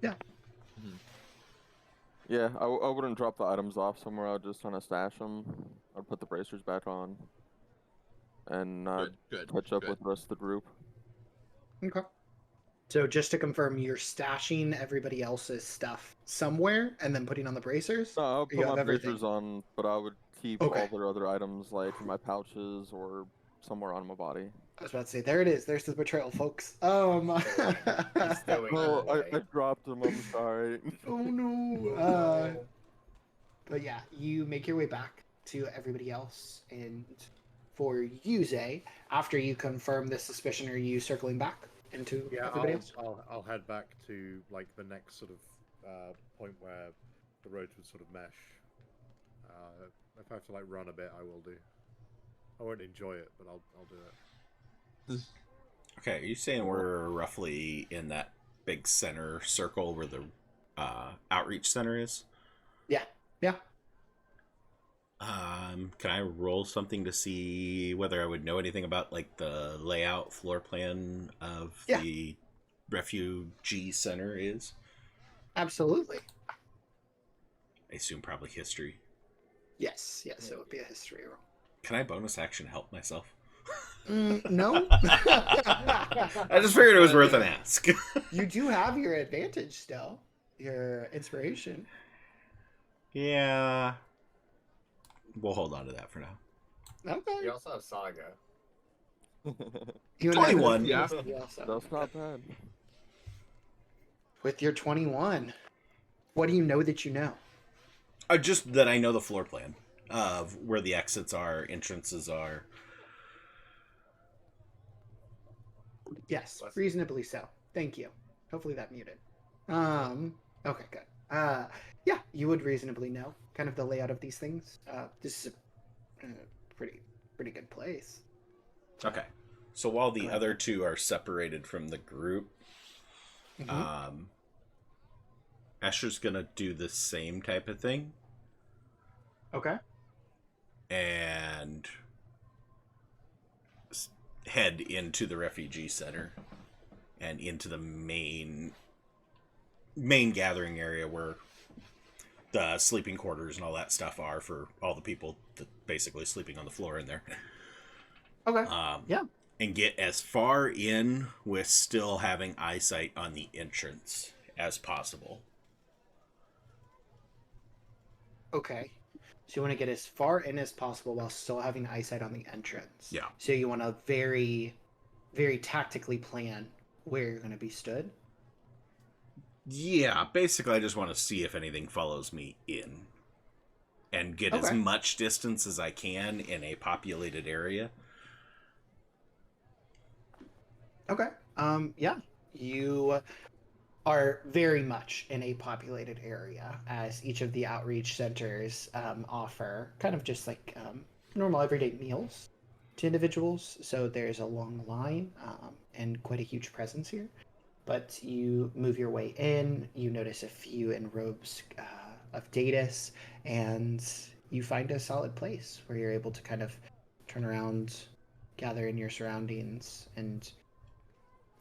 Yeah. Mhm. Yeah, I wouldn't drop the items off somewhere. I'd just kind of stash them. I'd put the bracers back on, and Good. catch up with the rest of the group. Okay. So just to confirm, you're stashing everybody else's stuff somewhere and then putting on the bracers? No, I'll Or you put my have everything? bracers on, but I would keep Okay. all their other items like in my pouches or somewhere on my body. I was about to say, there it is. There's the betrayal, folks. He's stowing Oh, them away. I dropped them. I'm sorry. Oh no. No. But yeah, you make your way back to everybody else, and for you, Zay, after you confirm the suspicion, are you circling back into Yeah, everybody else? I'll head back to like the next sort of point where the roads would sort of mesh. If I have to like run a bit, I will do. I won't enjoy it, but I'll do it. Okay, are you saying we're roughly in that big center circle where the outreach center is? Yeah. Yeah. Can I roll something to see whether I would know anything about like the layout floor plan of Yeah. the refugee center is? Absolutely. I assume probably history. Yes. Yes, it would be a history roll. Can I bonus action help myself? No. I just figured it was worth an ask. You do have your advantage still, your inspiration. Yeah. We'll hold on to that for now. Okay. You also have Saga. You 21. Yeah. That's not bad. With your 21, what do you know that you know? Just that I know the floor plan of where the exits are, entrances are. Yes, reasonably so. Thank you. Hopefully that muted. Okay, good. Yeah, you would reasonably know kind of the layout of these things. This is a pretty good place. Okay. So while the Go ahead. other two are separated from the group, Mhm. Escher's gonna do the same type of thing Okay. and head into the refugee center and into the main gathering area where the sleeping quarters and all that stuff are for all the people that basically sleeping on the floor in there. Okay. Yeah. And get as far in with still having eyesight on the entrance as possible. Okay. So you want to get as far in as possible while still having eyesight on the entrance. Yeah. So you want to very, very tactically plan where you're going to be stood. Yeah, basically I just want to see if anything follows me in. And get as Okay. much distance as I can in a populated area. Okay. Yeah. You are very much in a populated area, as each of the outreach centers offer kind of just like normal everyday meals to individuals. So there's a long line and quite a huge presence here. But you move your way in, you notice a few in robes of Datus, and you find a solid place where you're able to kind of turn around, gather in your surroundings, and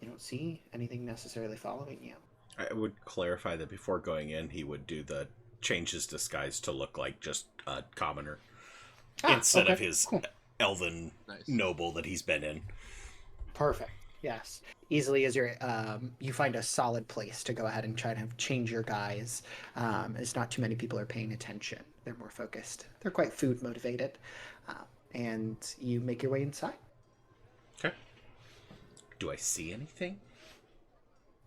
you don't see anything necessarily following you. I would clarify that before going in, he would do the change his disguise to look like just a commoner instead of his cool. elven Nice. noble that he's been in. Perfect. Yes. Easily as you're, you find a solid place to go ahead and try to change your guise. As not too many people are paying attention. They're more focused. They're quite food motivated. And you make your way inside. Okay. Do I see anything?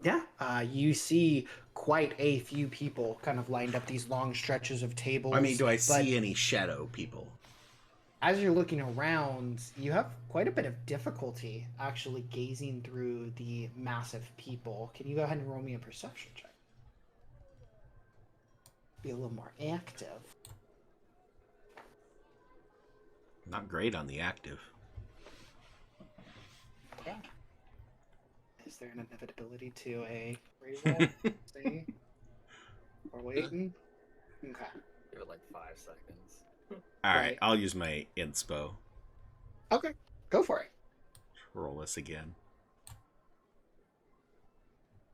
Yeah. You see quite a few people kind of lined up these long stretches of tables. I mean, do I but see any shadow people? as you're looking around, you have quite a bit of difficulty actually gazing through the massive people. Can you go ahead and roll me a perception check? Be a little more active. Not great on the active. Yeah. Is there an inevitability to a reroll? See? We're waiting? Okay. Give it like 5 seconds. All right, Right. I'll use my inspo. Okay. Go for it. Roll this again.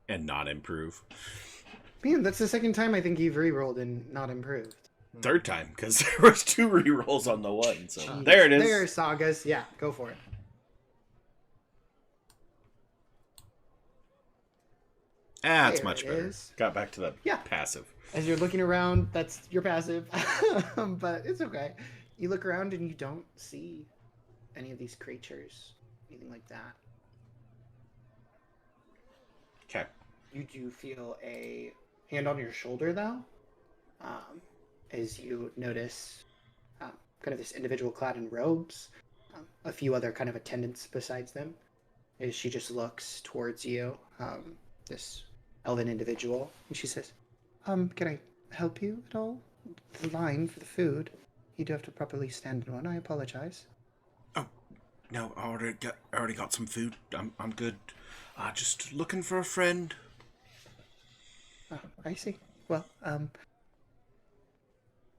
And not improve. Man, that's the second time I think you've re-rolled and not improved. Third time, because there was 2 rerolls on the one. So Jeez. there it is. There, Sagas. Yeah, go for it. That's There much it better. is. Got back to the Yeah. passive. As you're looking around, that's your passive. But it's okay. You look around and you don't see any of these creatures, anything like that. Okay. You do feel a hand on your shoulder, though, as you notice kind of this individual clad in robes, a few other kind of attendants besides them, as she just looks towards you, this elven individual, and she says, can I help you at all? The line for the food. You do have to properly stand in one. I apologize. Oh, no, I already got some food. I'm good. Just looking for a friend. Oh, I see. Well,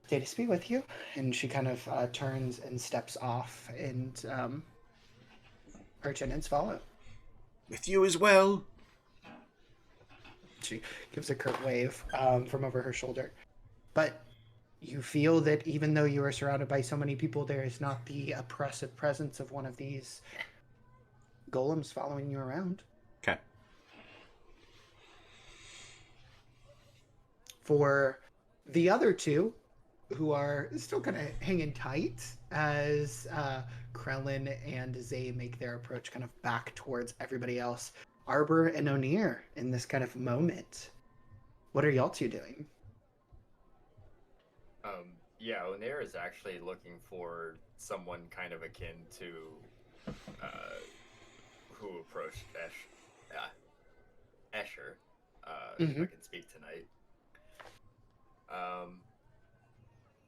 Datus be with you. And she kind of turns and steps off, and her attendants follow. With you as well. She gives a curt wave from over her shoulder. But you feel that even though you are surrounded by so many people, there is not the oppressive presence of one of these golems following you around. Okay. For the other two, who are still kind of hanging tight as Krellin and Zay make their approach kind of back towards everybody else, Arbor and O'Near in this kind of moment. What are y'all two doing? Yeah, Onair is actually looking for someone kind of akin to who approached Esh. Esher, if I can speak tonight.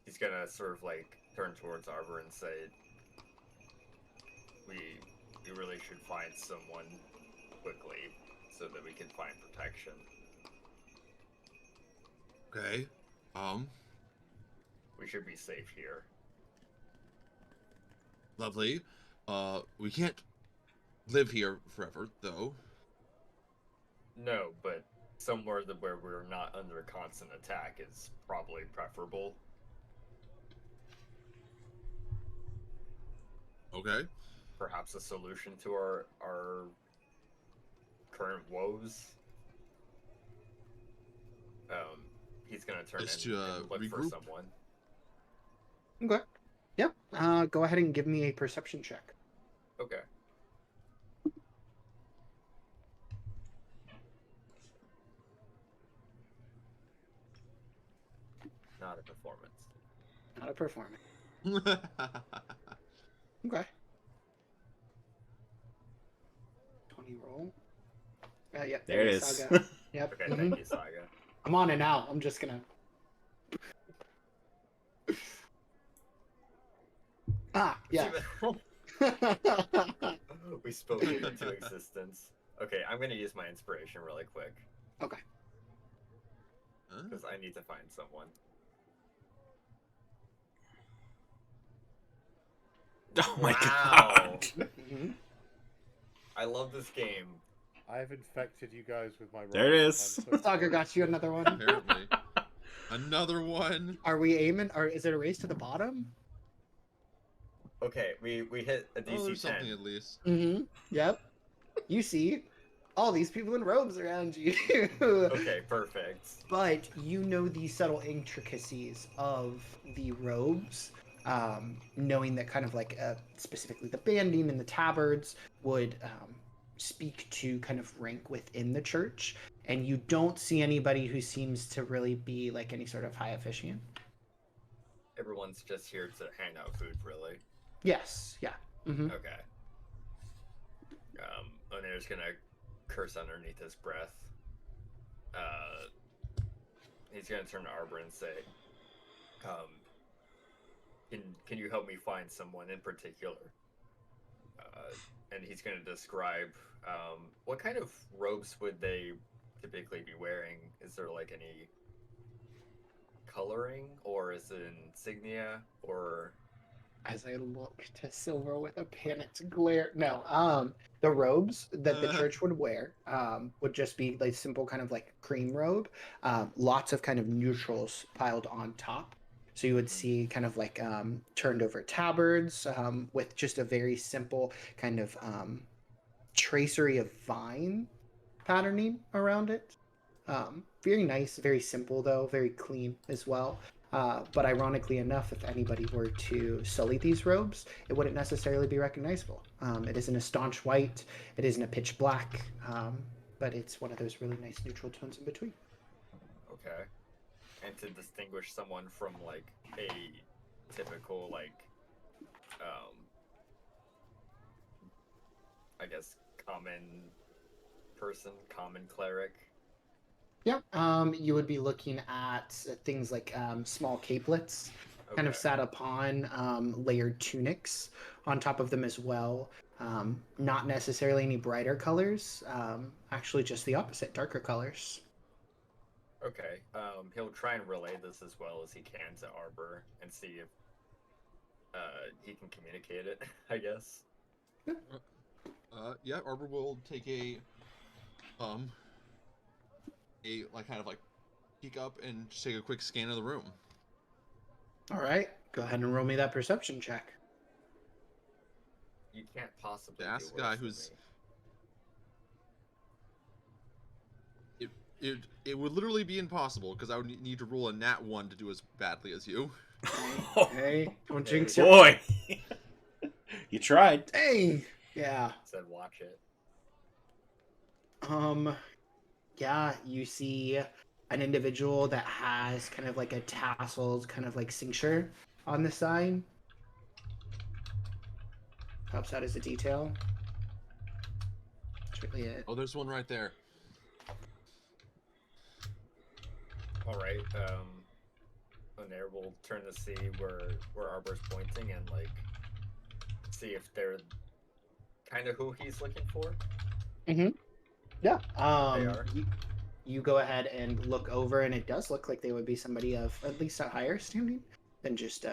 He's gonna sort of like turn towards Arbor and say, we really should find someone quickly so that we can find protection. Okay. We should be safe here. Lovely. We can't live here forever, though. No, but somewhere where we're not under constant attack is probably preferable. Okay. Perhaps a solution to our current woes. He's gonna turn and look for regroup? someone. Okay. Yep. Go ahead and give me a perception check. Okay. Not a performance. Not a performance. Okay. 20 roll. Yep. There it is. Saga. Yep. Okay, thank you, Saga. I'm on it now. I'm just gonna. Yeah. We spoke it into existence. Okay, I'm gonna use my inspiration really quick. Okay. Because I need to find someone. Oh my Wow. god. Mhm. I love this game. I've infected you guys with my. There it rolls, is. I'm so Saga sorry. got you another one. Apparently. Another one. Are we aiming? Or is it a race to the bottom? Okay, we hit a Oh, DC there's 10. something at least. Mm-hmm. Yep. You see all these people in robes around you. Okay, perfect. But you know the subtle intricacies of the robes, knowing that kind of like specifically the banding and the tabards would speak to kind of rank within the church, and you don't see anybody who seems to really be like any sort of high officiant. Everyone's just here to hand out food, really. Yes, yeah. Mm-hmm. Okay. Onir's gonna curse underneath his breath. He's gonna turn to Arbor and say, can you help me find someone in particular? And he's gonna describe what kind of robes would they typically be wearing? Is there like any coloring, or is it insignia, or As I look to Silver with a panicked glare. No, the robes that the church would wear would just be like simple kind of like cream robe. Lots of kind of neutrals piled on top. So you would see kind of like turned over tabards with just a very simple kind of tracery of vine patterning around it. Very nice, very simple though, very clean as well. But ironically enough, if anybody were to sully these robes, it wouldn't necessarily be recognizable. It isn't a staunch white, it isn't a pitch black, but it's one of those really nice neutral tones in between. okay? And to distinguish someone from like a typical like, I guess common person, common cleric. Yeah, you would be looking at things like small capelets, kind of Okay. sat upon layered tunics on top of them as well. Not necessarily any brighter colors, actually just the opposite, darker colors. Okay. He'll try and relay this as well as he can to Arbor and see if he can communicate it, I guess. Yeah, Arbor will take a like kind of like peek up and just take a quick scan of the room. All right, go ahead and roll me that perception check. You can't possibly To ask do a guy worse than who's me. it would literally be impossible because I would need to roll a nat 1 to do as badly as you. Hey, don't jinx your Boy. You tried. dang. Yeah. Said watch it. Yeah, you see an individual that has kind of like a tasseled kind of like cincture on the side. Helps out as a detail. That's really it. Oh, there's one right there. All right. Onair will turn to see where Arbor's pointing and like see if they're kind of who he's looking for. Mm-hmm. Yeah. They are. You go ahead and look over, and it does look like they would be somebody of at least a higher standing than just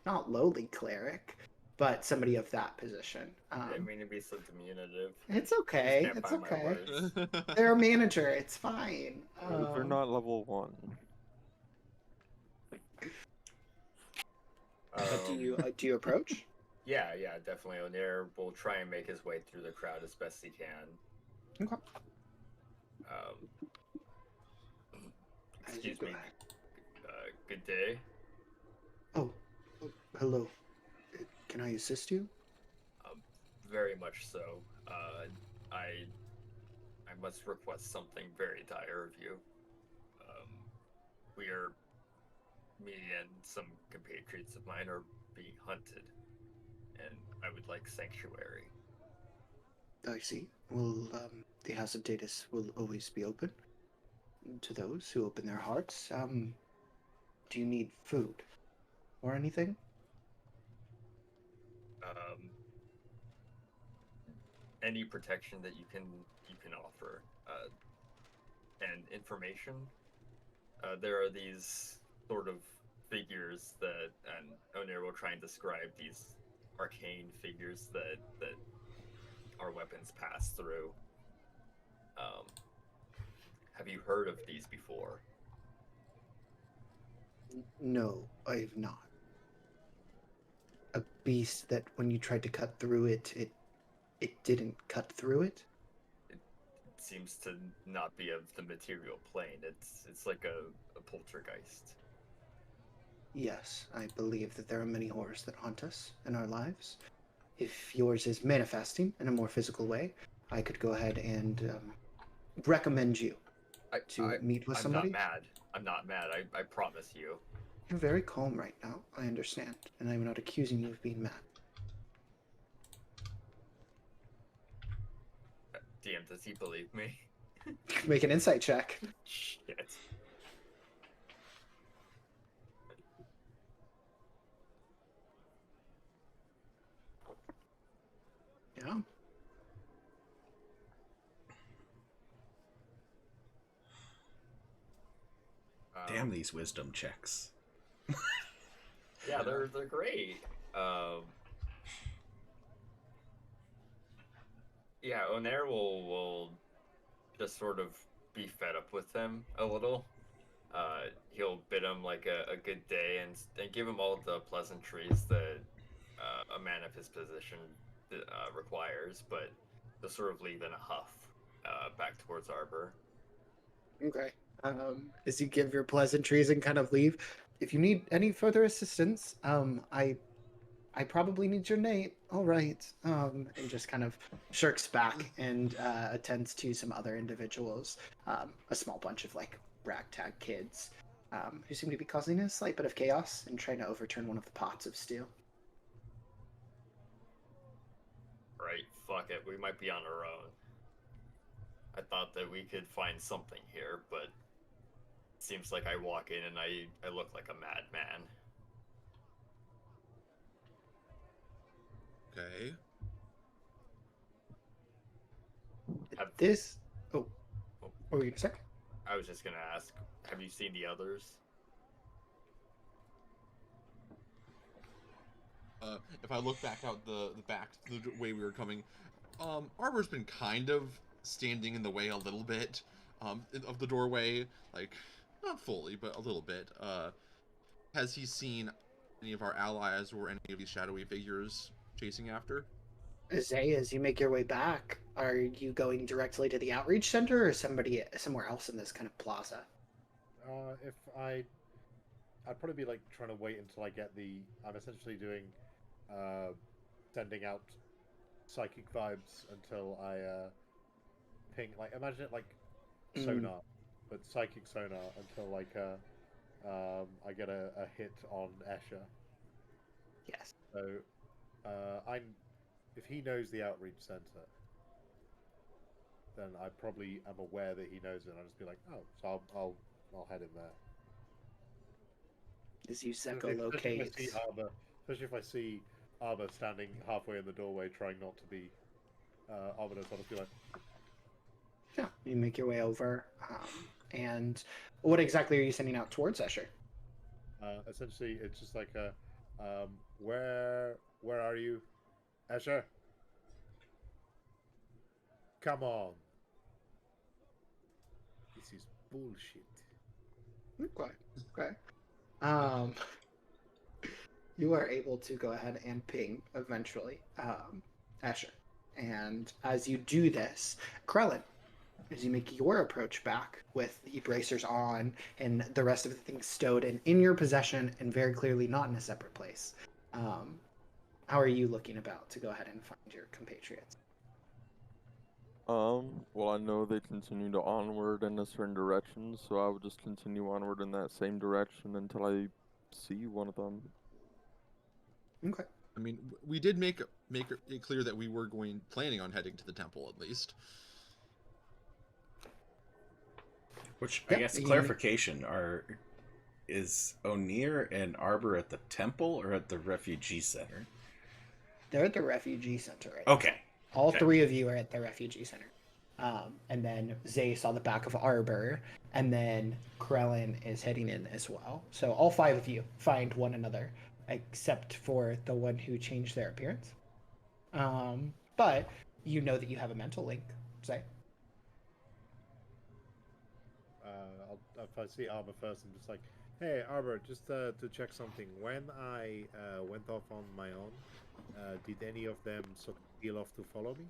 not lowly cleric, but somebody of that position. I mean to be so diminutive. It's I just okay. can't It's find my okay. words. They're a manager. It's fine. They're not level 1. But do you approach? Yeah, definitely. Onair will try and make his way through the crowd as best he can. Okay. Excuse me. Good day. Oh, hello. Can I assist you? Very much so. I must request something very dire of you. Me and some compatriots of mine are being hunted, and I would like sanctuary. I see. Well, the House of Datus will always be open to those who open their hearts. Do you need food or anything? Any protection that you can offer, and information. There are these sort of figures that, and Onair will try and describe these arcane figures that our weapons pass through. Have you heard of these before? No, I have not. A beast that when you tried to cut through it, it didn't cut through it? It seems to not be of the material plane. It's like a poltergeist. Yes, I believe that there are many horrors that haunt us in our lives. If yours is manifesting in a more physical way, I could go ahead and recommend you to meet with somebody. I'm not mad. I promise you. You're very calm right now. I understand, and I'm not accusing you of being mad. DM, does he believe me? Make an insight check. Shit. Yeah. Damn these wisdom checks. Yeah, they're great. Yeah, Onair will just sort of be fed up with them a little. He'll bid him like a good day and give him all the pleasantries that a man of his position requires, but he'll sort of leave in a huff back towards Arbor. Okay. As you give your pleasantries and kind of leave, if you need any further assistance, I probably need your Nate. All right. And just kind of shirks back and attends to some other individuals, a small bunch of like ragtag kids, who seem to be causing a slight bit of chaos and trying to overturn one of the pots of stew. Right, fuck it, we might be on our own. I thought that we could find something here, but it seems like I walk in and I look like a madman. Okay. This. Oh, what were you gonna say? I was just gonna ask, have you seen the others? If I look back out the way we were coming, Arbor's been kind of standing in the way a little bit, of the doorway, like not fully, but a little bit. Has he seen any of our allies or any of these shadowy figures chasing after? Zay, as you make your way back, are you going directly to the outreach center or somewhere else in this kind of plaza? I'd probably be like trying to wait until I get I'm essentially doing, sending out psychic vibes until I ping, like, imagine it like sonar, but psychic sonar until like I get a hit on Esher. Yes. So if he knows the outreach center, then I probably am aware that he knows it, and I'll just be like, oh, so I'll head in there. As you Especially echolocate. especially if I see Arbor standing halfway in the doorway, trying not to be ominous, I'll just be like, Yeah, you make your way over. And what exactly are you sending out towards Escher? essentially, it's just like a, where are you, Esher? Come on. This is bullshit. Okay. Okay. Um, you are able to go ahead and ping eventually, Escher. And as you do this, Krellin, as you make your approach back with the bracers on and the rest of the things stowed in your possession and very clearly not in a separate place, how are you looking about to go ahead and find your compatriots? Well, I know they continue to onward in a certain direction, so I would just continue onward in that same direction until I see one of them. Okay. I mean, we did make it clear that we were planning on heading to the temple at least. Which I Yep, guess you- clarification is O'Neill and Arbor at the temple or at the refugee center? They're at the refugee center right now. Okay. All Okay. three of you are at the refugee center. And then Zay saw the back of Arbor, and then Krellin is heading in as well. So all five of you find one another, except for the one who changed their appearance. But you know that you have a mental link, Zay. If I see Arbor first, I'm just like, hey, Arbor, just to check something. When I went off on my own, did any of them sort of peel off to follow me?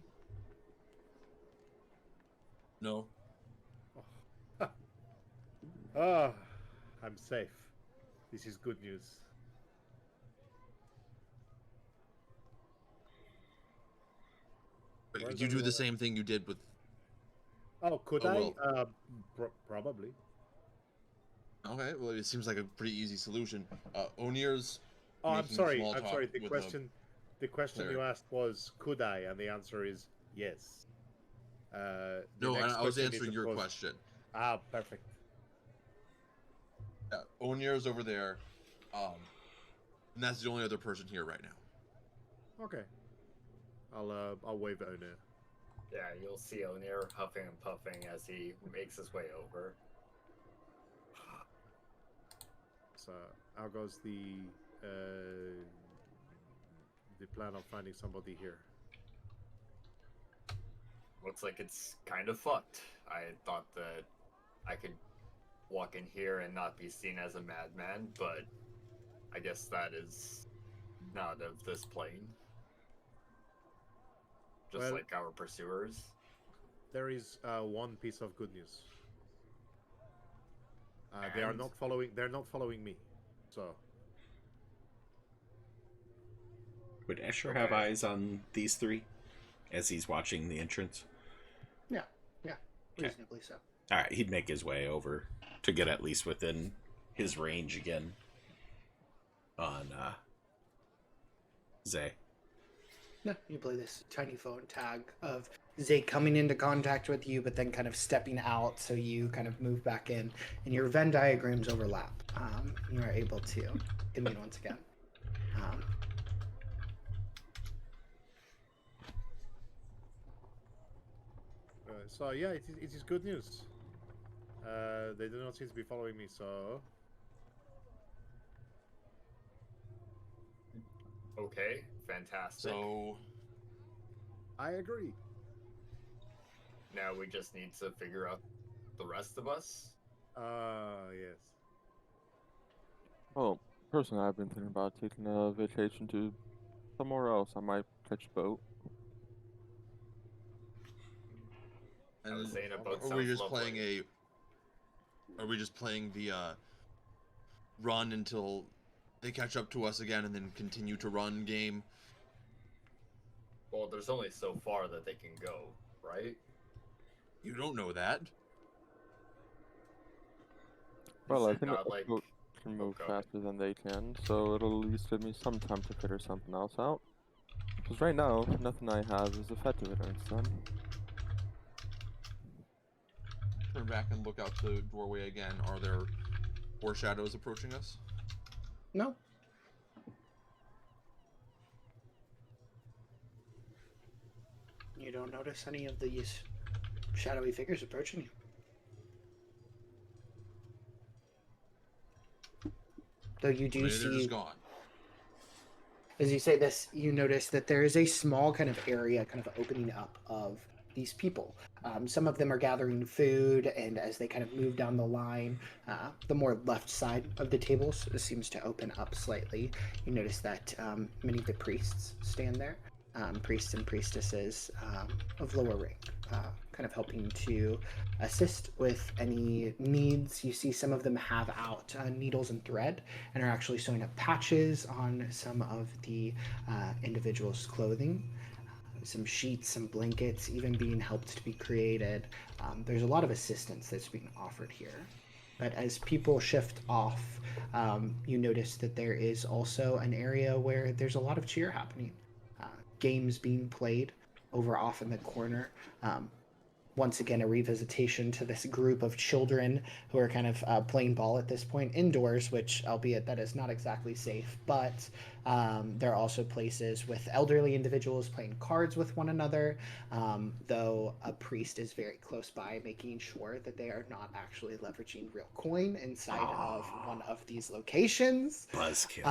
No. Ah, I'm safe. This is good news. But Where's could you do the everyone? same thing you did with? Oh, could Oh, I? well. Probably. Okay, well, it seems like a pretty easy solution. O'Neill's. Oh, I'm making sorry. small I'm talk sorry. The with question you cleric. asked was, could I? And the answer is yes. The No, next I was question is, answering of your course- question. Ah, perfect. O'Neill's over there, and that's the only other person here right now. Okay. I'll wave at O'Neill. Yeah, you'll see O'Neill huffing and puffing as he makes his way over. So, how goes the plan of finding somebody here? Looks like it's kind of fucked. I thought that I could walk in here and not be seen as a madman, but I guess that is not of this plane. Just Well- like our pursuers. There is one piece of good news. They are And? not following. They're not following me. So Would Escher have Okay. eyes on these three as he's watching the entrance? Yeah, Okay. reasonably so. All right, he'd make his way over to get at least within his range again on Zay. Yeah, you play this tiny phone tag of Zay coming into contact with you, but then kind of stepping out, so you kind of move back in, and your Venn diagrams overlap. You are able to commune once again. so yeah, it is good news. They do not seem to be following me. So Okay, fantastic. So, I agree. Now we just need to figure out the rest of us. Yes. Well, personally, I've been thinking about taking a vacation to somewhere else. I might catch a boat. I was saying a boat are we sounds just playing lovely. Are we just playing the run until they catch up to us again, and then continue to run game? Well, there's only so far that they can go, right? You don't know that. Well, I it think not a like- boat can move Okay. faster than they can, so it'll at least give me some time to figure something else out. Because right now, nothing I have is effective against them. turn back and look out the doorway again. Are there more shadows approaching us? No. You don't notice any of these shadowy figures approaching you. Though you do They're just see, gone. as you say this, you notice that there is a small kind of area kind of opening up of these people. Some of them are gathering food, and as they kind of move down the line, the more left side of the tables seems to open up slightly. You notice that many of the priests stand there, priests and priestesses of lower rank, kind of helping to assist with any needs. You see some of them have out needles and thread and are actually sewing up patches on some of the individuals' clothing. Some sheets, some blankets, even being helped to be created. There's a lot of assistance that's being offered here. But as people shift off, you notice that there is also an area where there's a lot of cheer happening. Games being played over off in the corner. Once again, a revisitation to this group of children who are kind of playing ball at this point indoors, which, albeit that is not exactly safe, but there are also places with elderly individuals playing cards with one another, though a priest is very close by, making sure that they are not actually leveraging real coin inside of one of these locations. Buzzkill.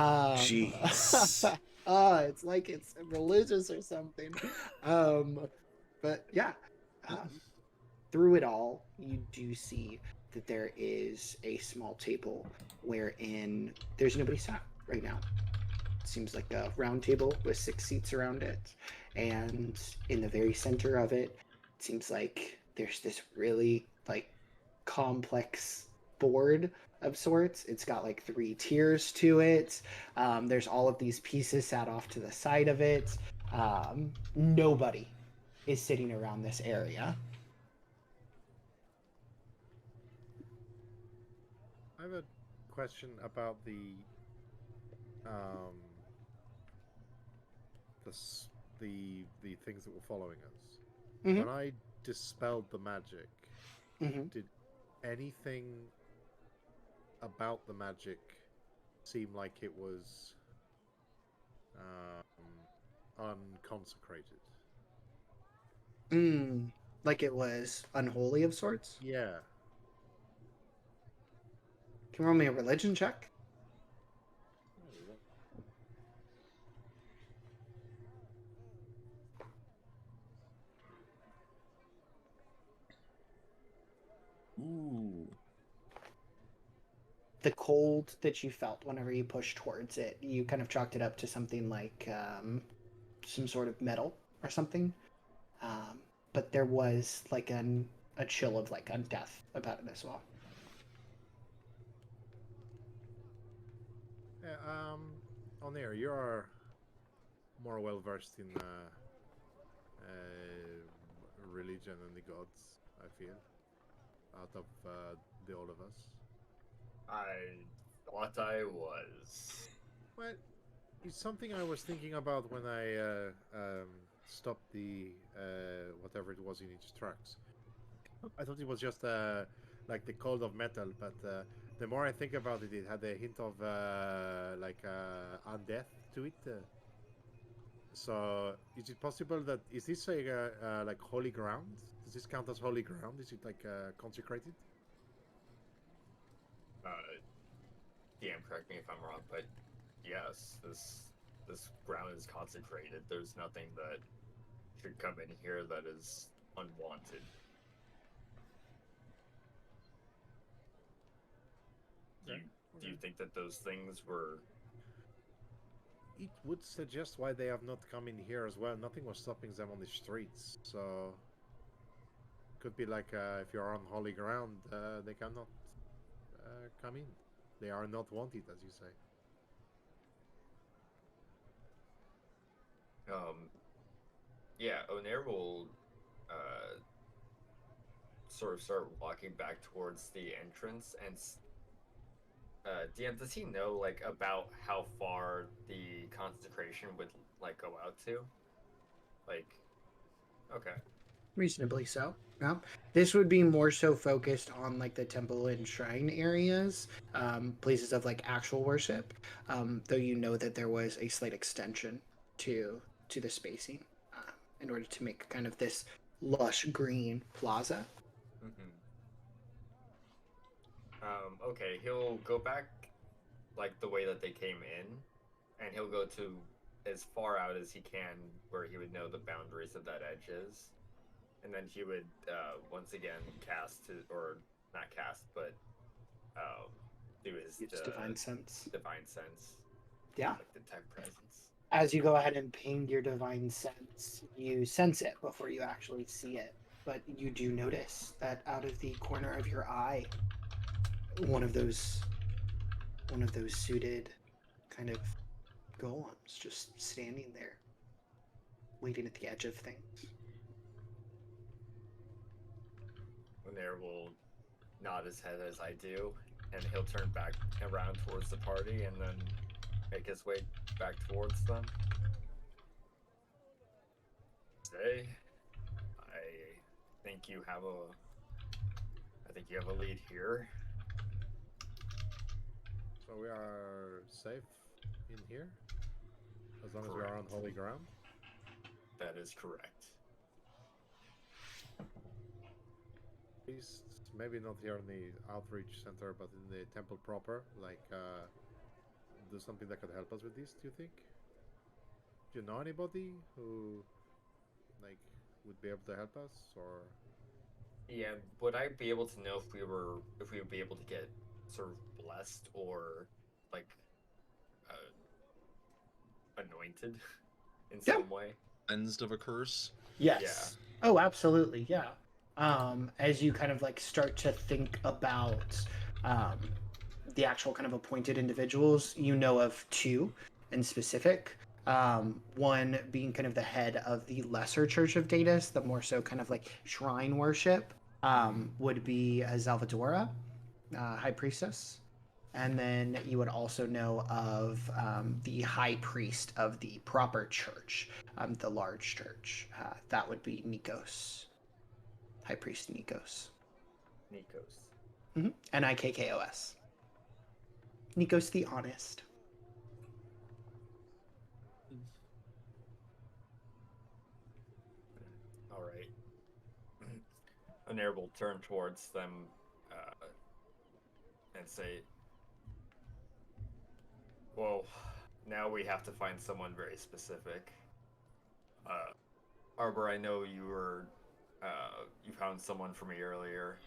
Jeez. It's like it's religious or something. But yeah. Through it all, you do see that there is a small table wherein there's nobody sat right now. It seems like a round table with 6 seats around it. And in the very center of it, it seems like there's this really like complex board of sorts. It's got like 3 tiers to it. There's all of these pieces sat off to the side of it. Nobody is sitting around this area. I have a question about um the things that were following us. Mhm. When I dispelled the magic, Mm-hmm. did anything about the magic seem like it was unconsecrated? Like it was unholy of sorts. Yeah. Can you roll me a religion check? Ooh. The cold that you felt whenever you pushed towards it, you kind of chalked it up to something like some sort of metal or something. But there was like a chill of like undeath about it as well. Yeah, on there, you're more well versed in religion and the gods, I feel, out of the all of us. I thought I was. Well, it's something I was thinking about when I stopped the whatever it was in each tracks. I thought it was just like the cold of metal, but the more I think about it, it had a hint of undeath to it. So, is it possible that is this a like holy ground? Does this count as holy ground? Is it like consecrated? DM, correct me if I'm wrong, but yes, this ground is consecrated. There's nothing that should come in here that is unwanted. Do you think that those things were? It would suggest why they have not come in here as well. Nothing was stopping them on the streets, so could be like if you're on holy ground, they cannot come in. They are not wanted, as you say. Yeah, Onair will sort of start walking back towards the entrance and DM, does he know like about how far the consecration would like go out to? Like, okay. Reasonably so. Yeah. This would be more so focused on like the temple and shrine areas, places of like actual worship. Though you know that there was a slight extension to the spacing in order to make kind of this lush green plaza. Mm-hmm. Okay, he'll go back like the way that they came in, and he'll go to as far out as he can where he would know the boundaries of that edge is. And then he would once again cast his, or not cast, but um, do his It's divine sense. divine sense, Yeah. like detect presence. As you go ahead and ping your divine sense, you sense it before you actually see it. But you do notice that out of the corner of your eye, one of those suited kind of golems just standing there, waiting at the edge of things. Lanier will nod his head as I do, and he'll turn back around towards the party and then make his way back towards them. Say, I think you have a lead here. So we are safe in here, as long as we are on Correct. holy ground. That is correct. Priests, maybe not here in the outreach center, but in the temple proper. Like, do something that could help us with this. Do you think? Do you know anybody who, like, would be able to help us, or? Yeah, would I be able to know if we would be able to get sort of blessed or like anointed in Yeah. some way? Cleansed of a curse. Yes. Oh, absolutely. Yeah. As you kind of like start to think about um, the actual kind of appointed individuals, you know of two in specific. One being kind of the head of the lesser Church of Datus, the more so kind of like shrine worship, would be Salvadora, High Priestess. And then you would also know of the high priest of the proper church, the large church. That would be Nikos, High Priest Nikos. Nikos. Nikkos. Nikos the Honest. All right. Lanier will turn towards them and say, "Well, now we have to find someone very specific. Arbor, I know you found someone for me earlier.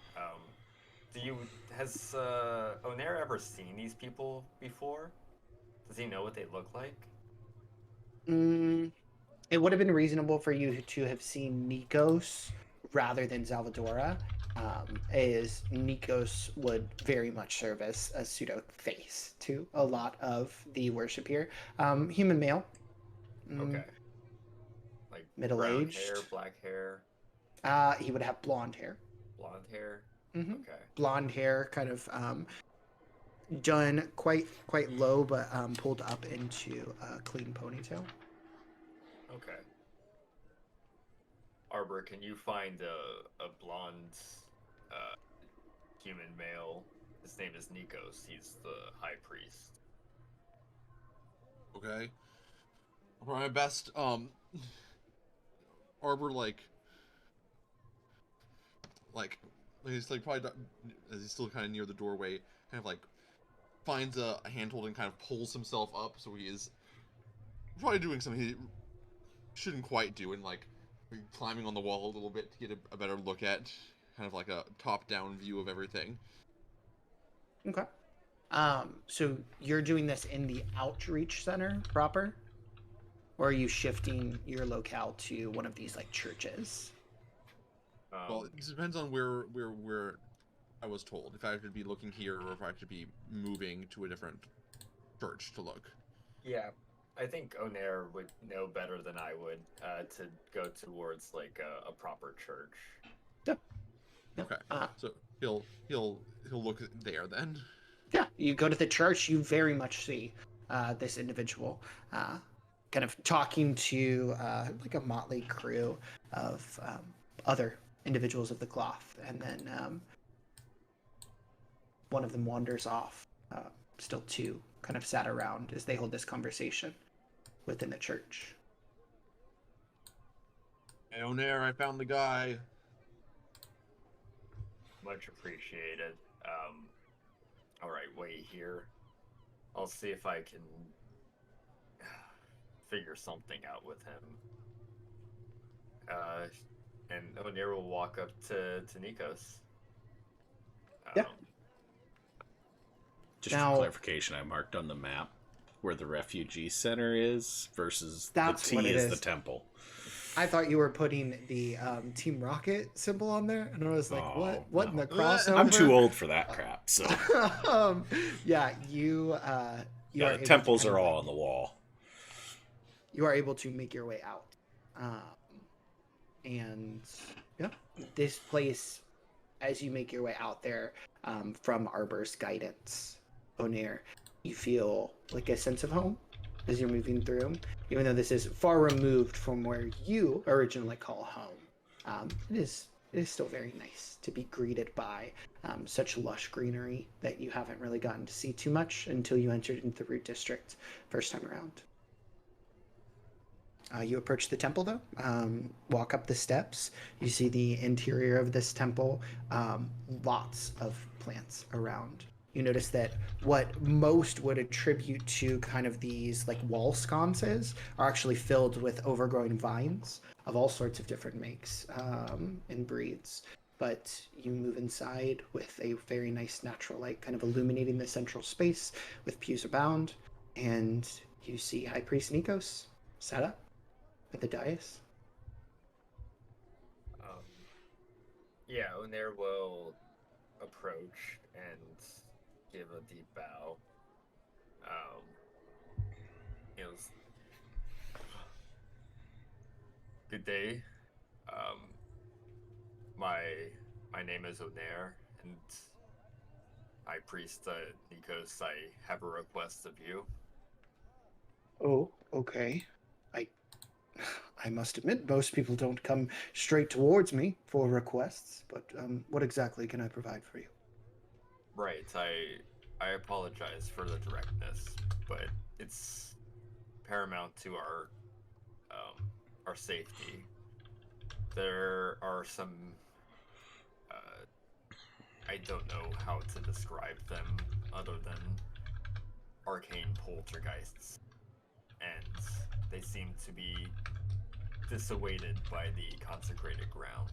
Has Onair ever seen these people before? Does he know what they look like? Mm, it would have been reasonable for you to have seen Nikos rather than Salvadora, as Nikos would very much serve as a pseudo face to a lot of the worship here. Human male. Okay. Like Middle brown aged. hair, black hair, He would have blonde hair. blonde hair. Mm-hmm. Okay. Blonde hair, kind of done quite low, but pulled up into a clean ponytail. Okay. Arbor, can you find a blonde uh, human male? His name is Nikos. He's the high priest. Okay. I'll try my best. Arbor he's like probably as he's still kind of near the doorway, kind of like finds a handhold and kind of pulls himself up, so he is probably doing something he shouldn't quite do, and like climbing on the wall a little bit to get a better look at, kind of like a top-down view of everything. Okay. So you're doing this in the outreach center proper, or are you shifting your locale to one of these like churches? Well, it depends on where I was told. If I should be looking here, or if I should be moving to a different church to look. Yeah, I think Onair would know better than I would to go towards like a proper church. Yeah. Okay. So he'll look there then. Yeah, you go to the church, you very much see this individual kind of talking to like a motley crew of other individuals of the cloth, and then one of them wanders off. Still two kind of sat around as they hold this conversation within the church. Hey, Onair, I found the guy. Much appreciated. All right, wait here. I'll see if I can figure something out with him. And Onair will walk up to Nikos. Yeah. Just Now- for clarification, I marked on the map where the refugee center is versus That's the what T it is is. the temple. I thought you were putting the Team Rocket symbol on there, and I was like, Oh, what in no. the crossover? I'm too old for that crap. So Yeah, you yeah, are the able temples to kind are of, all like, on the wall. you are able to make your way out. And yeah, this place, as you make your way out there from Arbor's guidance, Onair, you feel like a sense of home as you're moving through, even though this is far removed from where you originally call home. It is still very nice to be greeted by such lush greenery that you haven't really gotten to see too much until you entered into the Root District first time around. You approach the temple, though. Walk up the steps. You see the interior of this temple. Lots of plants around. You notice that what most would attribute to kind of these like wall sconces are actually filled with overgrown vines of all sorts of different makes and breeds. But you move inside with a very nice natural light kind of illuminating the central space with pews abound. And you see High Priest Nikos set up at the dais. Yeah, Onair will approach and give a deep bow. He goes, "Good day. My name is Onair, and High Priest Nikos, I have a request of you." Oh, okay. I must admit, most people don't come straight towards me for requests, but what exactly can I provide for you? Right, I apologize for the directness, but it's paramount to our safety. There are some I don't know how to describe them other than arcane poltergeists, and they seem to be dissuaded by the consecrated ground.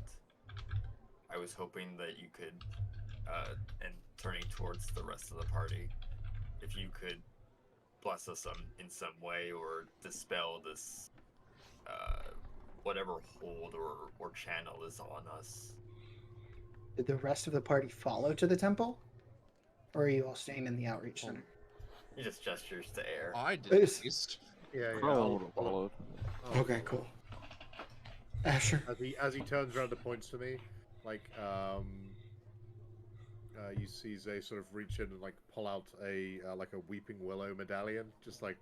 I was hoping that you could, and turning towards the rest of the party, if you could bless us in some way or dispel this, whatever hold or channel is on us. Did the rest of the party follow to the temple? Or are you all staying in the outreach center? He just gestures to air. I did It's- at least. Yeah, yeah. Crone would have followed. Okay, cool. Asher. As he turns around and points to me, like you see Zay sort of reach in and like pull out a like a weeping willow medallion, just like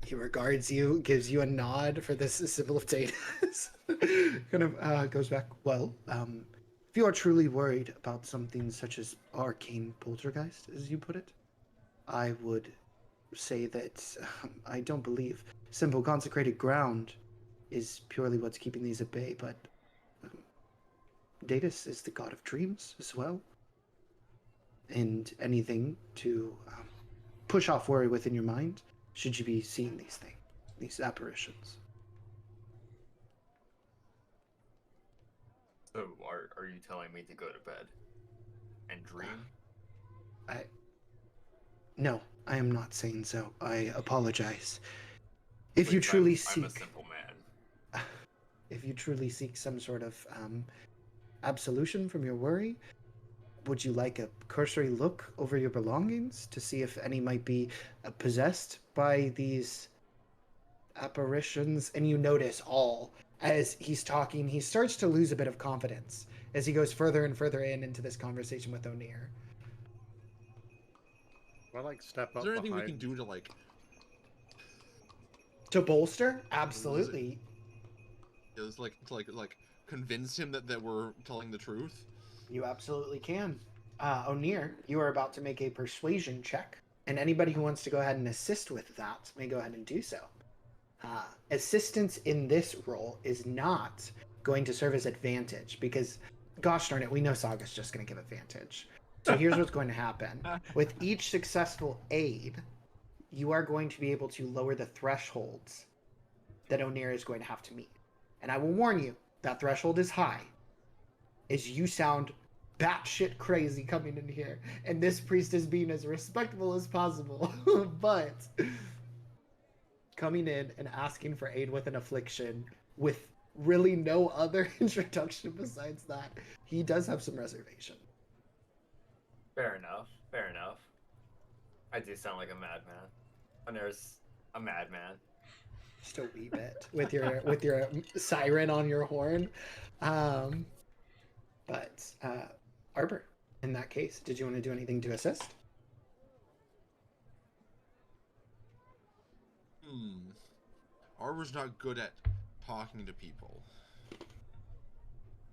He regards you, gives you a nod for this symbol of status. Kind of goes back. Well, if you are truly worried about something such as arcane poltergeist, as you put it, I would say that I don't believe simple consecrated ground is purely what's keeping these at bay, but Datus is the god of dreams as well. And anything to push off worry within your mind, should you be seeing these things, these apparitions. So, are you telling me to go to bed and dream? No, I am not saying so. I apologize. If you Please, truly I'm seek, a simple man. if you truly seek some sort of absolution from your worry, would you like a cursory look over your belongings to see if any might be possessed by these apparitions? And you notice all as he's talking, he starts to lose a bit of confidence as he goes further and further into this conversation with Onair. I like step up Is there anything we behind. can do to like To bolster? Absolutely. It was like to like convince him that we're telling the truth. You absolutely can. O'Neill, you are about to make a persuasion check, and anybody who wants to go ahead and assist with that may go ahead and do so. Assistance in this role is not going to serve as advantage because, gosh darn it, we know Saga's just going to give advantage. So here's what's going to happen. With each successful aid, you are going to be able to lower the thresholds that O'Neill is going to have to meet. And I will warn you, that threshold is high, as you sound batshit crazy coming in here, and this priest is being as respectful as possible. But coming in and asking for aid with an affliction with really no other introduction besides that, he does have some reservation. Fair enough. Fair enough. I do sound like a madman. And there's a madman. Just a wee bit with your siren on your horn. But Arbor, in that case, did you want to do anything to assist? Arbor's not good at talking to people.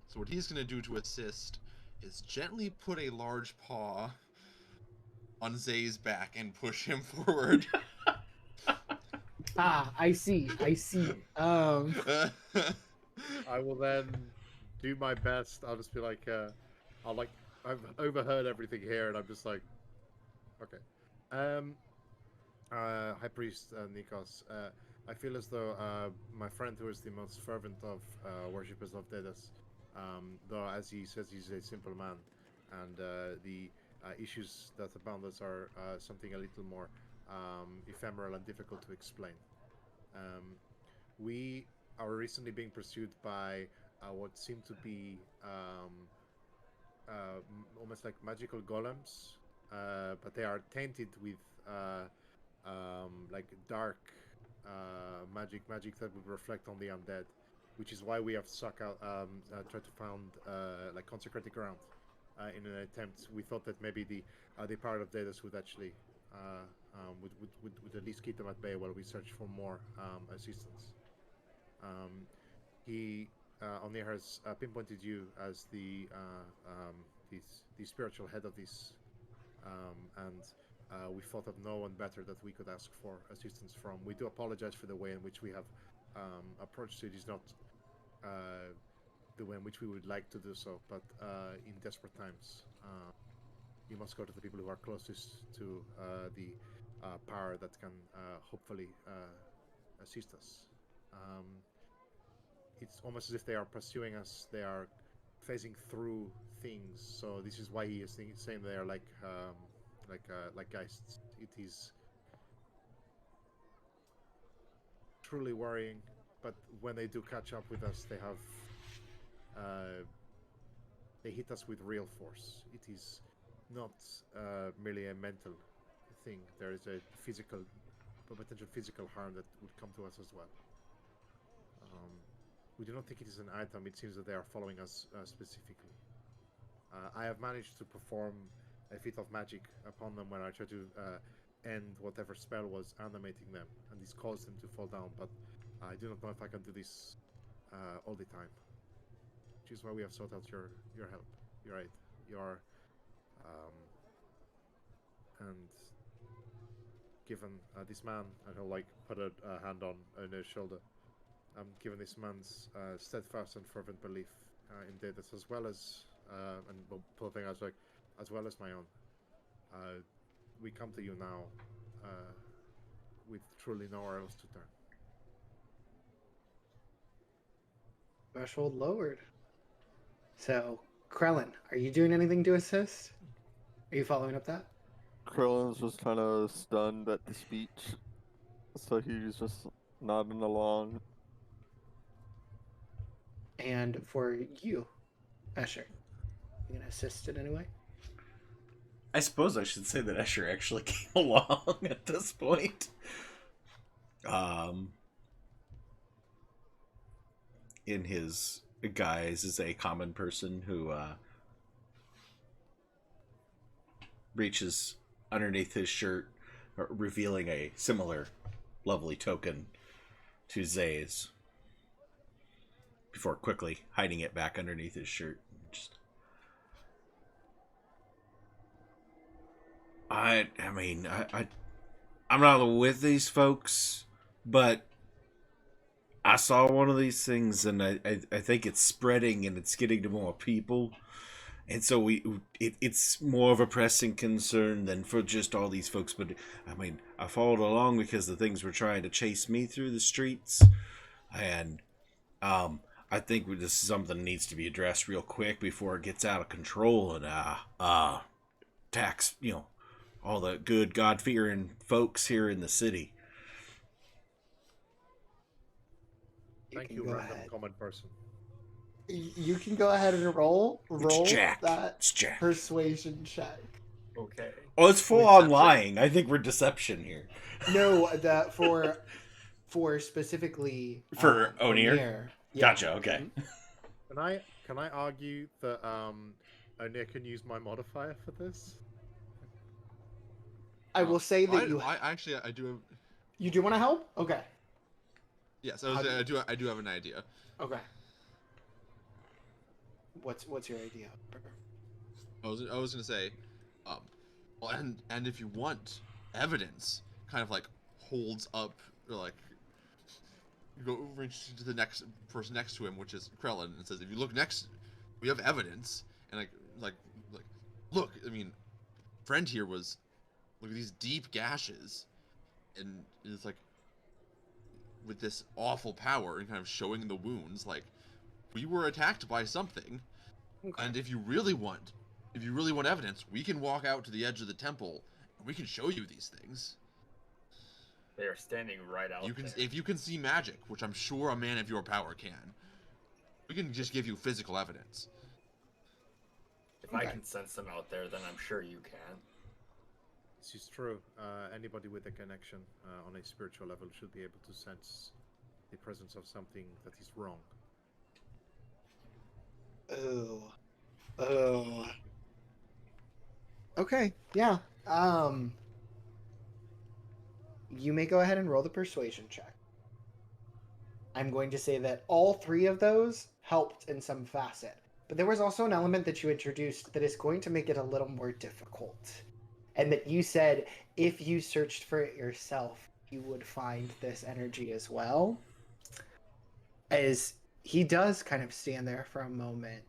So what he's going to do to assist is gently put a large paw on Zay's back and push him forward. I see. I will then do my best. I'll just be like, I've overheard everything here, and I'm just like, okay. High Priest Nikos, I feel as though my friend, who is the most fervent of worshippers of Dedas, though as he says he's a simple man, and the issues that abound us are something a little more ephemeral and difficult to explain. We are recently being pursued by what seem to be almost like magical golems, but they are tainted with like dark magic that would reflect on the undead, which is why we have tried to found like consecrated ground in an attempt. We thought that maybe the part of Dedas would actually would at least keep them at bay while we search for more assistance. He Onir has pinpointed you as the spiritual head of this, and we thought of no one better that we could ask for assistance from. We do apologize for the way in which we have approached it. Is not the way in which we would like to do so, but in desperate times, you must go to the people who are closest to the power that can hopefully assist us. It's almost as if they are pursuing us. They are phasing through things. So this is why he is saying they are like geists. It is truly worrying. But when they do catch up with us, they have they hit us with real force. It is not merely a mental thing. There is a potential physical harm that would come to us as well. We do not think it is an item. It seems that they are following us specifically. I have managed to perform a feat of magic upon them when I tried to end whatever spell was animating them, and this caused them to fall down, but I do not know if I can do this all the time. Which is why we have sought out your help, your aid, your and given this man, and he'll like put a hand on his shoulder. Given this man's steadfast and fervent belief in Dedas, as well as and putting as well as my own, we come to you now with truly nowhere else to turn. Threshold lowered. So, Krellin, are you doing anything to assist? Are you following up that? Krillin's just kind of stunned at the speech, so he's just nodding along. And for you, Esher, you gonna assist in any way? I suppose I should say that Escher actually came along at this point. In his guise as a common person who reaches underneath his shirt, revealing a similar lovely token to Zays before quickly hiding it back underneath his shirt. Just, I'm not with these folks, but I saw one of these things, and I think it's spreading and it's getting to more people. And so it's more of a pressing concern than for just all these folks. But I mean, I followed along because the things were trying to chase me through the streets, and I think this is something that needs to be addressed real quick before it gets out of control and tax all the good God fearing folks here in the city. Thank you, random comment person. You can go ahead and roll Jack. that It's Jack. persuasion check. Okay. Oh, it's full With on deception? lying. I think we're deception here. No, that for specifically For O'Neill? O'Neill. Yeah. Gotcha. Okay. Can I argue that O'Neill can use my modifier for this? I will say that I do have. you do want to help. Okay. Yes, I do have an idea. Okay. What's your idea? I was gonna say, well, and if you want evidence, kind of like holds up, or like go reach to the next person next to him, which is Krellin, and says, if you look next, we have evidence, and like look, I mean, friend here was, look at these deep gashes, and it's like with this awful power and kind of showing the wounds, like we were attacked by something. Okay. And if you really want evidence, we can walk out to the edge of the temple and we can show you these things. They are standing right out there. If you can see magic, which I'm sure a man of your power can, we can just give you physical evidence. If I can sense them out there, then I'm sure you can. This is true. Anybody with a connection on a spiritual level should be able to sense the presence of something that is wrong. Oh. Okay, yeah. You may go ahead and roll the persuasion check. I'm going to say that all three of those helped in some facet. But there was also an element that you introduced that is going to make it a little more difficult. And that you said if you searched for it yourself, you would find this energy as well. As he does kind of stand there for a moment,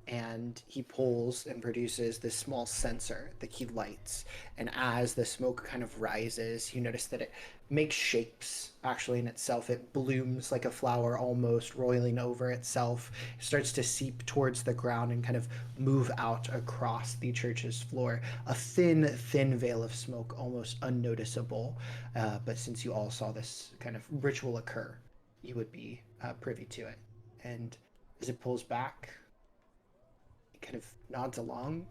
and he pulls and produces this small sensor that he lights. And as the smoke kind of rises, you notice that it makes shapes actually in itself. It blooms like a flower, almost roiling over itself. It starts to seep towards the ground and kind of move out across the church's floor. A thin veil of smoke, almost unnoticeable. But since you all saw this kind of ritual occur, you would be privy to it. And as it pulls back, kind of nods along,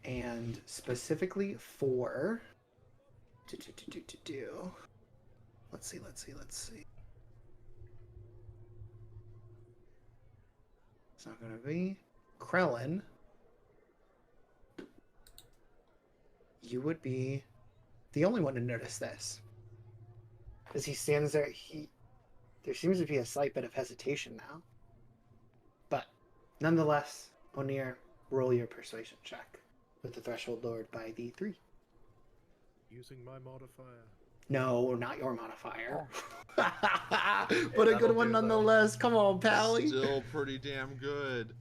and specifically for let's see, it's not gonna be Krellin. You would be the only one to notice this, as he stands there. There seems to be a slight bit of hesitation now. Nonetheless, O'Neill, roll your persuasion check with the threshold lowered by the 3. Using my modifier. No, not your modifier. But a good one nonetheless. Come on, Pally. Still pretty damn good.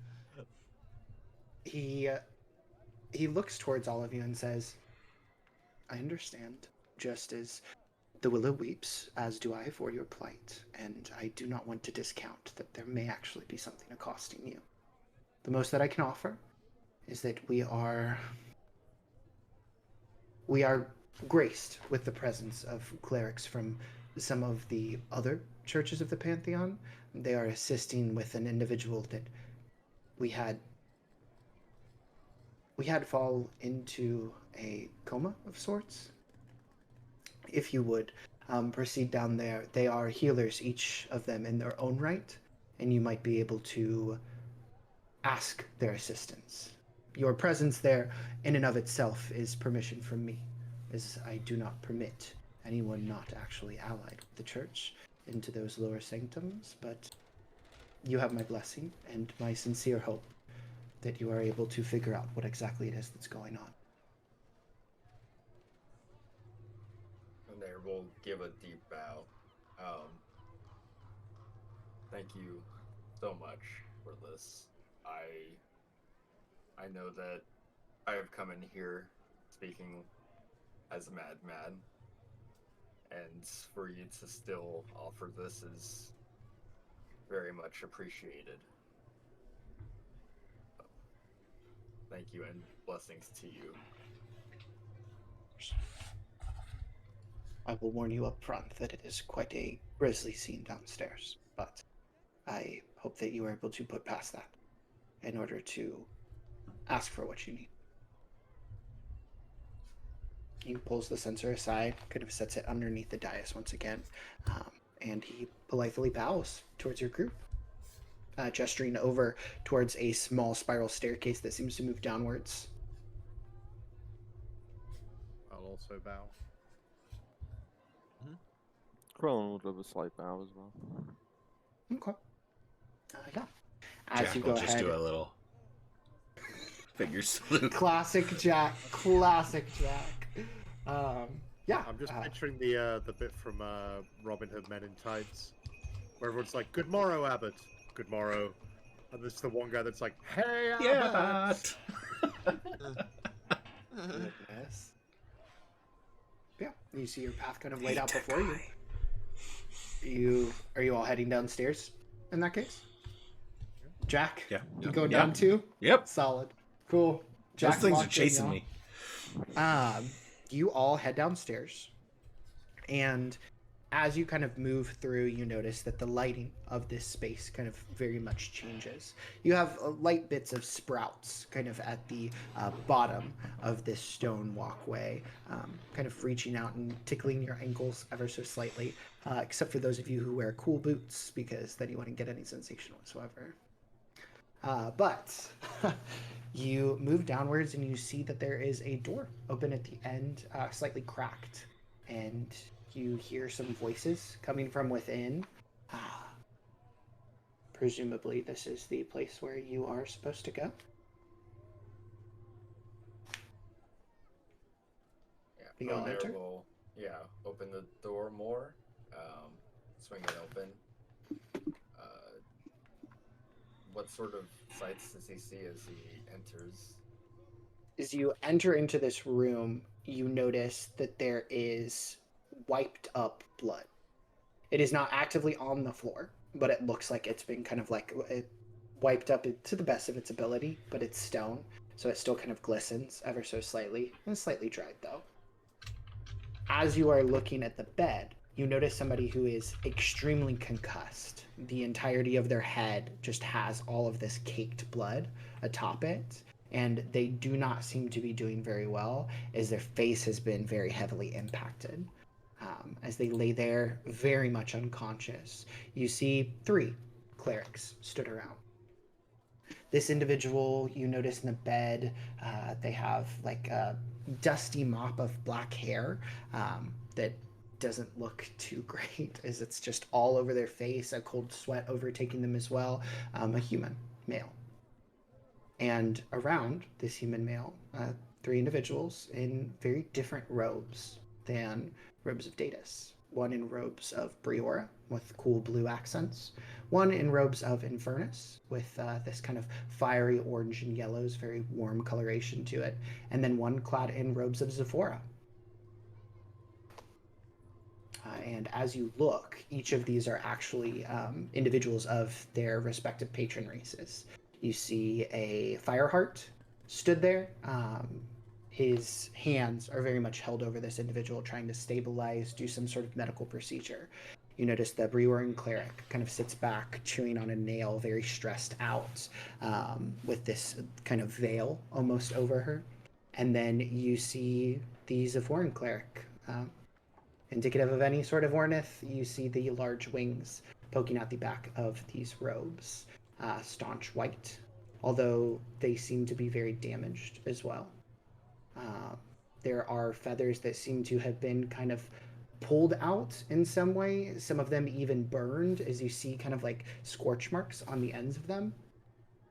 He looks towards all of you and says, I understand, just as the willow weeps, as do I for your plight, and I do not want to discount that there may actually be something accosting you. The most that I can offer is that we are graced with the presence of clerics from some of the other churches of the Pantheon. They are assisting with an individual that we had fall into a coma of sorts. If you would proceed down there, they are healers, each of them in their own right, and you might be able to ask their assistance. Your presence there in and of itself is permission from me, as I do not permit anyone not actually allied with the church into those lower sanctums, but you have my blessing and my sincere hope that you are able to figure out what exactly it is that's going on. And there will give a deep bow. Thank you so much for this. I know that I have come in here speaking as a madman, and for you to still offer this is very much appreciated. Thank you and blessings to you. I will warn you up front that it is quite a grisly scene downstairs, but I hope that you are able to put past that in order to ask for what you need. He pulls the censer aside, kind of sets it underneath the dais once again, and he politely bows towards your group, gesturing over towards a small spiral staircase that seems to move downwards. I'll also bow. Krillin will give a slight bow as well. Okay. Yeah. As Jack you will go just ahead, do a little figure salute. classic Jack. Yeah. I'm just picturing the bit from Robin Hood Men in Tights, where everyone's like, "Good morrow, Abbot. Good morrow," and there's the one guy that's like, "Hey, Abbot." Goodness. Yeah, you see your path kind of laid out before you. Are you all heading downstairs in that case? Jack? Yeah. You going down too? Yep. Solid. Cool. Those Jack's things are locked in, chasing y'all. me. You all head downstairs, and as you kind of move through, you notice that the lighting of this space kind of very much changes. You have light bits of sprouts kind of at the bottom of this stone walkway, kind of reaching out and tickling your ankles ever so slightly, except for those of you who wear cool boots, because then you wouldn't get any sensation whatsoever. But you move downwards and you see that there is a door open at the end, slightly cracked, and you hear some voices coming from within. Presumably this is the place where you are supposed to go. Yeah, You gonna enter? will, open the door more, swing it open. What sort of sights does he see as he enters? As you enter into this room, you notice that there is wiped up blood. It is not actively on the floor, but it looks like it's been kind of like wiped up to the best of its ability, but it's stone, so it still kind of glistens ever so slightly, and slightly dried though. As you are looking at the bed, you notice somebody who is extremely concussed. The entirety of their head just has all of this caked blood atop it, and they do not seem to be doing very well, as their face has been very heavily impacted. As they lay there very much unconscious, you see 3 clerics stood around. This individual, you notice in the bed, they have like a dusty mop of black hair that doesn't look too great, as it's just all over their face, a cold sweat overtaking them as well. A human male. And around this human male, 3 individuals in very different robes than robes of Datus. One in robes of Briora with cool blue accents. One in robes of Infernus with this kind of fiery orange and yellows, very warm coloration to it. And then one clad in robes of Zephora. And as you look, each of these are actually individuals of their respective patron races. You see a Fireheart stood there. His hands are very much held over this individual, trying to stabilize, do some sort of medical procedure. You notice the Brewerin cleric kind of sits back, chewing on a nail, very stressed out, with this kind of veil almost over her. And then you see the Zephoran cleric, indicative of any sort of Ornith. You see the large wings poking out the back of these robes, staunch white, although they seem to be very damaged as well. There are feathers that seem to have been kind of pulled out in some way. Some of them even burned, as you see kind of like scorch marks on the ends of them.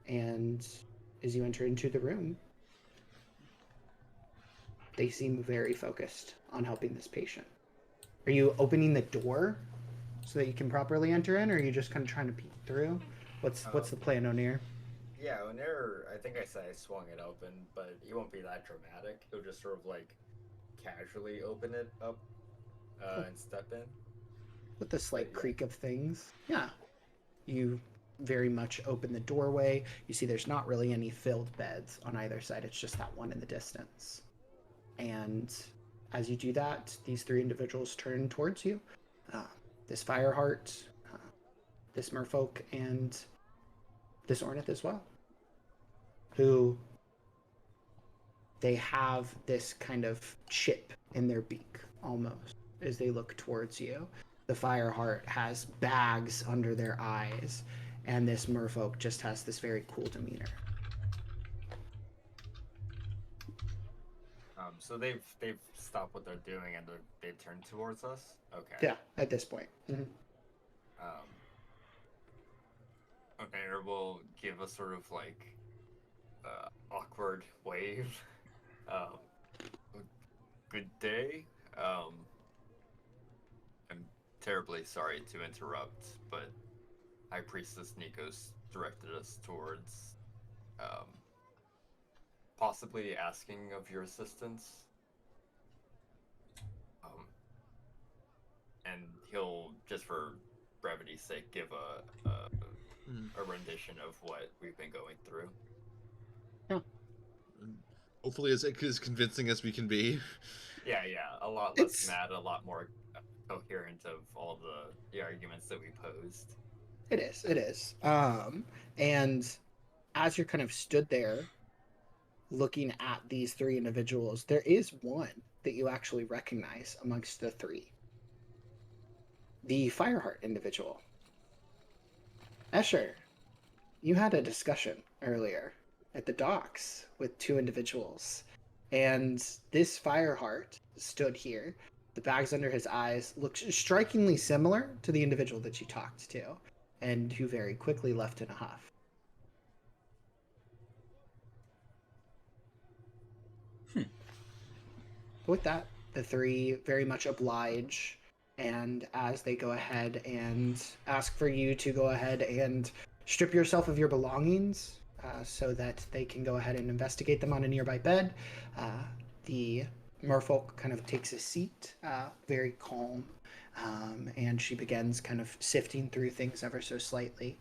And as you enter into the room, they seem very focused on helping this patient. Are you opening the door so that you can properly enter in, or are you just kind of trying to peek through? What's the plan, O'Neill? Yeah, whenever I think I said I swung it open, but it won't be that dramatic. He'll just sort of like casually open it up and step in. With the slight Yeah. creak of things. Yeah. You very much open the doorway. You see there's not really any filled beds on either side. It's just that one in the distance. And as you do that, these three individuals turn towards you. This Fireheart, this Merfolk, and this Ornith as well. Who they have this kind of chip in their beak almost as they look towards you. The Fireheart has bags under their eyes, and this Merfolk just has this very cool demeanor. So they've stopped what they're doing and they've turned towards us. Okay. Yeah, at this point. Mm-hmm. Okay, we'll give a sort of like awkward wave. Good day. I'm terribly sorry to interrupt, but High Priestess Nikos directed us towards possibly asking of your assistance. And he'll, just for brevity's sake, give a rendition of what we've been going through. Yeah. Hopefully as convincing as we can be. Yeah, a lot less mad, a lot more coherent of all the arguments that we posed. It is. And as you're kind of stood there looking at these three individuals, there is one that you actually recognize amongst the three. The Fireheart individual. Esher, you had a discussion earlier at the docks with two individuals, and this Fireheart stood here. The bags under his eyes looked strikingly similar to the individual that you talked to, and who very quickly left in a huff. With that, the three very much oblige, and as they go ahead and ask for you to go ahead and strip yourself of your belongings so that they can go ahead and investigate them on a nearby bed, the merfolk kind of takes a seat, very calm, and she begins kind of sifting through things ever so slightly.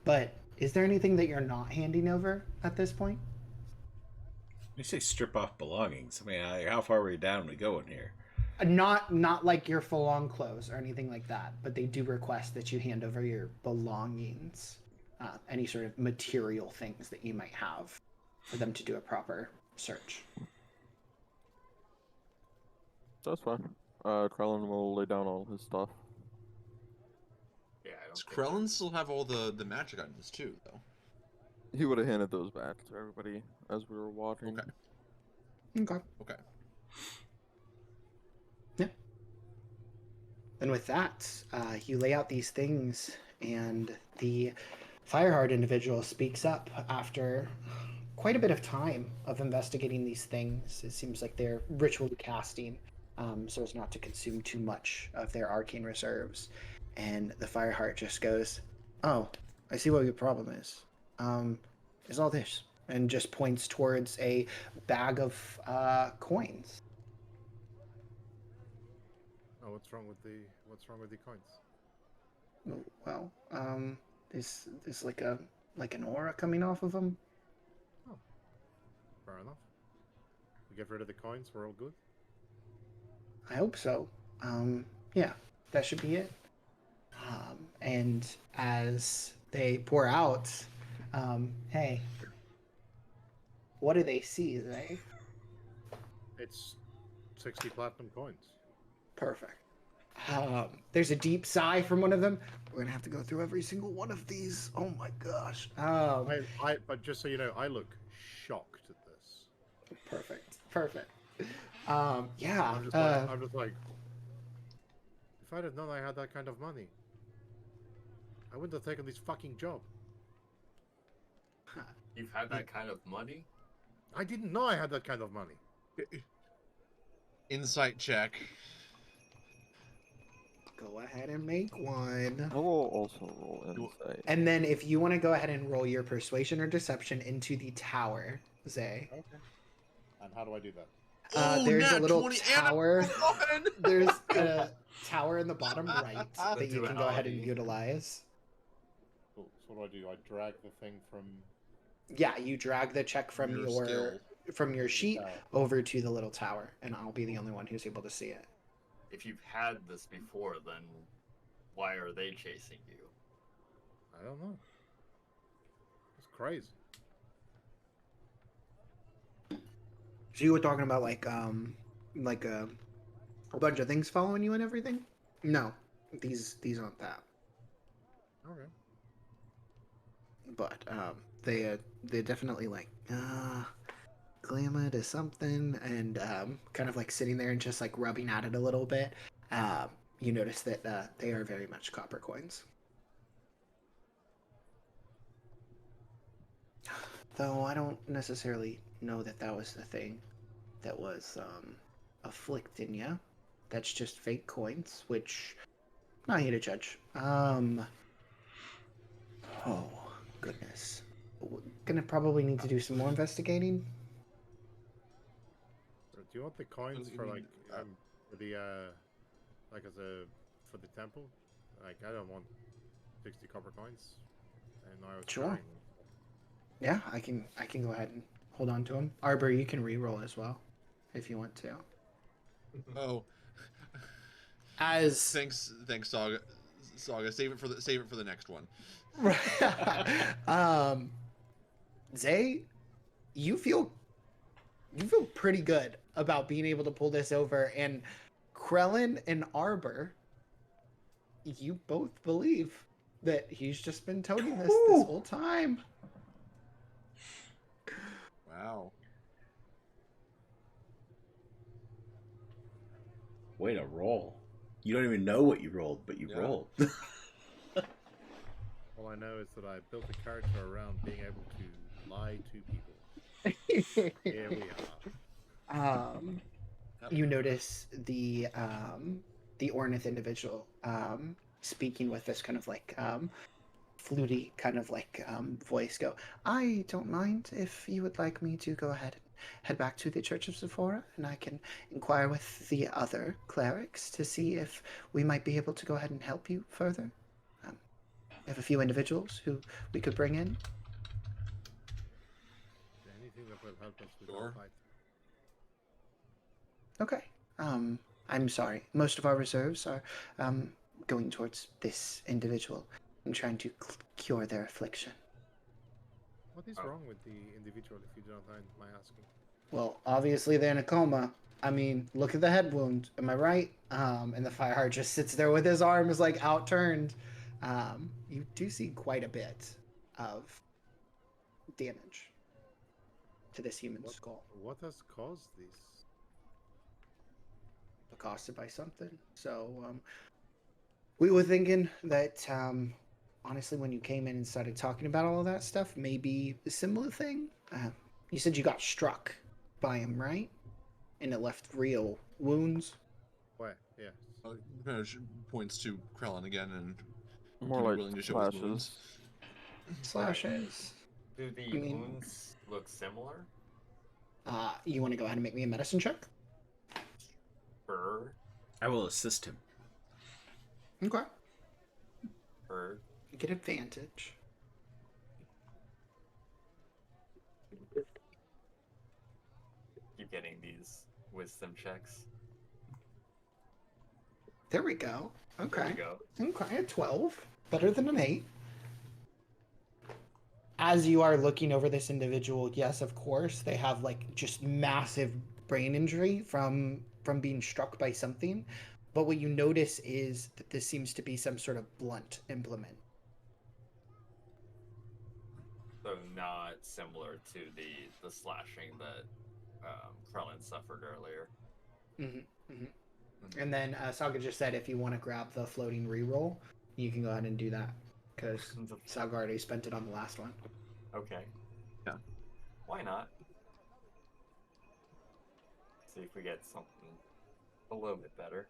But is there anything that you're not handing over at this point? You say strip off belongings. I mean, how far are we down we going here? Not like your full-on clothes or anything like that, but they do request that you hand over your belongings, any sort of material things that you might have, for them to do a proper search. That's fine. Krellin will lay down all his stuff. Yeah, Does Krellin still have all the magic items too, though? He would have handed those back to everybody as we were walking. Okay. Yeah. And with that, you lay out these things, and the Fireheart individual speaks up after quite a bit of time of investigating these things. It seems like they're ritually casting, so as not to consume too much of their arcane reserves. And the Fireheart just goes, "Oh, I see what your problem is. Is all this," and just points towards a bag of coins. Oh, what's wrong with the coins? Well, there's like an aura coming off of them. Oh, fair enough. We get rid of the coins, we're all good. I hope so. Yeah, that should be it. And as they pour out, hey, what do they see, Zay? It's 60 platinum coins. Perfect. There's a deep sigh from one of them. We're gonna have to go through every single one of these. Oh my gosh. But just so you know, I look shocked at this. Perfect. Yeah. I'm just like, If I'd have known I had that kind of money, I wouldn't have taken this fucking job. You've had that kind of money? I didn't know I had that kind of money. Insight check. Go ahead and make one. I will also roll insight. And then if you want to go ahead and roll your persuasion or deception into the tower, Zay. Okay. And how do I do that? There's a nat little 20 and tower. one! There's a tower in the bottom right The that you can go ahead and duality. utilize. Cool. So what do? I drag the thing from... Yeah, you drag the check from Your your skill. from your sheet tower. over to the little tower, and I'll be the only one who's able to see it. If you've had this before, then why are they chasing you? I don't know. It's crazy. So you were talking about like a bunch of things following you and everything? No, these aren't that. Okay. But they're definitely like glimmer to something, and kind of like sitting there and just like rubbing at it a little bit. You notice that they are very much copper coins. Though I don't necessarily know that that was the thing that was afflicting you. That's just fake coins, which I'm not here to judge. Oh goodness, we're gonna probably need to do some more investigating. So do you want the coins You for mean, like for the like as a for the temple? Like I don't want 60 copper coins. And I was Sure. trying. Yeah, I can go ahead and hold on to them. Arbor, you can re-roll as well, if you want to. Oh, As thanks, Saga. Saga, save it for the next one. Zay, you feel pretty good about being able to pull this over, and Krellin and Arbor, you both believe that he's just been toting this whole time. Wow. Way to roll. You don't even know what you rolled, but you Yeah. rolled. All I know is that I built a character around being able to lie to people. Here we are. You notice the Ornith individual speaking with this kind of like fluty kind of like voice go, I don't mind if you would like me to go ahead and head back to the Church of Sephora, and I can inquire with the other clerics to see if we might be able to go ahead and help you further. We have a few individuals who we could bring in. Anything that will help us with Sure. our fight. Okay. I'm sorry. Most of our reserves are going towards this individual and trying to cure their affliction. What is wrong with the individual, if you don't mind my asking? Well, obviously they're in a coma. I mean, look at the head wound. Am I right? And the fireheart just sits there with his arms like outturned. You do see quite a bit of damage to this human skull. What has caused this? Accosted by something. So we were thinking that honestly, when you came in and started talking about all of that stuff, maybe a similar thing. You said you got struck by him, right? And it left real wounds. Where? Yes. Kind of points to Krellin again, and More be like willing to show his wounds. Slashes. Do the I mean- wounds look similar? You want to go ahead and make me a medicine check? Or I will assist him. Okay. You get advantage. keep getting these wisdom checks. There we go. There Okay. we go. Okay, a 12. Better than an 8. As you are looking over this individual, yes, of course, they have like just massive brain injury from being struck by something. But what you notice is that this seems to be some sort of blunt implement. So not similar to the slashing that Krellin suffered earlier. And then Saga just said if you want to grab the floating reroll, you can go ahead and do that because Saga already spent it on the last one. Okay. Yeah. Why not? See if we get something a little bit better.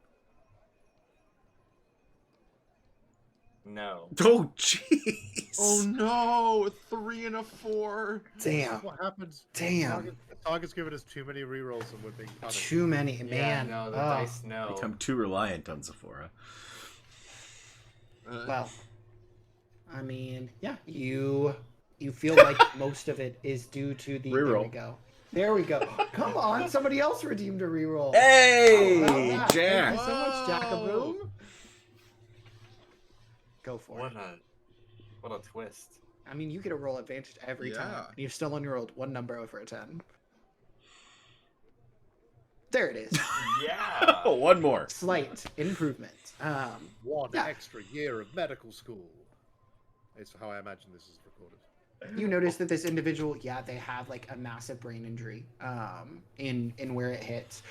No. Oh, jeez. Oh no! 3 and a 4. Damn. What happens? Damn. Target's given us too many rerolls and we're being punished. Too many, Yeah, man. no, the Oh. dice no. Become too reliant on Sephora. Well, I mean, yeah, you feel like most of it is due to the Reroll. There we go. There we go. Come on, somebody else redeemed a reroll. Hey, How about that? Jack. Thank you so much, Whoa. Jackaboom. Go for it. What a twist. I mean, you get a roll advantage every time. Yeah. And you've still only rolled one number over a 10. There it is. Yeah. One more. Slight improvement. One Yeah. extra year of medical school. It's how I imagine this is recorded. You notice that this individual, yeah, they have like a massive brain injury in where it hits.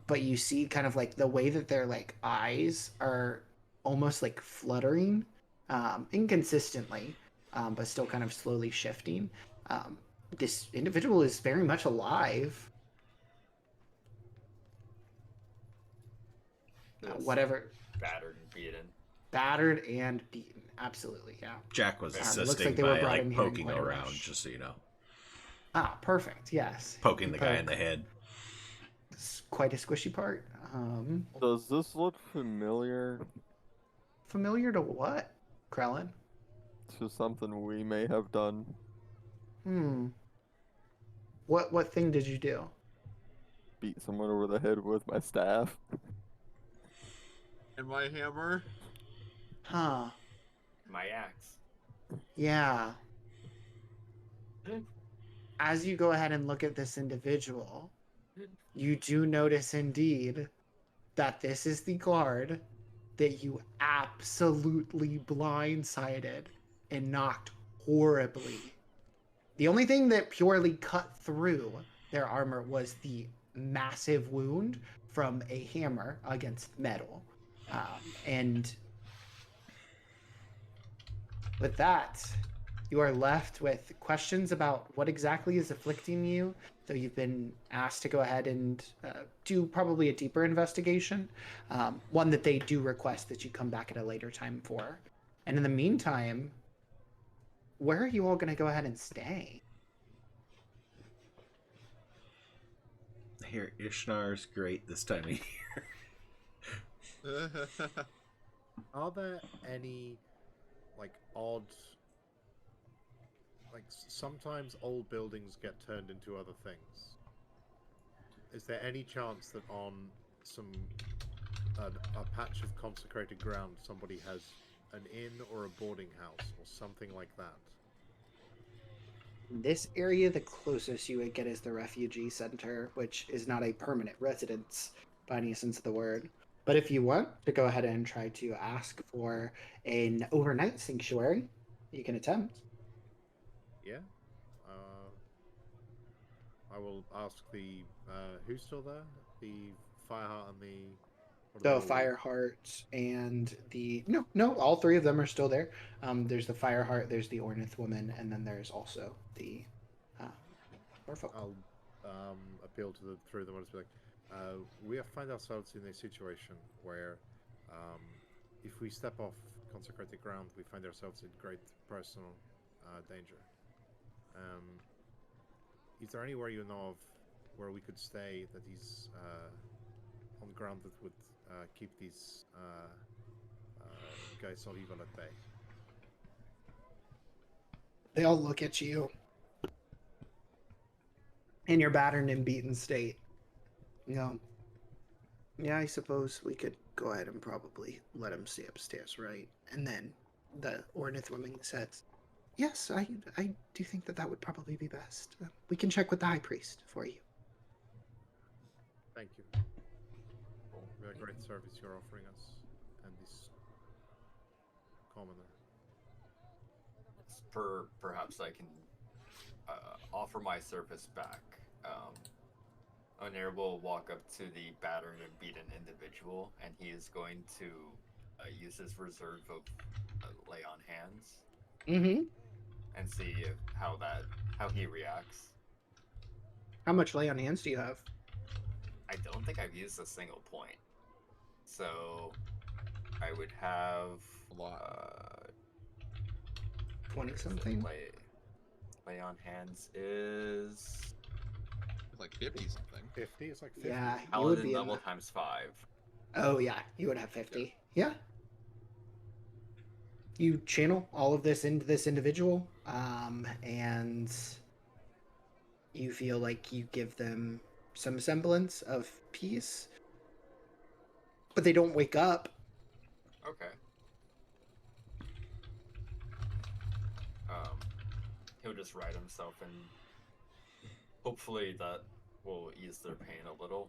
But you see kind of like the way that their like eyes are almost like fluttering inconsistently, but still kind of slowly shifting. This individual is very much alive. Whatever. Battered and beaten. Absolutely, yeah. Jack was looks assisting like they were by brought like in here in poking quite a around, rush. just so you know. Ah, perfect. Yes. Poking the guy in Poke. the head. It's quite a squishy part. Does this look familiar Familiar to what, Krellin? to something we may have done? What thing did you do? Beat someone over the head with my staff? And my hammer. Huh. My axe. Yeah. As you go ahead and look at this individual, you do notice indeed that this is the guard that you absolutely blindsided and knocked horribly. The only thing that purely cut through their armor was the massive wound from a hammer against metal. And with that, you are left with questions about what exactly is afflicting you. So you've been asked to go ahead and do probably a deeper investigation, one that they do request that you come back at a later time for. And in the meantime, where are you all going to go ahead and stay? Here, Ishnar's great this time of year. Are there any, like, odd... Like, sometimes old buildings get turned into other things. Is there any chance that on a patch of consecrated ground somebody has an inn or a boarding house or something like that? In this area, the closest you would get is the refugee center, which is not a permanent residence by any sense of the word. But if you want to go ahead and try to ask for an overnight sanctuary, you can attempt. Yeah. I will ask the who's still there? The Fireheart and the what are The they all- Fireheart and the no, all three of them are still there. There's the Fireheart, there's the Ornith woman, and then there's also the Merfolk. I'll appeal to the three of them. I'll just be like, we find ourselves in a situation where, if we step off consecrated ground, we find ourselves in great personal danger. Is there anywhere you know of where we could stay that is on ground that would keep these guys of evil at bay? They all look at you in your battered and beaten state. You know, yeah, I suppose we could go ahead and probably let him stay upstairs, right? And then the Ornith woman says, yes, I do think that would probably be best. We can check with the High Priest for you. Thank you. What a great service you're offering us and this commoner. Perhaps I can offer my service back. Onair will walk up to the battered and beaten individual, and he is going to use his reserve of lay on hands Mm-hmm. and see how he reacts. How much lay on hands do you have? I don't think I've used a single point, so I would have A lot. 20 where is it? something? Lay on hands is Like 50 something. 50? It's like 50. Yeah, you would paladin be in level the... times 5. Oh, yeah, you would have 50. Yeah. You channel all of this into this individual, and you feel like you give them some semblance of peace, but they don't wake up. Okay. Um, he'll just ride himself, and hopefully that will ease their pain a little.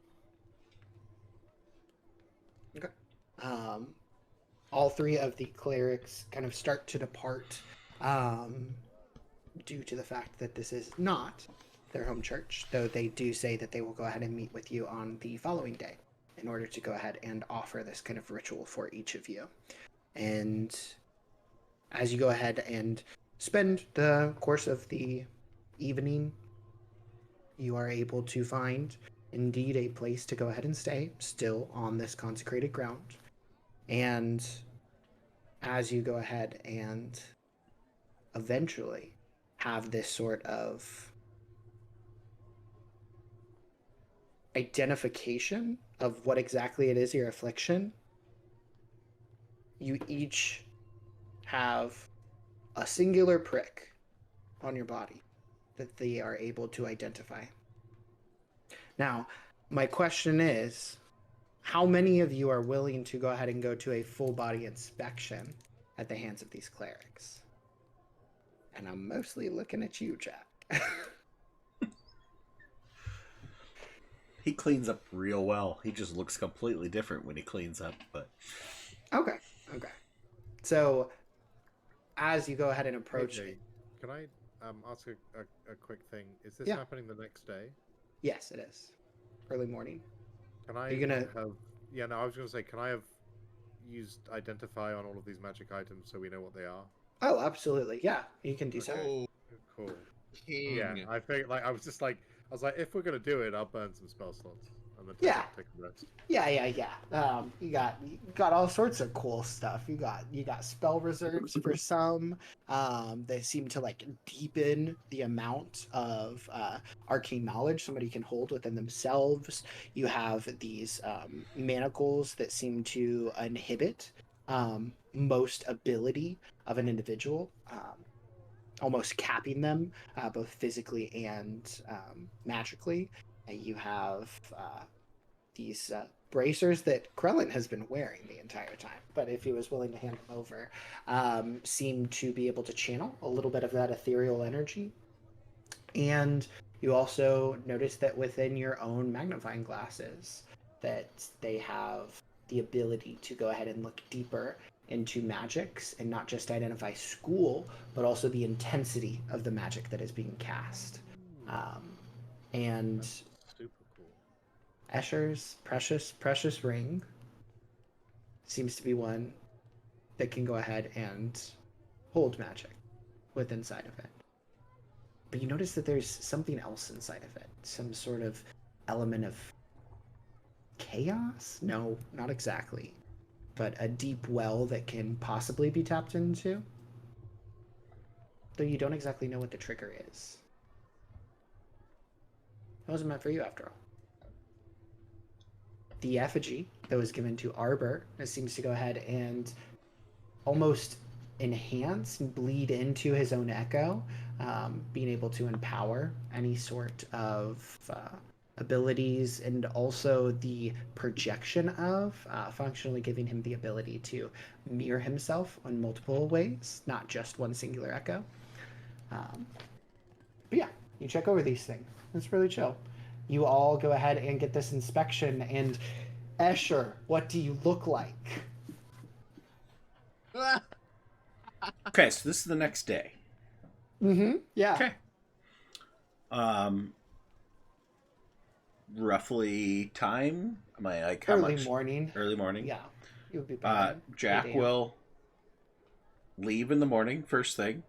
Okay. All three of the clerics kind of start to depart, due to the fact that this is not their home church, though they do say that they will go ahead and meet with you on the following day in order to go ahead and offer this kind of ritual for each of you. And as you go ahead and spend the course of the evening, you are able to find indeed a place to go ahead and stay, still on this consecrated ground. And as you go ahead and eventually have this sort of identification of what exactly it is your affliction, you each have a singular prick on your body that they are able to identify. Now, my question is, how many of you are willing to go ahead and go to a full body inspection at the hands of these clerics? And I'm mostly looking at you, Jack. He cleans up real well. He just looks completely different when he cleans up, but Okay. So, as you go ahead and Hey, approach Jay, it, can I ask a quick thing? Is this Yeah. happening the next day? yes, it is early morning. Can I You're gonna... have... Yeah, no, I was going to say, can I have used Identify on all of these magic items so we know what they are? Oh, absolutely. Yeah, you can do so. Oh, Cool. king. Yeah, I figured, like, I was like, if we're going to do it, I'll burn some spell slots. And then Yeah. take a rest. Yeah. You got all sorts of cool stuff. You got spell reserves for some. They seem to like deepen the amount of arcane knowledge somebody can hold within themselves. You have these manacles that seem to inhibit most ability of an individual, almost capping them both physically and magically. You have these bracers that Krellin has been wearing the entire time, but if he was willing to hand them over, seem to be able to channel a little bit of that ethereal energy. And you also notice that within your own magnifying glasses, that they have the ability to go ahead and look deeper into magics and not just identify school, but also the intensity of the magic that is being cast. And That's super cool. Escher's precious ring seems to be one that can go ahead and hold magic with inside of it. But you notice that there's something else inside of it. Some sort of element of chaos? No, not exactly. But a deep well that can possibly be tapped into. Though you don't exactly know what the trigger is. It wasn't meant for you after all. The effigy that was given to Arbor seems to go ahead and almost enhance and bleed into his own echo, being able to empower any sort of abilities, and also the projection of functionally giving him the ability to mirror himself in multiple ways, not just one singular echo. But yeah, you check over these things. It's really chill. You all go ahead and get this inspection, and Escher, what do you look like? okay. So this is the next day. Mm-hmm. Yeah. Okay. roughly time? Am I like how Early much? morning. Early morning. Yeah, you would be back. Jack 8 a.m. will leave in the morning, first thing.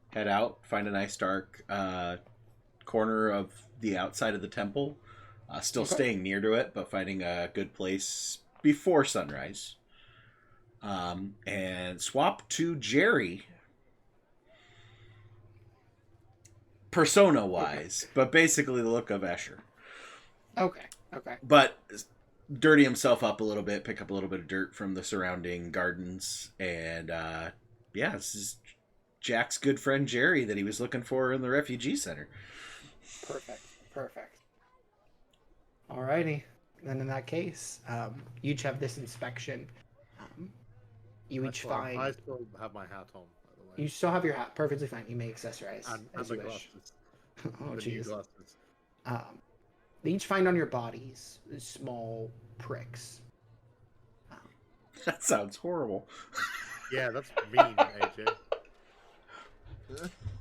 Head out, find a nice dark corner of the outside of the temple. Still Okay. staying near to it, but finding a good place before sunrise. And swap to Jerry, persona wise, but basically the look of Esher. Okay. Okay. But dirty himself up a little bit, pick up a little bit of dirt from the surrounding gardens, and yeah, this is Jack's good friend Jerry that he was looking for in the refugee center. Perfect. Perfect. Alrighty. Then in that case, you each have this inspection. You each find. I still have my hat on, by the way. You still have your hat. Perfectly fine. You may accessorize And as the you wish. glasses. Oh, The new jeez. glasses. They each find on your bodies small pricks. That sounds horrible. Yeah, that's mean, AJ.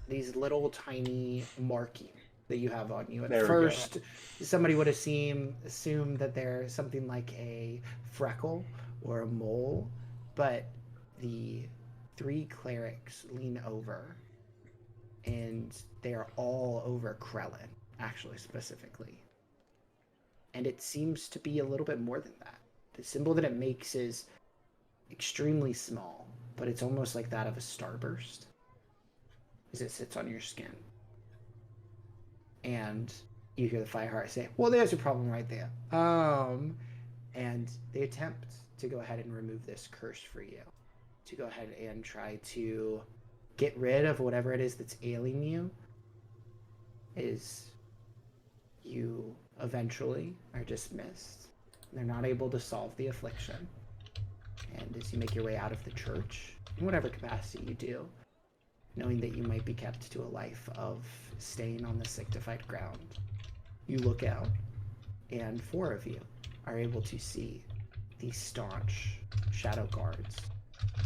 These little tiny markings that you have on you. At There we go. first, somebody would assume that they're something like a freckle or a mole, but the 3 clerics lean over, and they are all over Krellin, actually, specifically. And it seems to be a little bit more than that. The symbol that it makes is extremely small, but it's almost like that of a starburst as it sits on your skin. And you hear the Fireheart say, well, there's a problem right there. And they attempt to go ahead and remove this curse for you, to go ahead and try to get rid of whatever it is that's ailing you. Is you eventually are dismissed. They're not able to solve the affliction. And as you make your way out of the church, in whatever capacity you do, knowing that you might be kept to a life of staying on the sanctified ground, you look out, and 4 of you are able to see these staunch shadow guards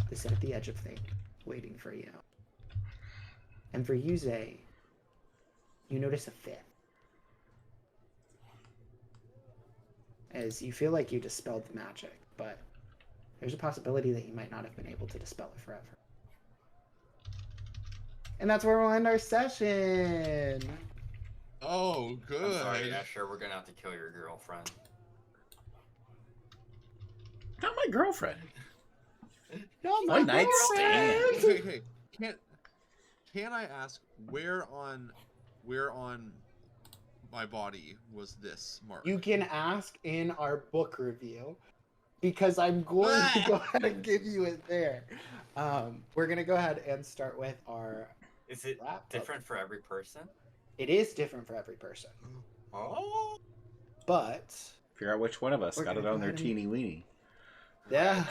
that sit at the edge of things, waiting for you. And for you, Zay, you notice a 5th. As you feel like you dispelled the magic, but there's a possibility that you might not have been able to dispel it forever. And that's where we'll end our session. Oh, good. I'm sorry, Esher, we're gonna have to kill your girlfriend. Not my girlfriend. Not One night stand. Hey, can I ask where on my body was this mark? You can ask in our book review, because I'm going to go ahead and give you it there. We're going to go ahead and start with our... Is it different for every person? It is different for every person. Oh. But... Figure out which one of us We're got it gonna on go their ahead and- teeny weeny. Yeah.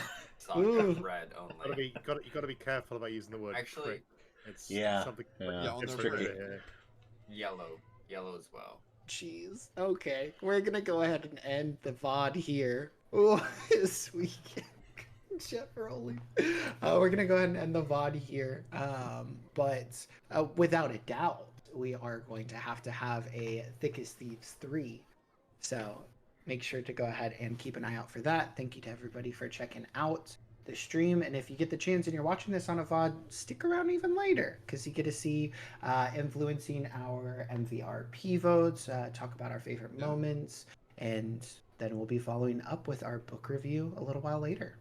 Ooh. Red only. You gotta be careful about using the word Actually, prick. It's Yeah, something yeah. on it's the tricky. red. Yellow as well. Jeez. Okay. We're going to go ahead and end the VOD here. Oh, sweet. Jeff rolling. We're going to go ahead and end the VOD here. But without a doubt, we are going to have a Thick as Thieves 3. So make sure to go ahead and keep an eye out for that. Thank you to everybody for checking out the stream. And if you get the chance and you're watching this on a VOD, stick around even later, because you get to see influencing our MVRP votes, talk about our favorite moments, and then we'll be following up with our book review a little while later.